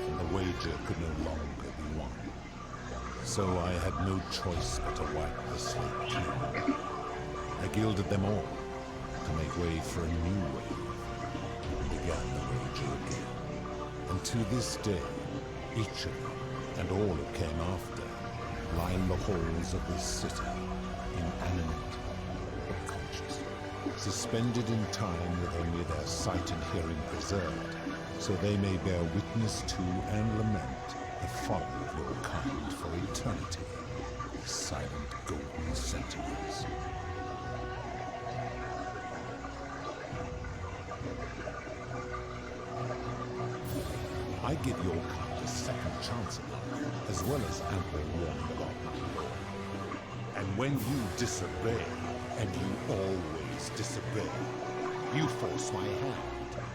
and the wager could no longer be won. So I had no choice but to wipe the slate clean. I gilded them all, to make way for a new wave, and began the wager again. And to this day, each of them, and all who came after, line the halls of this city, inanimate but conscious, suspended in time with only their sight and hearing preserved, so they may bear witness to and lament the folly of your kind for eternity, silent golden sentinels. I give your kind a second chance at life, as well as ample warning about my law. And when you disobey, and you always disobey, you force my hand,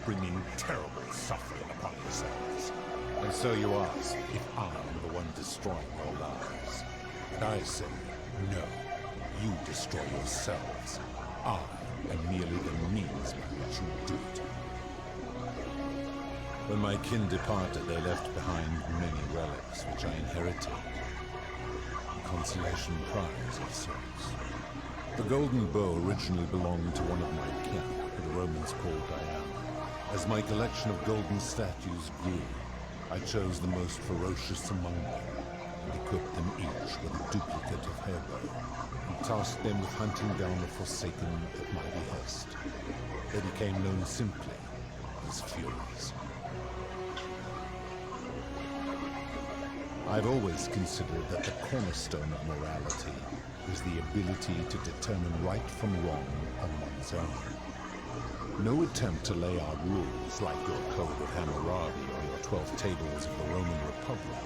bringing terrible suffering upon yourselves. And so you ask if I am the one destroying your lives. And I say, no, you destroy yourselves. I am merely the means by which you do it. When my kin departed, they left behind many relics which I inherited. A consolation prize of sorts. The golden bow originally belonged to one of my kin, who the Romans called Diana. As my collection of golden statues grew, I chose the most ferocious among them, and equipped them each with a duplicate of her bow, and tasked them with hunting down the Forsaken at my behest. They became known simply as Furies. I've always considered that the cornerstone of morality is the ability to determine right from wrong on one's own. No attempt to lay out rules like your Code of Hammurabi or your 12 Tables of the Roman Republic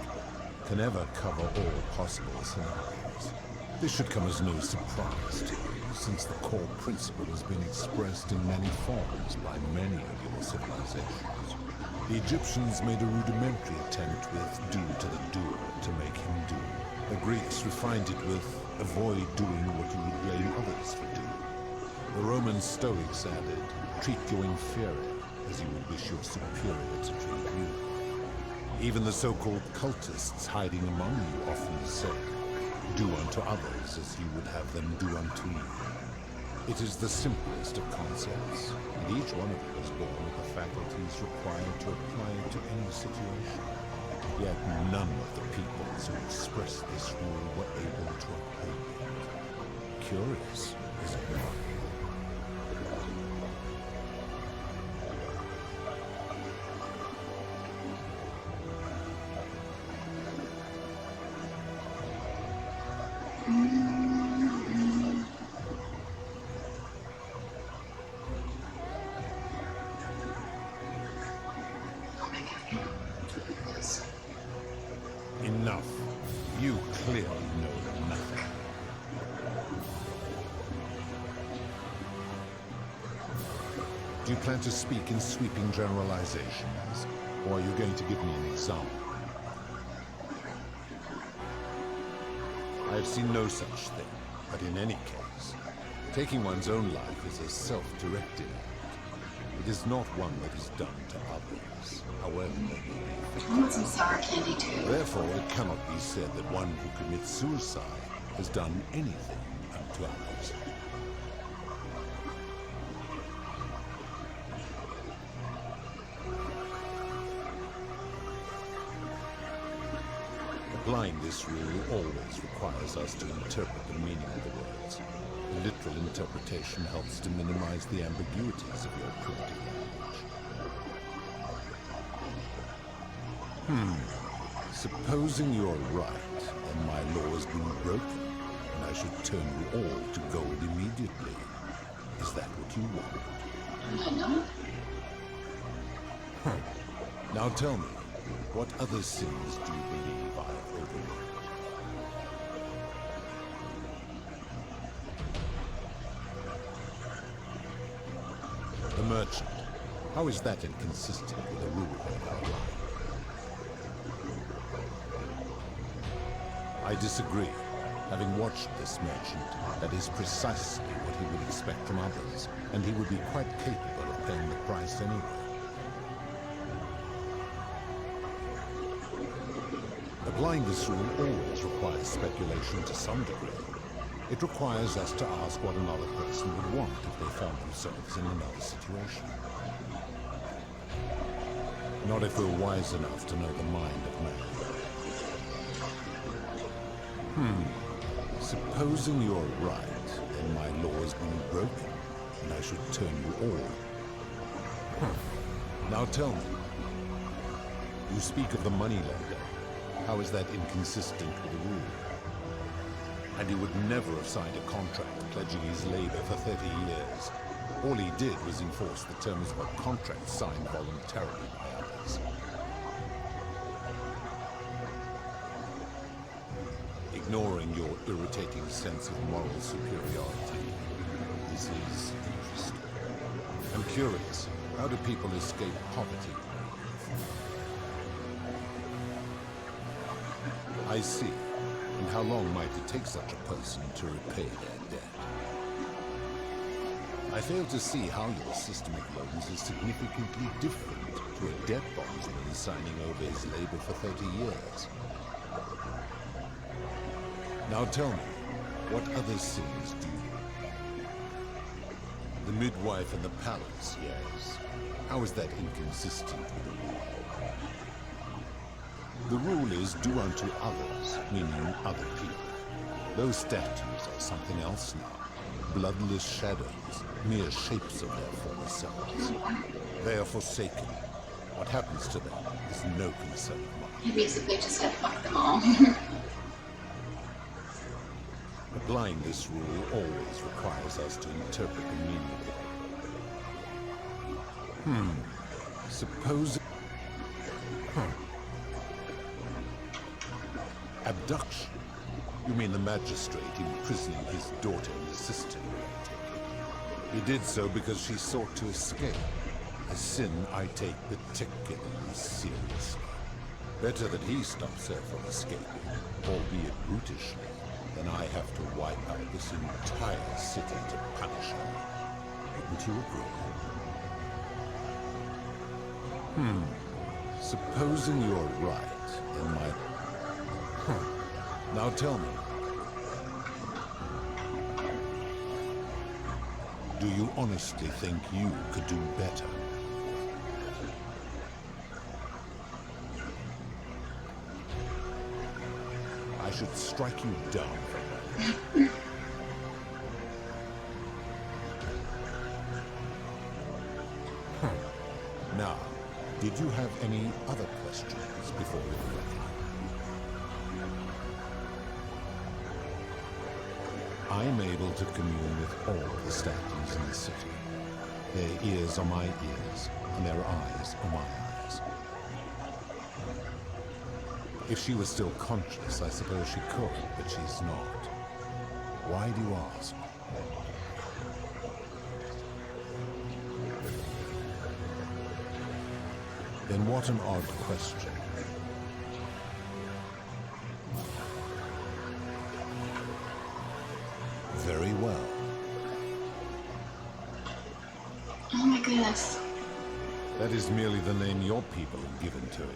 can ever cover all possible scenarios. This should come as no surprise to you, since the core principle has been expressed in many forms by many of your civilizations. The Egyptians made a rudimentary attempt with do to the doer to make him do. The Greeks refined it with avoid doing what you would blame others for doing. The Roman Stoics added, treat your inferior as you would wish your superior to treat you. Even the so-called cultists hiding among you often say, do unto others as you would have them do unto you. It is the simplest of concepts, and each one of you is born with the faculties required to apply it to any situation. Yet none of the peoples who expressed this rule were able to uphold it. Curious, is it not? Enough. You clearly know nothing. Do you plan to speak in sweeping generalizations, or are you going to give me an example? I have seen no such thing, but in any case, taking one's own life is a self-directed act. It is not one that is done to others, however they may be. I want some sour candy too. Therefore, it cannot be said that one who commits suicide has done anything unto others. Applying this rule always requires us to interpret the meaning of the words. The literal interpretation helps to minimize the ambiguities of your primitive language. Supposing you're right, and my law has been broken, and I should turn you all to gold immediately. Is that what you want? No. Now tell me, what other sins do you believe I have overlooked? The merchant, How is that inconsistent with the rule I've outlined? I disagree. Having watched this merchant, that is precisely what he would expect from others, and he would be quite capable of paying the price anyway. Applying this rule always requires speculation to some degree. It requires us to ask what another person would want if they found themselves in another situation. Not if we're wise enough to know the mind of man. Supposing you're right, then my law has been broken, and I should turn you all. Now tell me, you speak of the moneylender. How is that inconsistent with the rule? And he would never have signed a contract pledging his labor for 30 years. All he did was enforce the terms of a contract signed voluntarily by others. Ignoring your irritating sense of moral superiority, this is interesting. I'm curious, how do people escape poverty? I see. And how long might it take such a person to repay their debt? I fail to see how your system of loans is significantly different to a debt bondsman signing over his labor for 30 years. Now tell me, what other sins do you? The midwife and the palace, yes. How is that inconsistent with the rule? The rule is do unto others, meaning other people. Those statues are something else now. Bloodless shadows, mere shapes of their former selves. They are forsaken. What happens to them is no concern of mine. He basically just said fuck them all. Applying this rule always requires us to interpret the meaning of it. Suppose... Abduction? You mean the magistrate imprisoning his daughter in the cistern, I take it? He did so because she sought to escape. A sin I take particularly seriously. Better that he stops her from escaping, albeit brutishly, than I have to wipe out this entire city to punish her. Wouldn't you agree? Supposing you're right, then my... Now tell me. Do you honestly think you could do better? I should strike you down for that. Now, did you have any other questions before we begin? I am able to commune with all the statues in the city. Their ears are my ears, and their eyes are my eyes. If she was still conscious, I suppose she could, but she's not. Why do you ask? Then what an odd question. Very well. Oh my goodness. That is merely the name your people have given to it.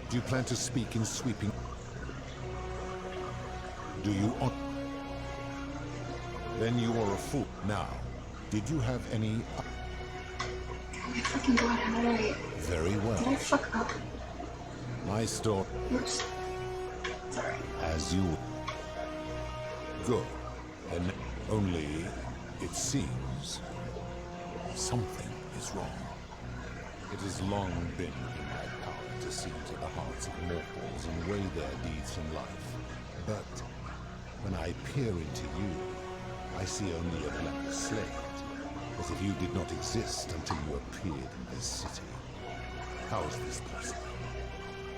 Do you plan to speak in sweeping? Do you on? Then you are a fool. Now, did you have any... Oh my fucking god, how did I... Very well. Did I fuck up? My store... Oops. Sorry. As you... Good. And only, it seems, something is wrong. It has long been in my power to see into the hearts of mortals and weigh their deeds in life. But when I peer into you, I see only a blank slate, as if you did not exist until you appeared in this city. How is this possible?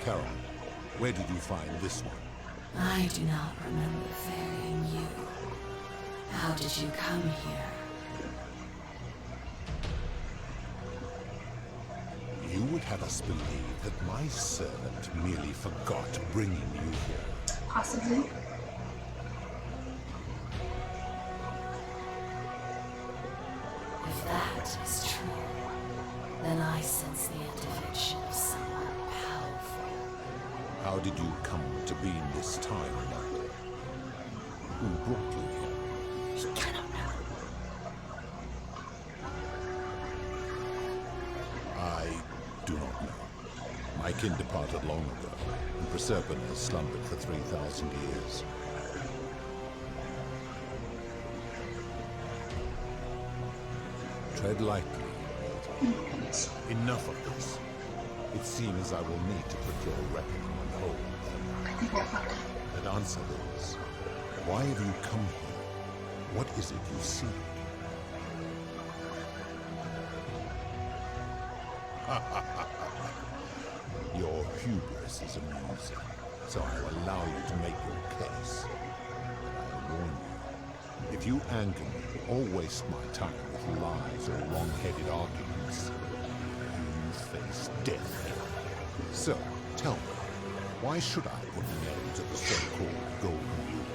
Carol, where did you find this one? I do not remember ferrying you How did you come here? You would have us believe that my servant merely forgot bringing you here. Possibly. If that is true, then I sense the intervention of someone powerful. How did you come to be in this time, Amanda? Who brought you here? You cannot know. I do not know. My kin departed long ago, and Proserpine has slumbered for 3,000 years. Tread lightly. Enough of this. It seems I will need to put your record on hold. And answer this. Why have you come here? What is it you seek? Your hubris is amusing, so I will allow you to make your case. But I warn you, if you anger me or waste my time with lies or wrong-headed arguments, you face death. So, tell me, why should I put an end to the so-called Golden Rule?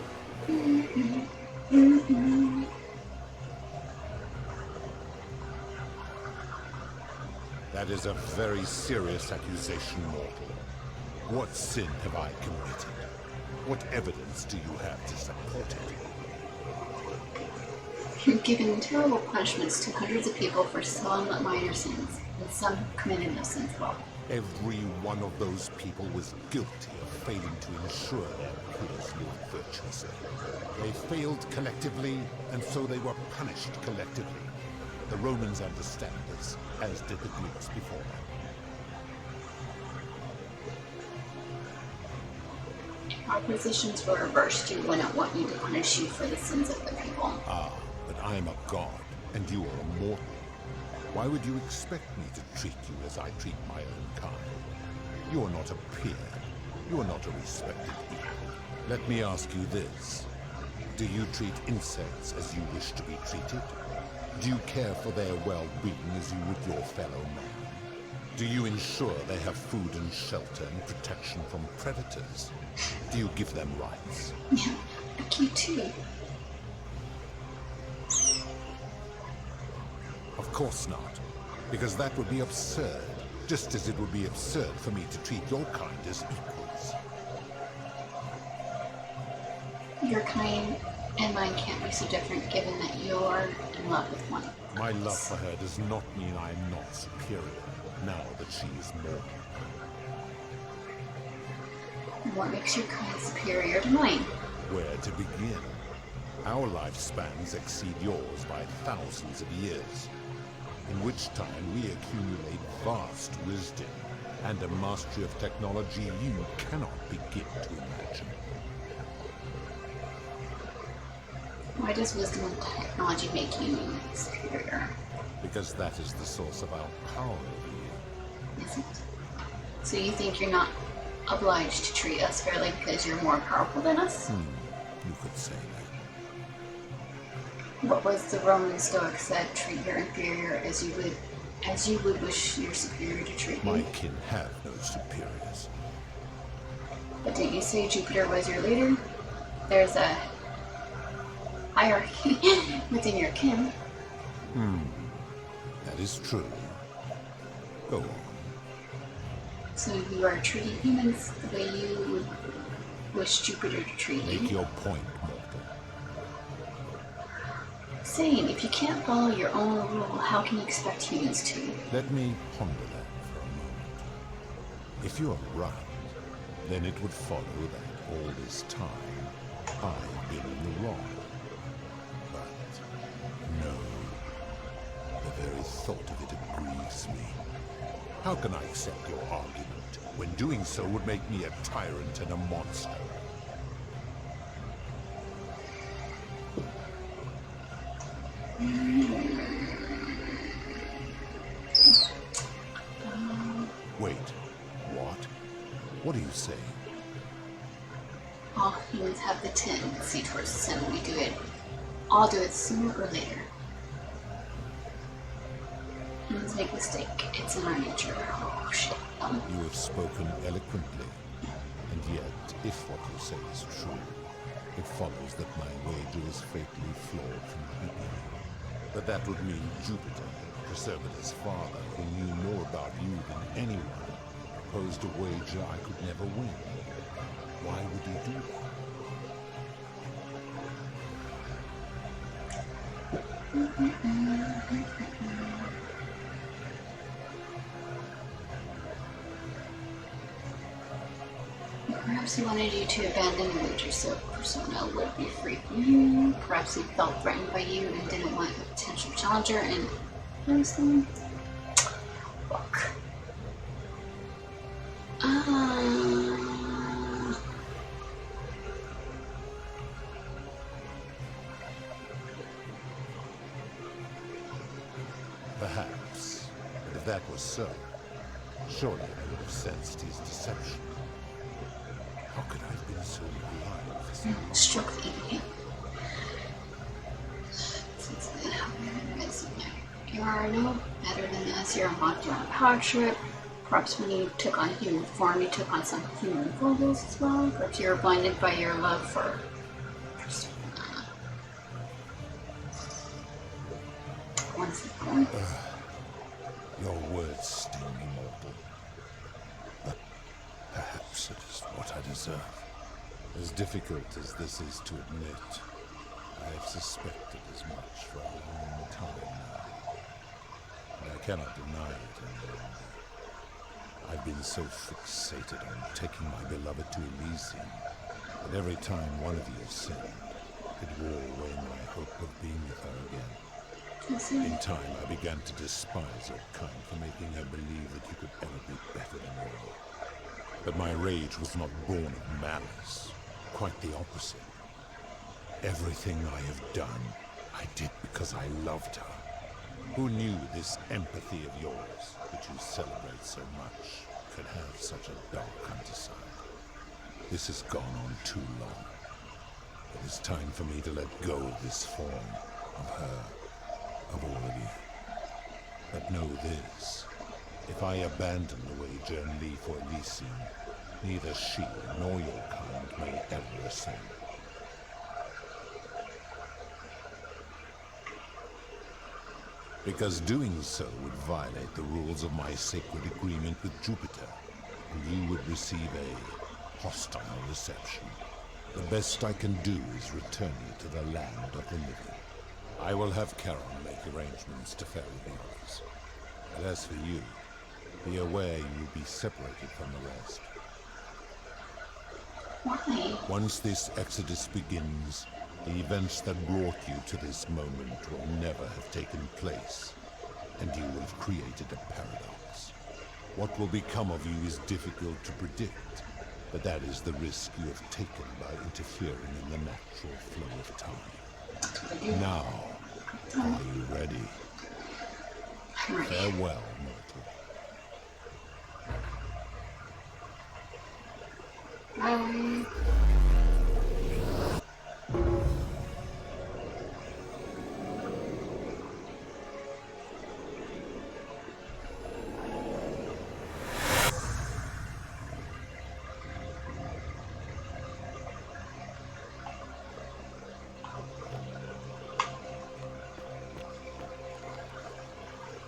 That is a very serious accusation, mortal. What sin have I committed? What evidence do you have to support it? You've given terrible punishments to hundreds of people for some minor sins, and some committed no sins at all. Every one of those people was guilty of failing to ensure their peers lived virtuously. They failed collectively, and so they were punished collectively. The Romans understand this, as did the Greeks before them. Our positions were reversed. You wouldn't want me to punish you for the sins of the people. Ah, but I am a god, and you are a mortal. Why would you expect me to treat you as I treat my own kind? You are not a peer. You are not a respected equal. Let me ask you this. Do you treat insects as you wish to be treated? Do you care for their well-being as you would your fellow man? Do you ensure they have food and shelter and protection from predators? Do you give them rights? Yeah, like you too. Of course not, because that would be absurd, just as it would be absurd for me to treat your kind as equals. Your kind and mine can't be so different given that you're in love with one. My love for her does not mean I am not superior, now that she is mortal. What makes your kind superior to mine? Where to begin? Our lifespans exceed yours by thousands of years, in which time we accumulate vast wisdom and a mastery of technology you cannot begin to imagine. Why does wisdom and technology make you superior? Because that is the source of our power over you. Is it? So you think you're not obliged to treat us fairly because you're more powerful than us? You could say that. What was the Roman Stoic said? Treat your inferior as you would wish your superior to treat you. My kin have no superiors. But didn't you say Jupiter was your leader? There's a hierarchy within your kin. That is true. Go on. So you are treating humans the way you would wish Jupiter to treat you. Make your point, mortal. Saying, if you can't follow your own rule, how can you expect humans to? Let me ponder that for a moment. If you are right, then it would follow that all this time I've been in the wrong. But no, the very thought of it grieves me. How can I accept your argument when doing so would make me a tyrant and a monster? Wait, what? What are you saying? All humans have the tendency towards sin. We do it I'll do it sooner or later. Let's make a mistake. It's in our nature. Oh shit. You have spoken eloquently, and yet, if what you say is true, it follows that my wager is fatally flawed from the beginning. But that would mean Jupiter, Persephon's father, who knew more about you than anyone, proposed a wager I could never win. Why would he do that? Perhaps he wanted you to abandon the wager so Persona would be free from you. Perhaps he felt threatened by you and didn't want a potential challenger and everything. Fuck. Perhaps. But if that was so, surely I would have sensed his deception. How could I have been so blind for so long? Struck the enemy. You are no better than us. You're embarked on a power trip. Perhaps when you took on human form, you took on some human photos as well. Perhaps you were blinded by your love for Persona. Once again. Your words sting me, mortal. But perhaps it is what I deserve. As difficult as this is to admit, I have suspected as much for a long time now. And I cannot deny it any longer. I've been so fixated on taking my beloved to Elysium that every time one of you sinned, it wore away my hope of being with her again. In time, I began to despise your kind for making her believe that you could ever be better than her own. But my rage was not born of malice. Quite the opposite. Everything I have done, I did because I loved her. Who knew this empathy of yours, which you celebrate so much, could have such a dark underside? This has gone on too long. It is time for me to let go of this form, of her, of all of you. But know this, if I abandon the wager and leave for Elysium, neither she nor your kind may ever ascend. Because doing so would violate the rules of my sacred agreement with Jupiter, and you would receive a hostile reception. The best I can do is return you to the land of the living. I will have Charon make arrangements to ferry the others. But as for you, be aware you will be separated from the rest. Why? Once this exodus begins, the events that brought you to this moment will never have taken place, and you will have created a paradox. What will become of you is difficult to predict, but that is the risk you have taken by interfering in the natural flow of time. Now, are you ready? Farewell, mortal.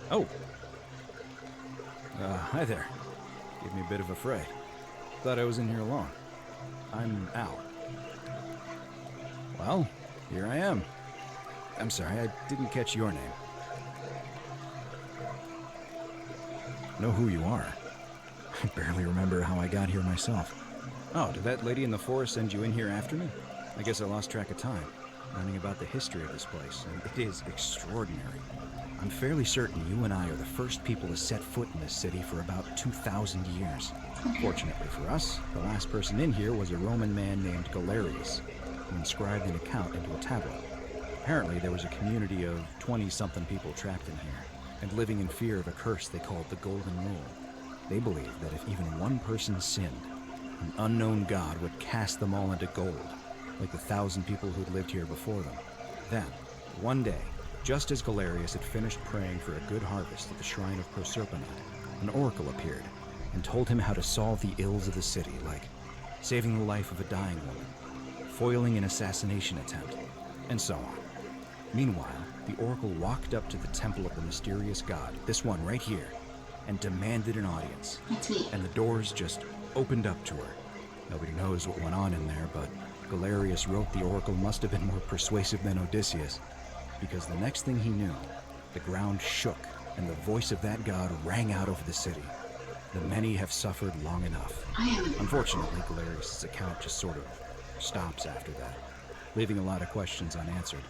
Oh. Hi there. Gave me a bit of a fright. Thought I was in here alone. I'm Al. Well, here I am. I'm sorry, I didn't catch your name. Know who you are. I barely remember how I got here myself. Oh, did that lady in the forest send you in here after me? I guess I lost track of time, learning about the history of this place, and it is extraordinary. I'm fairly certain you and I are the first people to set foot in this city for about 2,000 years. Fortunately for us, the last person in here was a Roman man named Galerius, who inscribed an account into a tablet. Apparently there was a community of 20-something people trapped in here, and living in fear of a curse they called the Golden Rule. They believed that if even one person sinned, an unknown god would cast them all into gold, like the 1,000 people who'd lived here before them. Then, one day, just as Galerius had finished praying for a good harvest at the shrine of Proserpina, an oracle appeared and told him how to solve the ills of the city, like saving the life of a dying woman, foiling an assassination attempt, and so on. Meanwhile, the oracle walked up to the temple of the mysterious god, this one right here, and demanded an audience. That's me. And the doors just opened up to her. Nobody knows what went on in there, but Galerius wrote the oracle must have been more persuasive than Odysseus, because the next thing he knew, the ground shook and the voice of that god rang out over the city. The many have suffered long enough. Unfortunately, Galerius' account just sort of stops after that, leaving a lot of questions unanswered.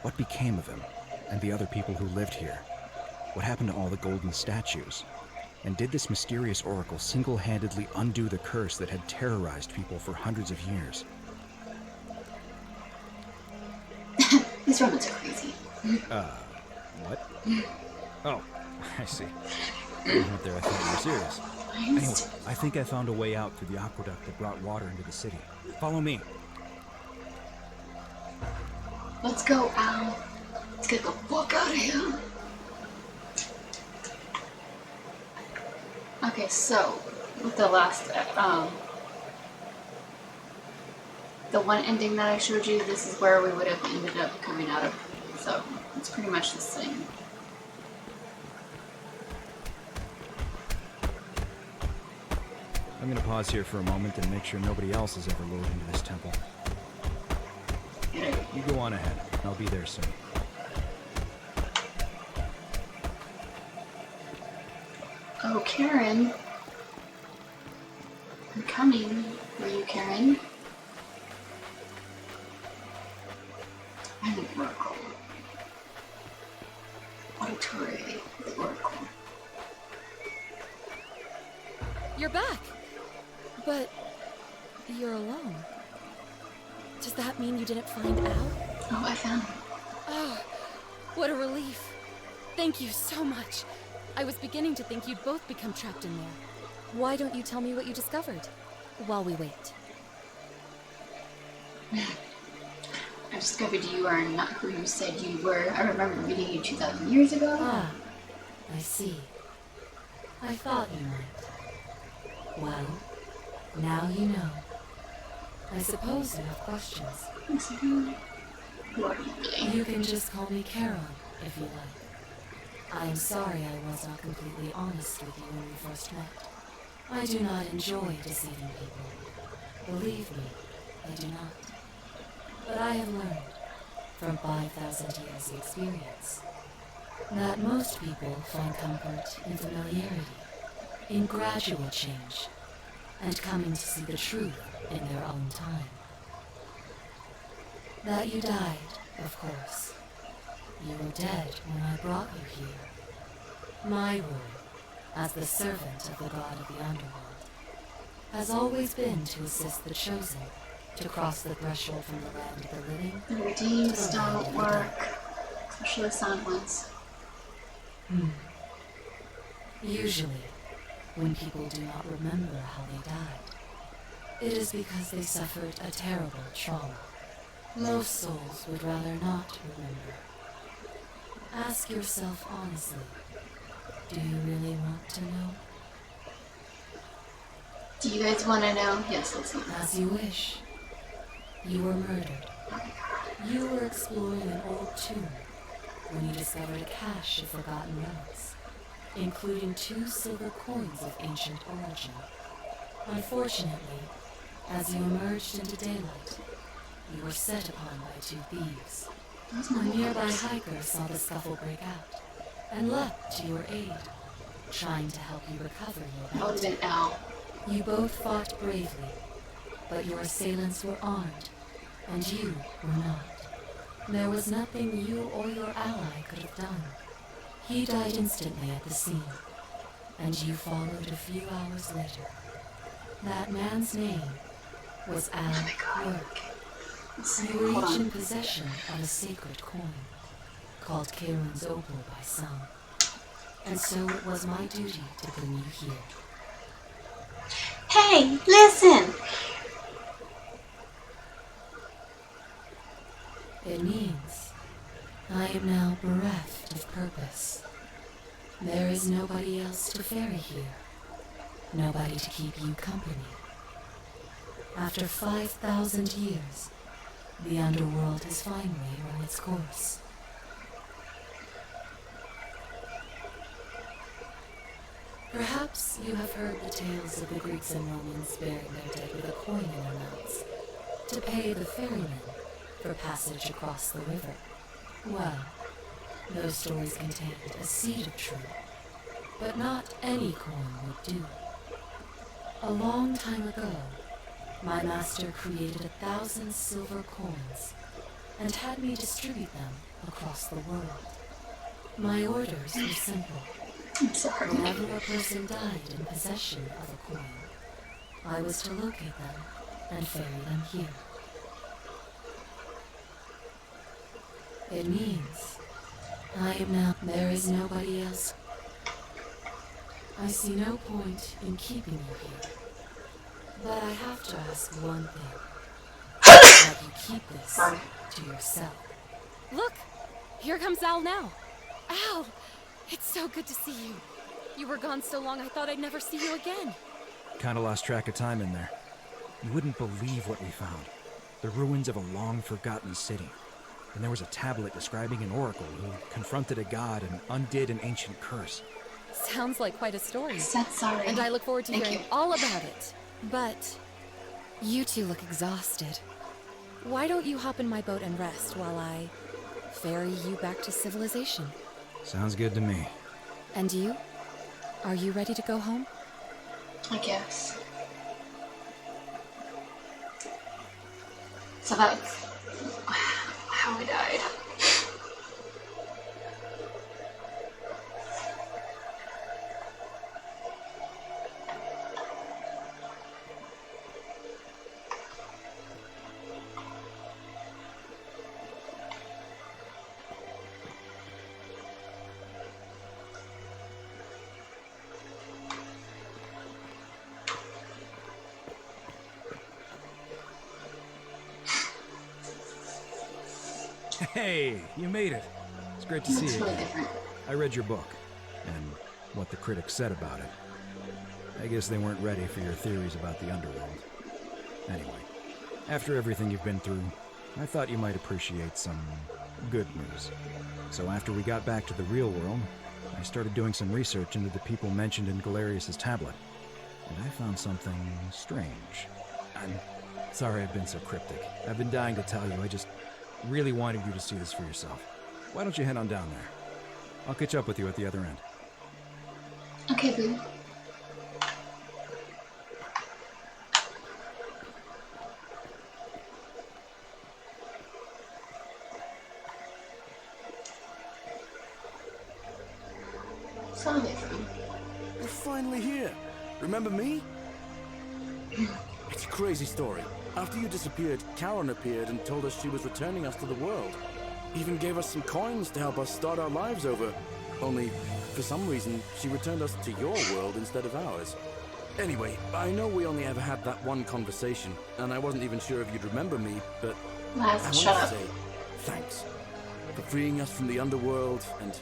What became of him and the other people who lived here? What happened to all the golden statues? And did this mysterious oracle single-handedly undo the curse that had terrorized people for hundreds of years? These Romans are crazy. What? Oh, I see. Right there, I thought you were serious. Anyway, I think I found a way out through the aqueduct that brought water into the city. Follow me. Let's go, Al. Let's get the fuck out of here. Okay, so with the last, the one ending that I showed you, this is where we would have ended up coming out of. So it's pretty much the same. I'm gonna pause here for a moment and make sure nobody else has ever lured into this temple. You go on ahead. I'll be there soon. Oh, Karen. I'm coming for you, Karen. I'm an oracle. A.Auditore, the oracle. You're back! But you're alone. Does that mean you didn't find Al? Oh, I found him. Oh, what a relief. Thank you so much. I was beginning to think you'd both become trapped in there. Why don't you tell me what you discovered while we wait? I discovered you are not who you said you were. I remember meeting you 2,000 years ago. Ah, I see. I thought you might. Well, now you know. I suppose you have questions. Yes, I do. Who are you? You can just call me Carol, if you like. I'm sorry I was not completely honest with you when we first met. I do not enjoy deceiving people. Believe me, I do not. But I have learned, from 5,000 years of experience, that most people find comfort in familiarity, in gradual change, and coming to see the truth in their own time. That you died, of course. You were dead when I brought you here. My role, as the servant of the god of the underworld, has always been to assist the chosen to cross the threshold from the land of the living The redeemed still don't work, especially the sound ones. Usually, when people do not remember how they died, it is because they suffered a terrible trauma. Most souls would rather not remember. Ask yourself honestly, do you really want to know? Do you guys want to know? Yes, let's know. As you wish. You were murdered. You were exploring an old tomb when you discovered a cache of forgotten relics, including 2 silver coins of ancient origin. Unfortunately, as you emerged into daylight, you were set upon by 2 thieves. A nearby hiker saw the scuffle break out and leapt to your aid, trying to help you recover your That would have been Al. You both fought bravely, but your assailants were armed, and you were not. There was nothing you or your ally could have done. He died instantly at the scene, and you followed a few hours later. That man's name was Al Work. You were each in possession of a sacred coin, called Karen's Opal by some. And so it was my duty to bring you here. Hey, listen! It means I am now bereft of purpose. There is nobody else to ferry here. Nobody to keep you company. After 5,000 years, the underworld has finally run its course. Perhaps you have heard the tales of the Greeks and Romans burying their dead with a coin in their mouths to pay the ferrymen for passage across the river. Well, those stories contained a seed of truth, but not any coin would do. A long time ago, my master created 1,000 silver coins and had me distribute them across the world. My orders were simple. Whenever a person died in possession of a coin, I was to locate them and ferry them here. It means I am now. There is nobody else. I see no point in keeping you here. But I have to ask one thing. That you keep this to yourself. Look! Here comes Al now. Al! It's so good to see you. You were gone so long I thought I'd never see you again. Kinda lost track of time in there. You wouldn't believe what we found. The ruins of a long-forgotten city. And there was a tablet describing an oracle who confronted a god and undid an ancient curse. Sounds like quite a story. Sorry. And I look forward to hearing all about it. But you two look exhausted. Why don't you hop in my boat and rest while I ferry you back to civilization? Sounds good to me. And you? Are you ready to go home? I guess. So that's how I died. Hey, you made it. It's great to see you again. I read your book, and what the critics said about it. I guess they weren't ready for your theories about the underworld. Anyway, after everything you've been through, I thought you might appreciate some good news. So after we got back to the real world, I started doing some research into the people mentioned in Galerius' tablet. And I found something strange. I'm sorry I've been so cryptic. I've been dying to tell you, I just really wanted you to see this for yourself. Why don't you head on down there? I'll catch up with you at the other end. Okay, boo. Saw they from? You're finally here. Remember me? It's a crazy story. After you disappeared, Karen appeared and told us she was returning us to the world. Even gave us some coins to help us start our lives over. Only, for some reason, she returned us to your world instead of ours. Anyway, I know we only ever had that one conversation, and I wasn't even sure if you'd remember me, but I want to say thanks for freeing us from the underworld and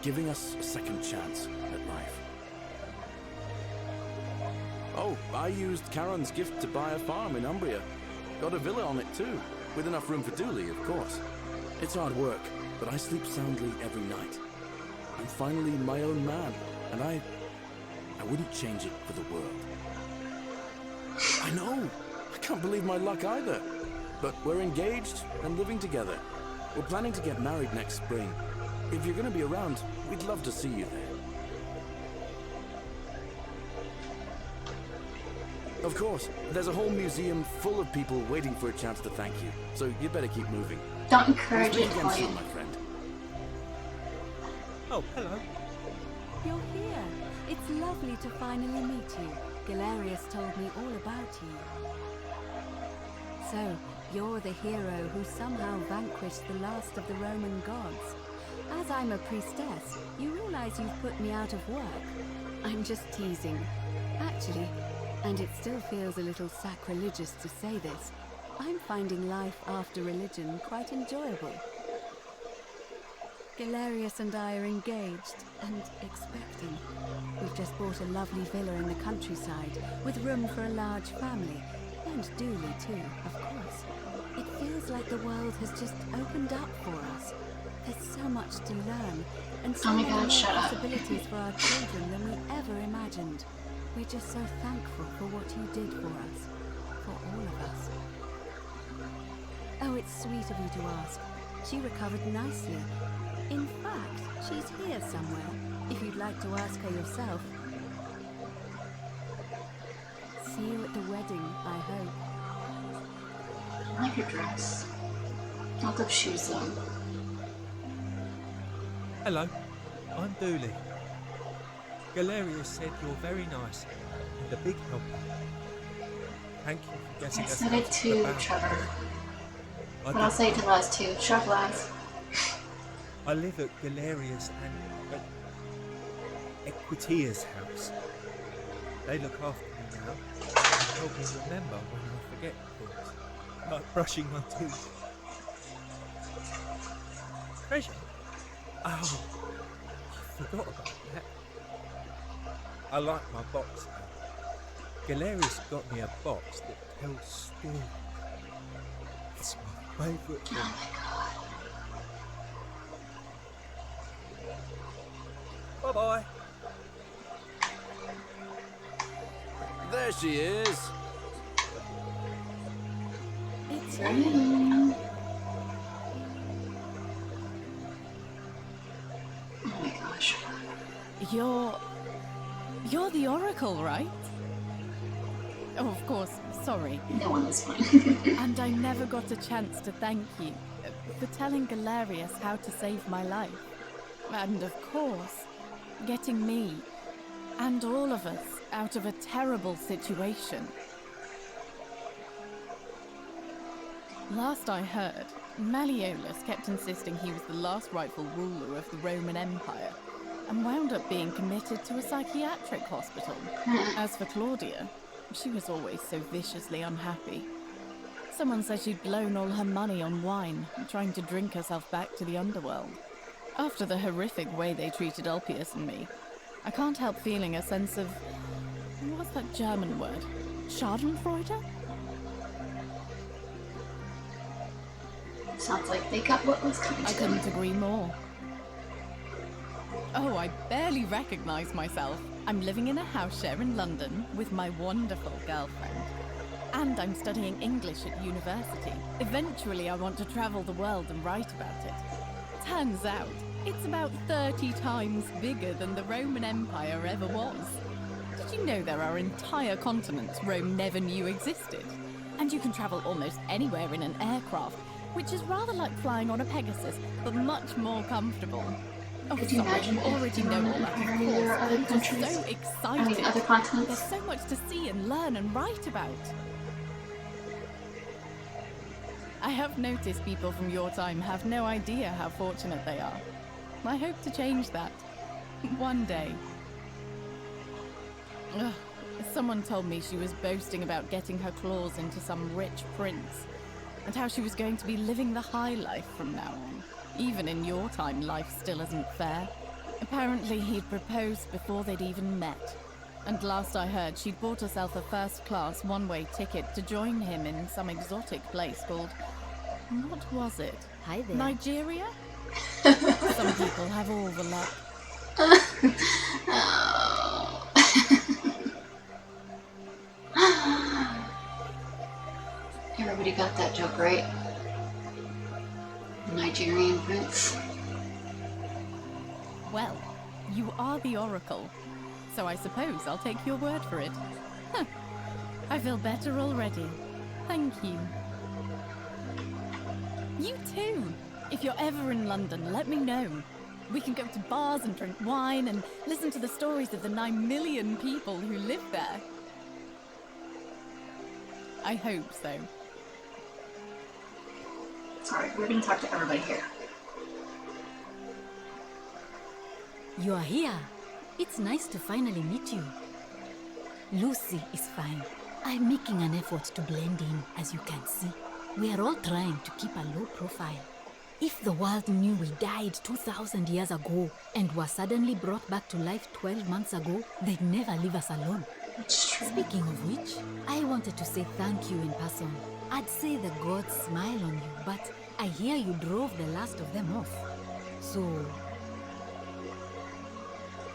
giving us a second chance at life. Oh, I used Karen's gift to buy a farm in Umbria. Got a villa on it too, with enough room for Dooley, of course. It's hard work, but I sleep soundly every night. I'm finally my own man, and I wouldn't change it for the world. I know! I can't believe my luck either. But we're engaged and living together. We're planning to get married next spring. If you're going to be around, we'd love to see you there. Of course, there's a whole museum full of people waiting for a chance to thank you, so you'd better keep moving. Don't encourage it, again soon, my friend. Oh, hello. You're here. It's lovely to finally meet you. Galerius told me all about you. So, you're the hero who somehow vanquished the last of the Roman gods. As I'm a priestess, you realize you've put me out of work. I'm just teasing. Actually, and it still feels a little sacrilegious to say this, I'm finding life after religion quite enjoyable. Galerius and I are engaged and expecting. We've just bought a lovely villa in the countryside with room for a large family, and Dooley too, of course. It feels like the world has just opened up for us. There's so much to learn, and so Oh my many God, more shut up. possibilities for our children than we ever imagined. We're just so thankful for what you did for us, for all of us. Oh, it's sweet of you to ask. She recovered nicely. In fact, she's here somewhere, if you'd like to ask her yourself. See you at the wedding, I hope. I like your dress. Not the shoes though. Hello, I'm Dooley. Galerius said you're very nice and a big help. Thank you for getting I us said out it of to the bound. Trevor. I But I'll do- say it to Laz too. Shut up, Laz. I live at Galerius and Equitia's house. They look after me now and help me remember when I forget things, like brushing my teeth. Treasure? Oh, I forgot about that. I like my box now. Galerius got me a box that tells stories. It's my favourite thing. Oh my god. Bye-bye. There she is. It's you. Oh my gosh. You're the Oracle, right? Oh, of course, sorry. No one is fine. And I never got a chance to thank you for telling Galerius how to save my life. And of course, getting me and all of us out of a terrible situation. Last I heard, Malleolus kept insisting he was the last rightful ruler of the Roman Empire and wound up being committed to a psychiatric hospital. As for Claudia, she was always so viciously unhappy. Someone said she'd blown all her money on wine, trying to drink herself back to the underworld. After the horrific way they treated Ulpius and me, I can't help feeling a sense of... what's that German word? Schadenfreude? Sounds like they got what was coming I to them. couldn't agree more. Oh, I barely recognize myself. I'm living in a house share in London with my wonderful girlfriend. And I'm studying English at university. Eventually, I want to travel the world and write about it. Turns out, it's about 30 times bigger than the Roman Empire ever was. Did you know there are entire continents Rome never knew existed? And you can travel almost anywhere in an aircraft, which is rather like flying on a Pegasus, but much more comfortable. Oh, Could you sorry, imagine you if already know all that, of apparently there are course. other I'm just countries? so excited. I mean, other continents? There's so much to see and learn and write about. I have noticed people from your time have no idea how fortunate they are. I hope to change that. One day. Ugh. Someone told me she was boasting about getting her claws into some rich prince, and how she was going to be living the high life from now on. Even in your time, life still isn't fair. Apparently, he'd proposed before they'd even met. And last I heard, she'd bought herself a first-class one-way ticket to join him in some exotic place called... what was it? Hi there. Nigeria? Some people have all the luck. Everybody got that joke right. Nigerian prince. Well, you are the Oracle, so I suppose I'll take your word for it. Huh. I feel better already. Thank you. You too! If you're ever in London, let me know. We can go to bars and drink wine and listen to the stories of the 9 million people who live there. I hope so. Sorry, we're gonna talk to everybody here. You are here. It's nice to finally meet you. Lucy is fine. I'm making an effort to blend in, as you can see. We are all trying to keep a low profile. If the world knew we died 2,000 years ago and were suddenly brought back to life 12 months ago, they'd never leave us alone. Speaking of which, I wanted to say thank you in person. I'd say the gods smile on you, but I hear you drove the last of them off. So,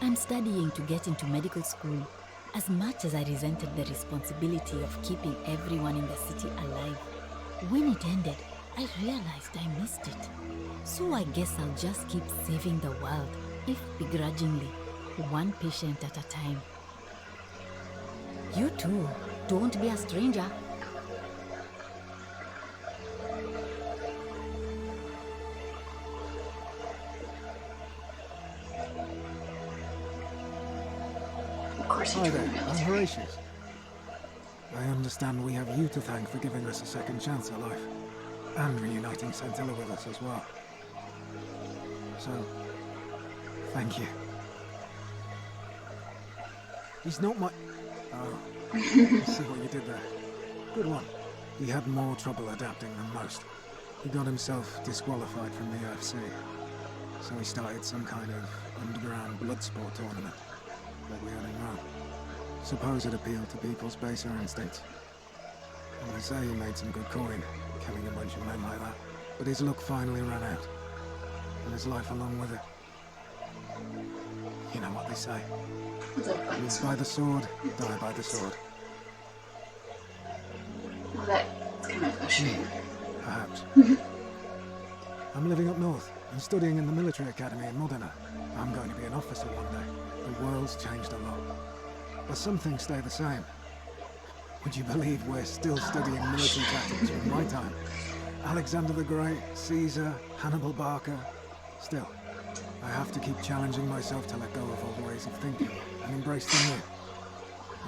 I'm studying to get into medical school. As much as I resented the responsibility of keeping everyone in the city alive, when it ended, I realized I missed it. So I guess I'll just keep saving the world, if begrudgingly, one patient at a time. You too, don't be a stranger. Of course Hi there, I'm Horatius. I understand we have you to thank for giving us a second chance at life, and reuniting Scintilla with us as well. So, thank you. He's not my... Oh, I see what you did there. Good one. He had more trouble adapting than most. He got himself disqualified from the UFC, so he started some kind of underground blood sport tournament that we had in Rome. Suppose it appealed to people's baser instincts. And they say he made some good coin, killing a bunch of men like that. But his luck finally ran out, and his life along with it. You know what they say. Live by the sword, die by the sword. Well, that's kind of a shame. Perhaps. I'm living up north and studying in the military academy in Modena. I'm going to be an officer one day. The world's changed a lot. But some things stay the same. Would you believe we're still studying military tactics from my time? Alexander the Great, Caesar, Hannibal Barca. Still, I have to keep challenging myself to let go of old ways of thinking and embrace the new.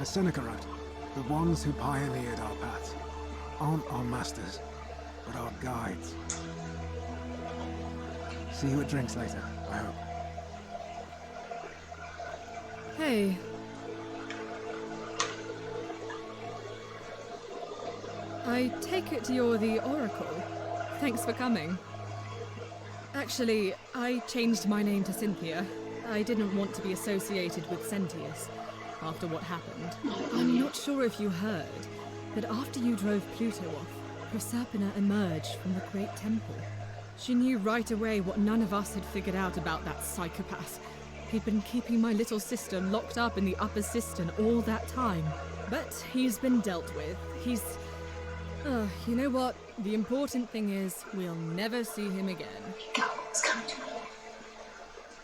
As Seneca wrote, the ones who pioneered our paths aren't our masters, but our guides. See you at drinks later, I hope. Hey. I take it you're the Oracle. Thanks for coming. Actually, I changed my name to Cynthia. I didn't want to be associated with Sentius after what happened. I'm not sure if you heard, but after you drove Pluto off, Proserpina emerged from the Great Temple. She knew right away what none of us had figured out about that psychopath. He'd been keeping my little sister locked up in the upper cistern all that time. But he's been dealt with. You know what? The important thing is, we'll never see him again.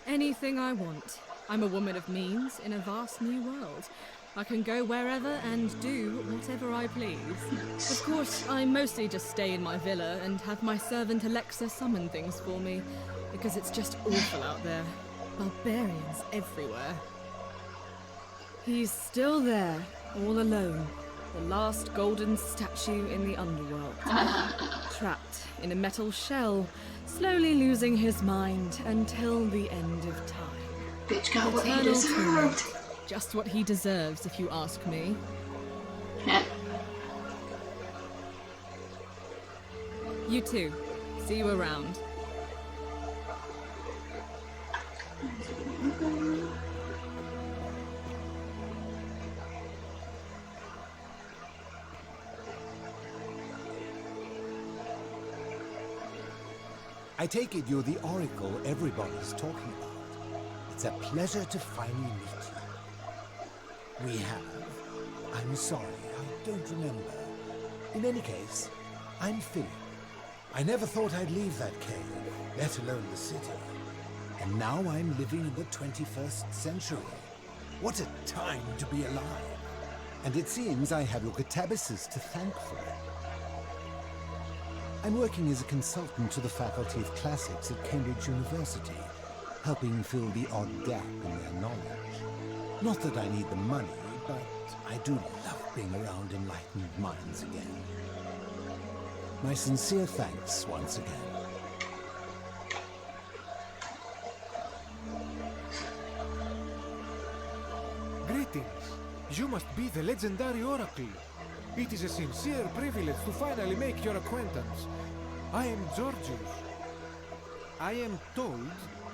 Anything I want. I'm a woman of means in a vast new world. I can go wherever and do whatever I please. Of course, I mostly just stay in my villa and have my servant Alexa summon things for me, because it's just awful out there. Barbarians everywhere. He's still there, all alone. The last golden statue in the underworld. Trapped in a metal shell, slowly losing his mind until the end of time. Bitch got what he Eternal deserved. torment. Just what he deserves, if you ask me. You too. See you around. I take it you're the Oracle everybody's talking about. It's a pleasure to finally meet you. We have. I'm sorry, I don't remember. In any case, I'm Philip. I never thought I'd leave that cave, let alone the city. And now I'm living in the 21st century. What a time to be alive. And it seems I have your catabasis to thank for it. I'm working as a consultant to the Faculty of Classics at Cambridge University, helping fill the odd gap in their knowledge. Not that I need the money, but I do love being around enlightened minds again. My sincere thanks once again. Greetings. You must be the legendary Oracle. It is a sincere privilege to finally make your acquaintance. I am Georgius. I am told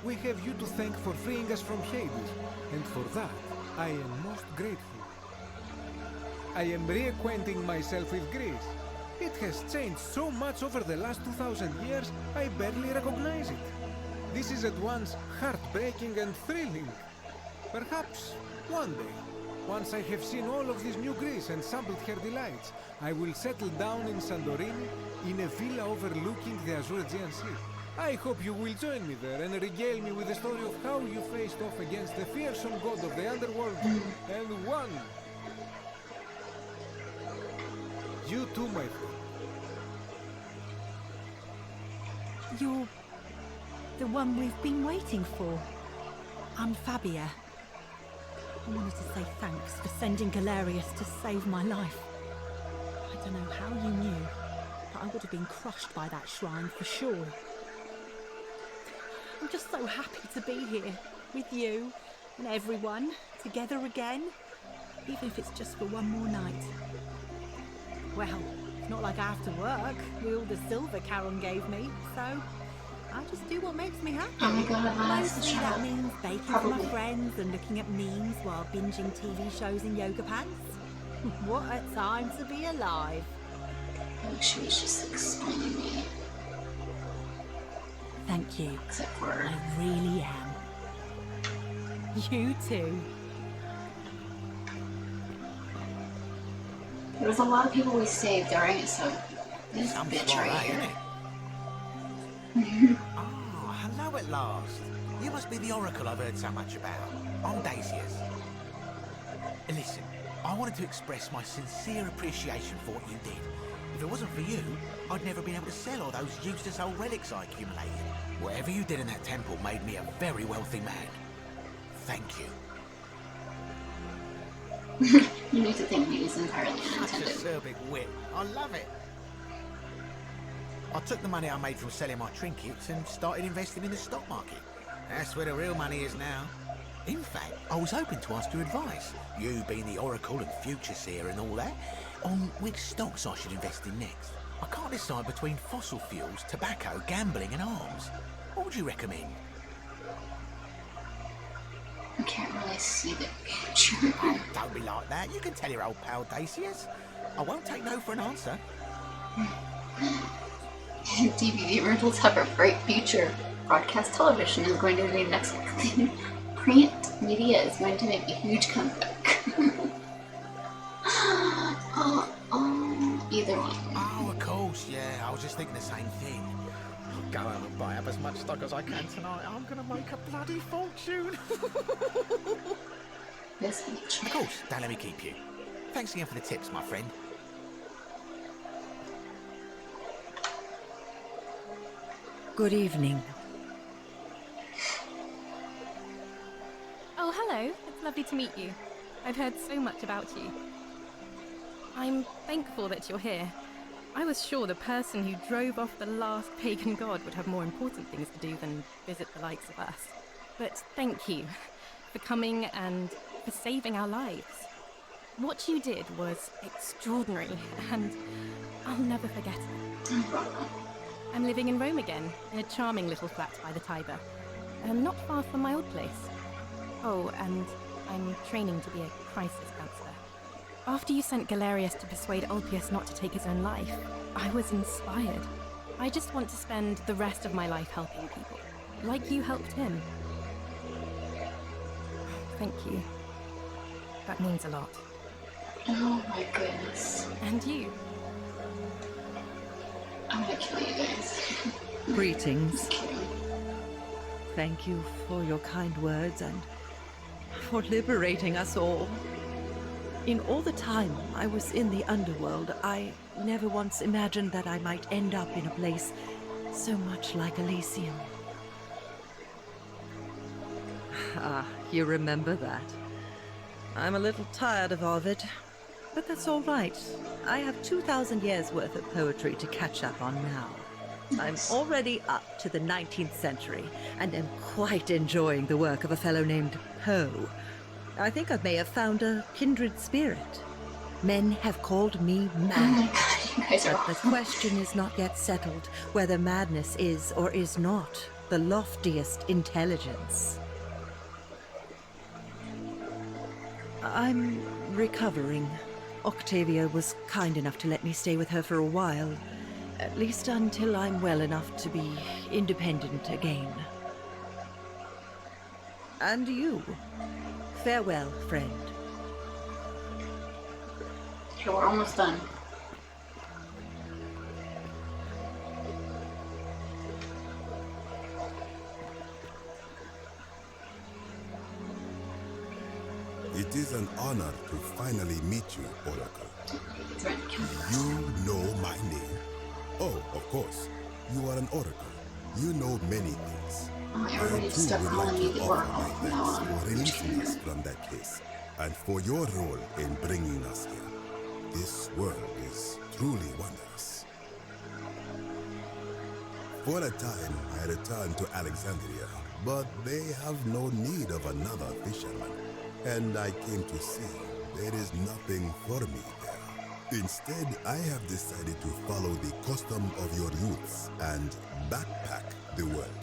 we have you to thank for freeing us from Hades, and for that, I am most grateful. I am reacquainting myself with Greece. It has changed so much over the last 2,000 years, I barely recognize it. This is at once heartbreaking and thrilling. Perhaps one day, once I have seen all of this new Greece and sampled her delights, I will settle down in Santorini in a villa overlooking the Aegean Sea. I hope you will join me there and regale me with the story of how you faced off against the fearsome god of the underworld and won. You too, my friend. You're the one we've been waiting for. I'm Fabia. I wanted to say thanks for sending Galerius to save my life. I don't know how you knew, but I would have been crushed by that shrine for sure. I'm just so happy to be here with you and everyone together again, even if it's just for one more night. Well, it's not like I have to work with all the silver Charon gave me, so I just do what makes me happy. Oh my god, Mostly that means baking for my friends and looking at memes while binging TV shows in yoga pants. What a time to be alive. Oh, she was just explaining me. Thank you. Except for I really am. You too. there was a lot of people we saved during it, so this Some bitch soiree, right isn't here. it? Oh, hello at last. You must be the oracle I've heard so much about. I'm Dacius. Listen, I wanted to express my sincere appreciation for what you did. If it wasn't for you, I'd never been able to sell all those useless old relics I accumulated. Whatever you did in that temple made me a very wealthy man. Thank you. You need to thank me is entirely Such a unintended. acerbic wit. I love it. I took the money I made from selling my trinkets and started investing in the stock market. That's where the real money is now. In fact, I was hoping to ask your advice, you being the oracle and future seer and all that, on which stocks I should invest in next. I can't decide between fossil fuels, tobacco, gambling and arms. What would you recommend? I can't really see the future. Don't be like that. You can tell your old pal Dacius. I won't take no for an answer. DVD rentals have a bright future. Broadcast television is going to be next thing. Print media is going to make a huge comeback. Either one. Oh, of course, yeah. I was just thinking the same thing. I'll go home and buy up as much stock as I can tonight. I'm going to make a bloody fortune. This bitch. Of course, don't let me keep you. Thanks again for the tips, my friend. Good evening. Oh, hello. It's lovely to meet you. I've heard so much about you. I'm thankful that you're here. I was sure the person who drove off the last pagan god would have more important things to do than visit the likes of us. But thank you for coming and for saving our lives. What you did was extraordinary, and I'll never forget it. I'm living in Rome again, in a charming little flat by the Tiber, not far from my old place. Oh, and I'm training to be a crisis counselor. After you sent Galerius to persuade Ulpius not to take his own life, I was inspired. I just want to spend the rest of my life helping people, like you helped him. Thank you. That means a lot. Oh my goodness. And you. I'm gonna kill you guys. Greetings. Thank you for your kind words and for liberating us all. In all the time I was in the underworld, I never once imagined that I might end up in a place so much like Elysium. Ah, you remember that. I'm a little tired of Ovid, but that's all right. I have 2,000 years worth of poetry to catch up on now. I'm already up to the 19th century, and am quite enjoying the work of a fellow named Poe. I think I may have found a kindred spirit. Men have called me Oh my mad. god, you guys are But the awful. question is not yet settled whether madness is or is not the loftiest intelligence. I'm recovering. Octavia was kind enough to let me stay with her for a while. At least until I'm well enough to be independent again. And you. Farewell, friend. Okay, we're almost done. It is an honor to finally meet you, Oracle. You know my name? Oh, of course. You are an Oracle. You know many things. Oh, I everybody too stop would calling like me to the offer Oracle my from now thanks on. for releasing us from that case, and for your role in bringing us here. This world is truly wondrous. For a time, I returned to Alexandria, but they have no need of another fisherman. And I came to see there is nothing for me there. Instead, I have decided to follow the custom of your youths and backpack the world.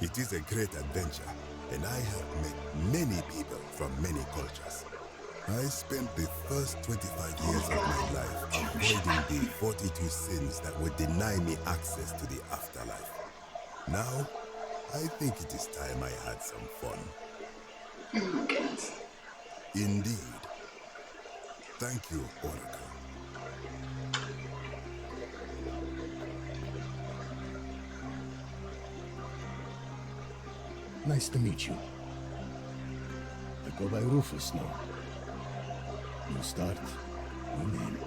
It is a great adventure, and I have met many people from many cultures. I spent the first 25 years of my life avoiding the 42 sins that would deny me access to the afterlife. Now, I think it is time I had some fun. Oh my goodness. Indeed. Thank you, Oracle. Nice to meet you. I go by Rufus now. New start, new name.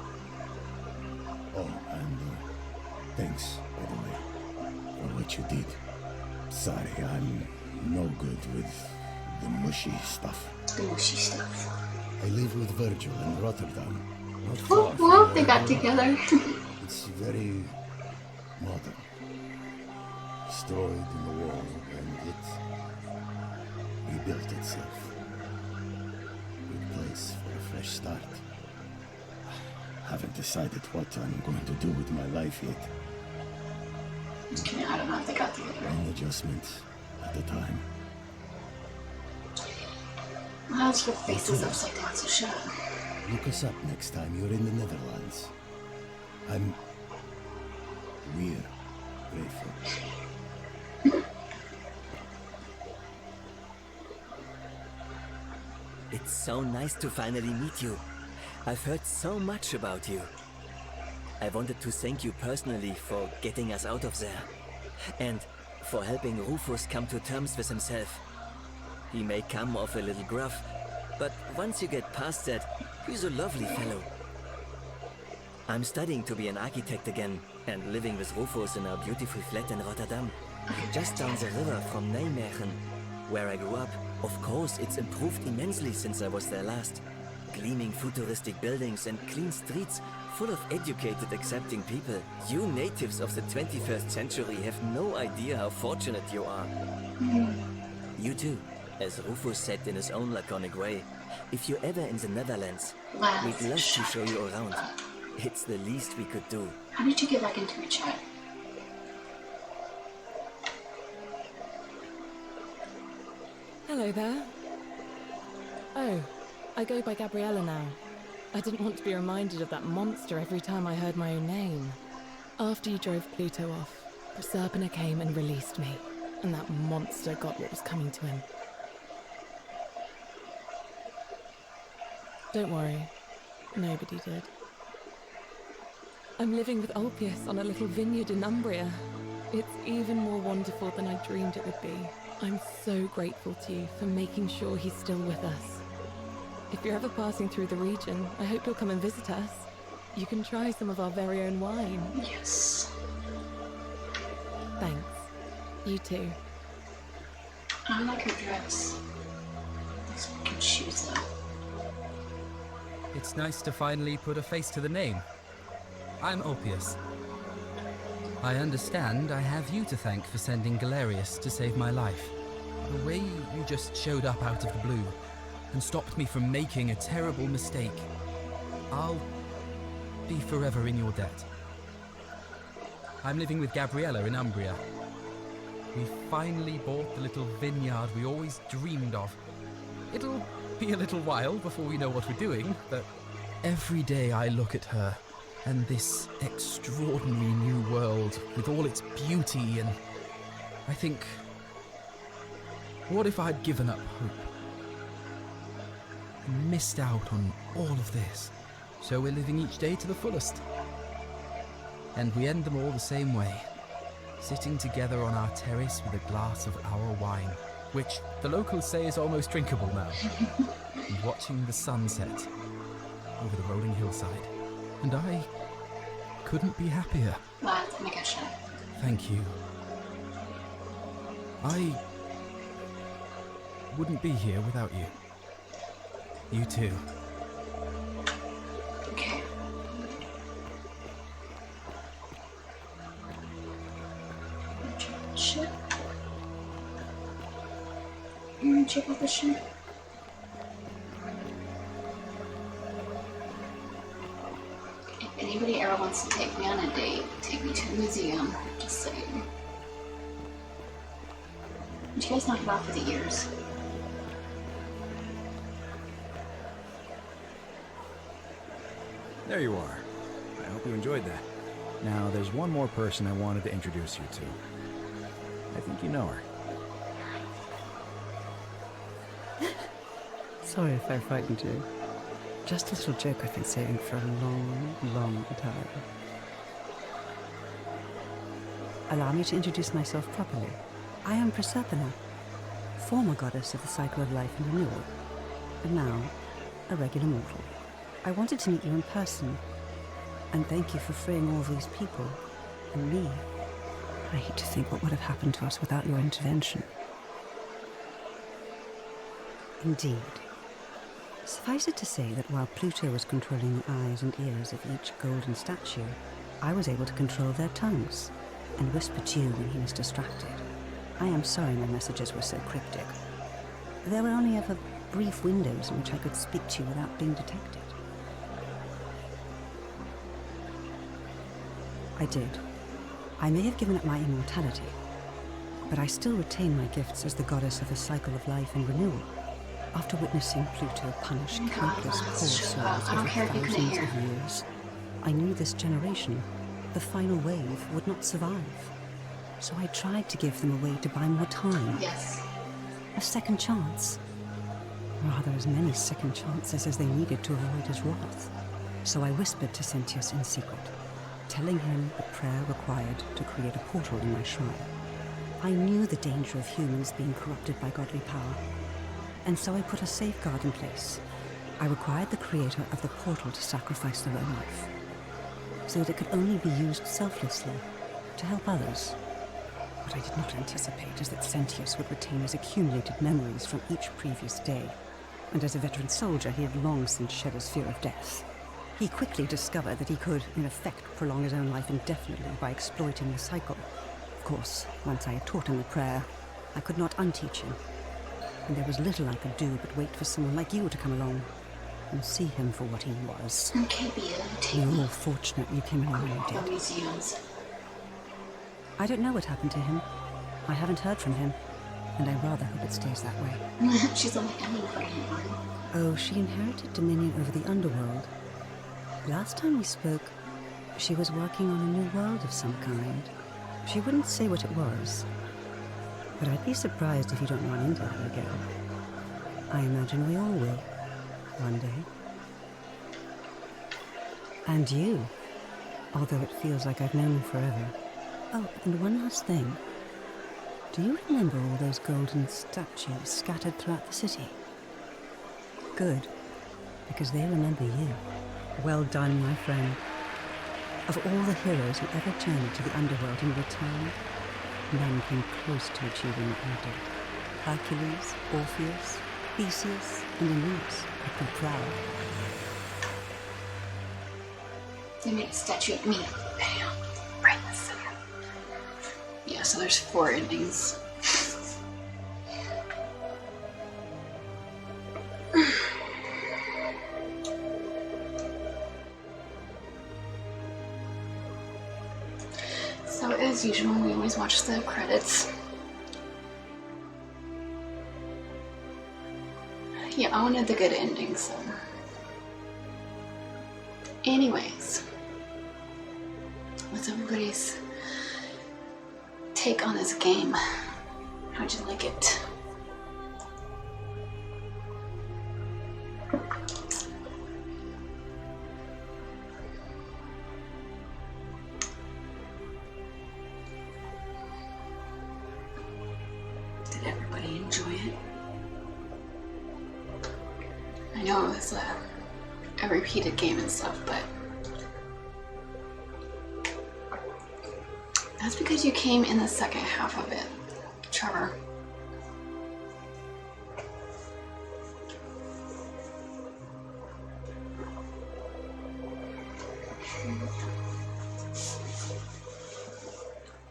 Oh, and thanks, by the way, for what you did. Sorry, I'm no good with the mushy stuff. The mushy stuff. I live with Virgil in Rotterdam. Not far Whoop from whoop, they where got I grew up. together. It's very modern. Destroyed in the war, and it rebuilt itself. Good place for a fresh start. Haven't decided what I'm going to do with my life yet. Okay, I don't know if they got together. An adjustment at a time. How's your face is upside down, so shut up. Look us up next time you're in the Netherlands. We're grateful. It's so nice to finally meet you. I've heard so much about you. I wanted to thank you personally for getting us out of there. And for helping Rufus come to terms with himself. He may come off a little gruff, but once you get past that, he's a lovely fellow. I'm studying to be an architect again, and living with Rufus in our beautiful flat in Rotterdam. Just down the river from Nijmegen, where I grew up. Of course, it's improved immensely since I was there last. Gleaming futuristic buildings and clean streets full of educated, accepting people. You natives of the 21st century have no idea how fortunate you are. You too, as Rufus said in his own laconic way. If you're ever in the Netherlands, we'd love to show you around. It's the least we could do. How did you get back into my chat? Hello there. Oh, I go by Gabriella now. I didn't want to be reminded of that monster every time I heard my own name. After you drove Pluto off, Proserpina came and released me, and that monster got what was coming to him. Don't worry, nobody did. I'm living with Ulpius on a little vineyard in Umbria. It's even more wonderful than I dreamed it would be. I'm so grateful to you for making sure he's still with us. If you're ever passing through the region, I hope you'll come and visit us. You can try some of our very own wine. Yes. Thanks. You too. I like her dress. Those fucking shoes though. It's nice to finally put a face to the name. I'm Ulpius. I understand I have you to thank for sending Galerius to save my life. The way you just showed up out of the blue and stopped me from making a terrible mistake. I'll be forever in your debt. I'm living with Gabriella in Umbria. We finally bought the little vineyard we always dreamed of. It'll be a little while before we know what we're doing, but every day I look at her and this extraordinary new world with all its beauty, and I think, what if I'd given up hope? And missed out on all of this. So we're living each day to the fullest. And we end them all the same way, sitting together on our terrace with a glass of our wine, which the locals say is almost drinkable now, and watching the sunset over the rolling hillside. And I couldn't be happier. Wow, oh my gosh. Thank you. I wouldn't be here without you. You too. Okay. Ship. You wanna check out the ship? If anybody ever wants to take me on a date, take me to a museum. Just saying. Did you guys knock it off for the ears? There you are. I hope you enjoyed that. Now, there's one more person I wanted to introduce you to. I think you know her. Sorry if I frightened you. Just a little joke I've been saving for a long, long time. Allow me to introduce myself properly. I am Proserpina, former goddess of the cycle of life and renewal, and now a regular mortal. I wanted to meet you in person, and thank you for freeing all these people, and me. I hate to think what would have happened to us without your intervention. Indeed. Suffice it to say that while Pluto was controlling the eyes and ears of each golden statue, I was able to control their tongues, and whisper to you when he was distracted. I am sorry my messages were so cryptic. There were only ever brief windows in which I could speak to you without being detected. I did. I may have given up my immortality, but I still retain my gifts as the goddess of the cycle of life and renewal. After witnessing Pluto punish countless poor souls over thousands of years, I knew this generation, the final wave, would not survive. So I tried to give them a way to buy more time. Yes. A second chance. Rather, as many second chances as they needed to avoid his wrath. So I whispered to Sentius in secret, telling him the prayer required to create a portal in my shrine. I knew the danger of humans being corrupted by godly power, and so I put a safeguard in place. I required the creator of the portal to sacrifice their own life, so that it could only be used selflessly to help others. What I did not anticipate is that Sentius would retain his accumulated memories from each previous day, and as a veteran soldier he had long since shed his fear of death. He quickly discovered that he could, in effect, prolong his own life indefinitely by exploiting the cycle. Of course, once I had taught him the prayer, I could not unteach him, and there was little I could do but wait for someone like you to come along and see him for what he was. Okay, Beau, You're all fortunate you came along when you did. museums. I don't know what happened to him. I haven't heard from him, and I rather hope it stays that way. She's only ending for him. Oh, she inherited dominion over the underworld. Last time we spoke, she was working on a new world of some kind. She wouldn't say what it was, but I'd be surprised if you don't run into her again. I imagine we all will, one day. And you, although it feels like I've known you forever. Oh, and one last thing. Do you remember all those golden statues scattered throughout the city? Good, because they remember you. Well done, my friend. Of all the heroes who ever journeyed to the underworld and returned, none came close to achieving what you did. Hercules, Orpheus, Theseus, and Aeneas would be proud. They made a statue of me. Bam. Right in the center. Yeah, so there's 4 endings. as usual, we always watch the credits. Yeah, I wanted the good ending, so. Anyways, what's everybody's take on this game? How'd you like it? Did everybody enjoy it? I know it was a repeated game and stuff, but that's because you came in the second half of it, Trevor.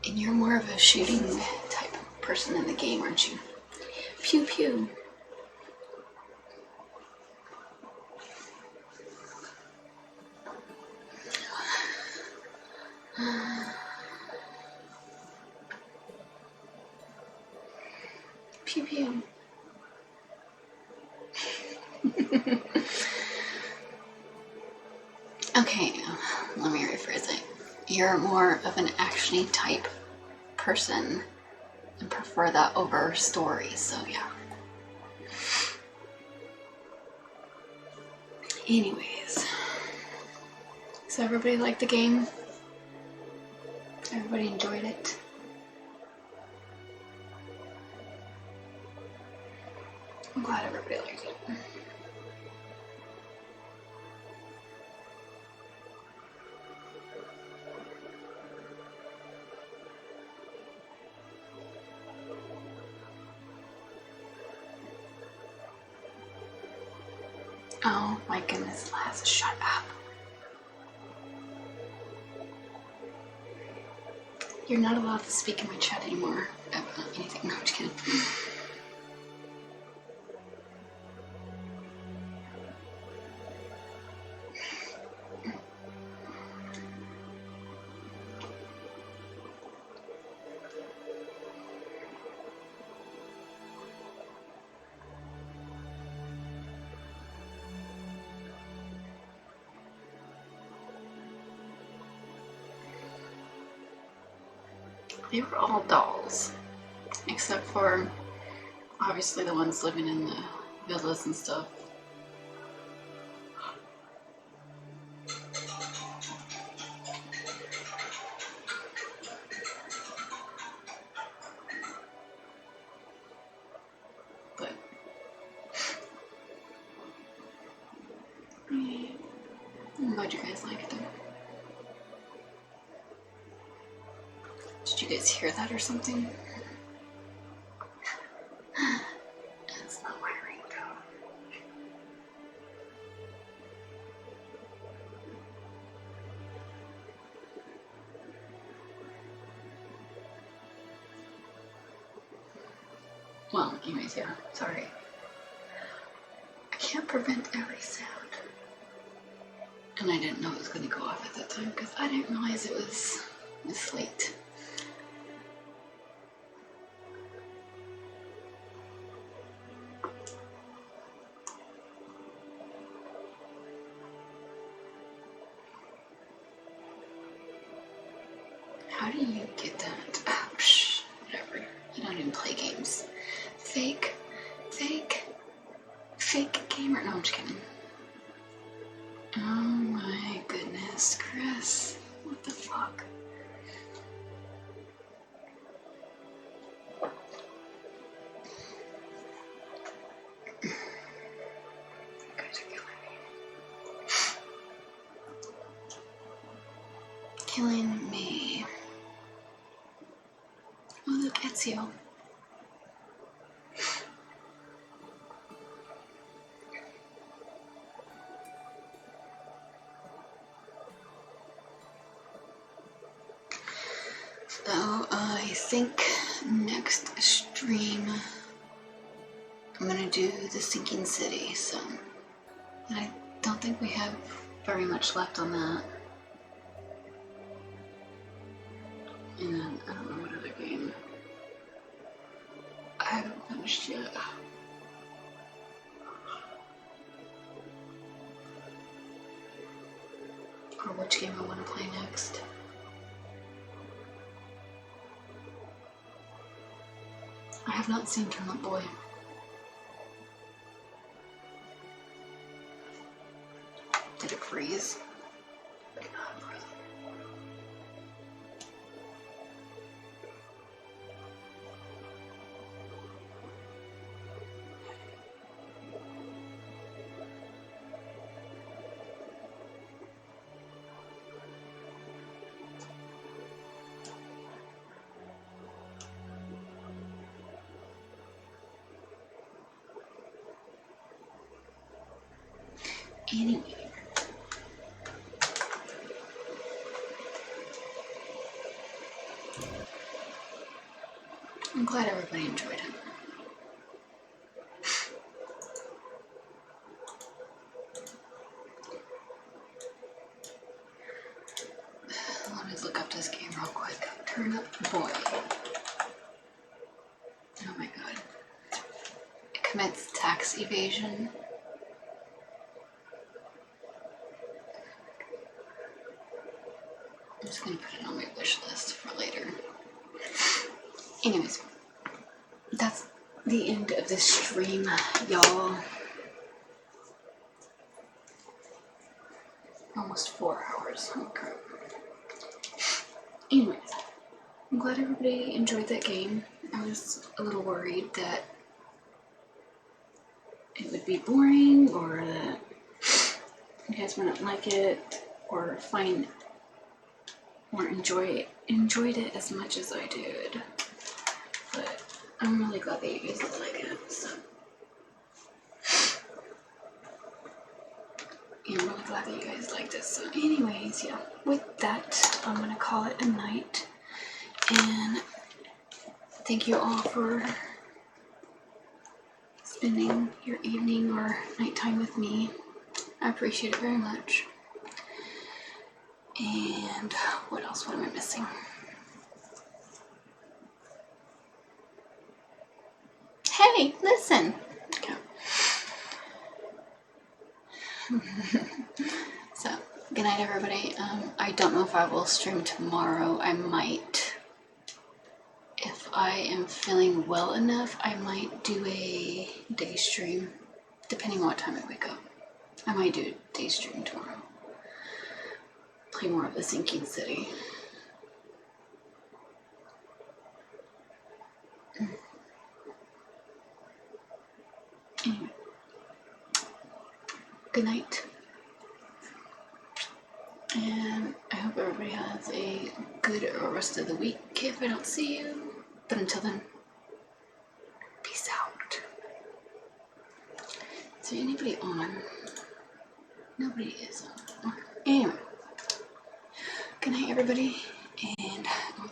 And you're more of a shooting type person in the game, aren't you? Pew pew. Pew pew. Okay, let me rephrase it. You're more of an action-y type person and prefer that over story, so yeah. Anyways, so everybody liked the game? Everybody enjoyed it? I'm glad everybody liked it. Oh my goodness, Laz, shut up. You're not allowed to speak in my chat anymore about anything. No, I'm just kidding. They were all dolls, except for obviously the ones living in the villas and stuff. But yeah, I'm glad you guys liked them. Did you guys hear that or something? That's not my ringtone. Well, anyways, yeah, sorry. I can't prevent every sound. And I didn't know it was going to go off at that time because I didn't realize it was this late. How do you get that? Ah, psh, whatever. You don't even play games. Fake gamer. No, I'm just kidding. Oh my goodness, Chris. What the fuck? You guys are killing me. Oh, look, Ezio. So, I think next stream I'm gonna do the Sinking City, so I don't think we have very much left on that. And then, I don't know what other game I haven't finished yet. Or which game I want to play next. I have not seen Turnip Boy. Did it freeze? Anyway. I'm glad everybody enjoyed it. Let me look up this game real quick. Turnip Boy. Oh my god. It commits tax evasion. I'm just gonna put it on my wish list for later. Anyways, that's the end of this stream, y'all. Almost 4 hours. Oh crap. Anyways, I'm glad everybody enjoyed that game. I was a little worried that it would be boring or that you guys wouldn't like it or find or enjoyed it as much as I did. But I'm really glad that you guys like it. So I'm really glad that you guys liked it. So anyways, yeah, with that, I'm gonna call it a night. And thank you all for spending your evening or nighttime with me. I appreciate it very much. And what else? What am I missing? Hey, listen. Okay. So, good night, everybody. I don't know if I will stream tomorrow. I might. If I am feeling well enough, I might do a day stream, depending on what time I wake up. I might do a day stream tomorrow. Play more of the Sinking City. Anyway. Good night. And I hope everybody has a good rest of the week if I don't see you. But until then, peace out. Is there anybody on? Nobody is on. Okay. Anyway, good night, everybody, and I'll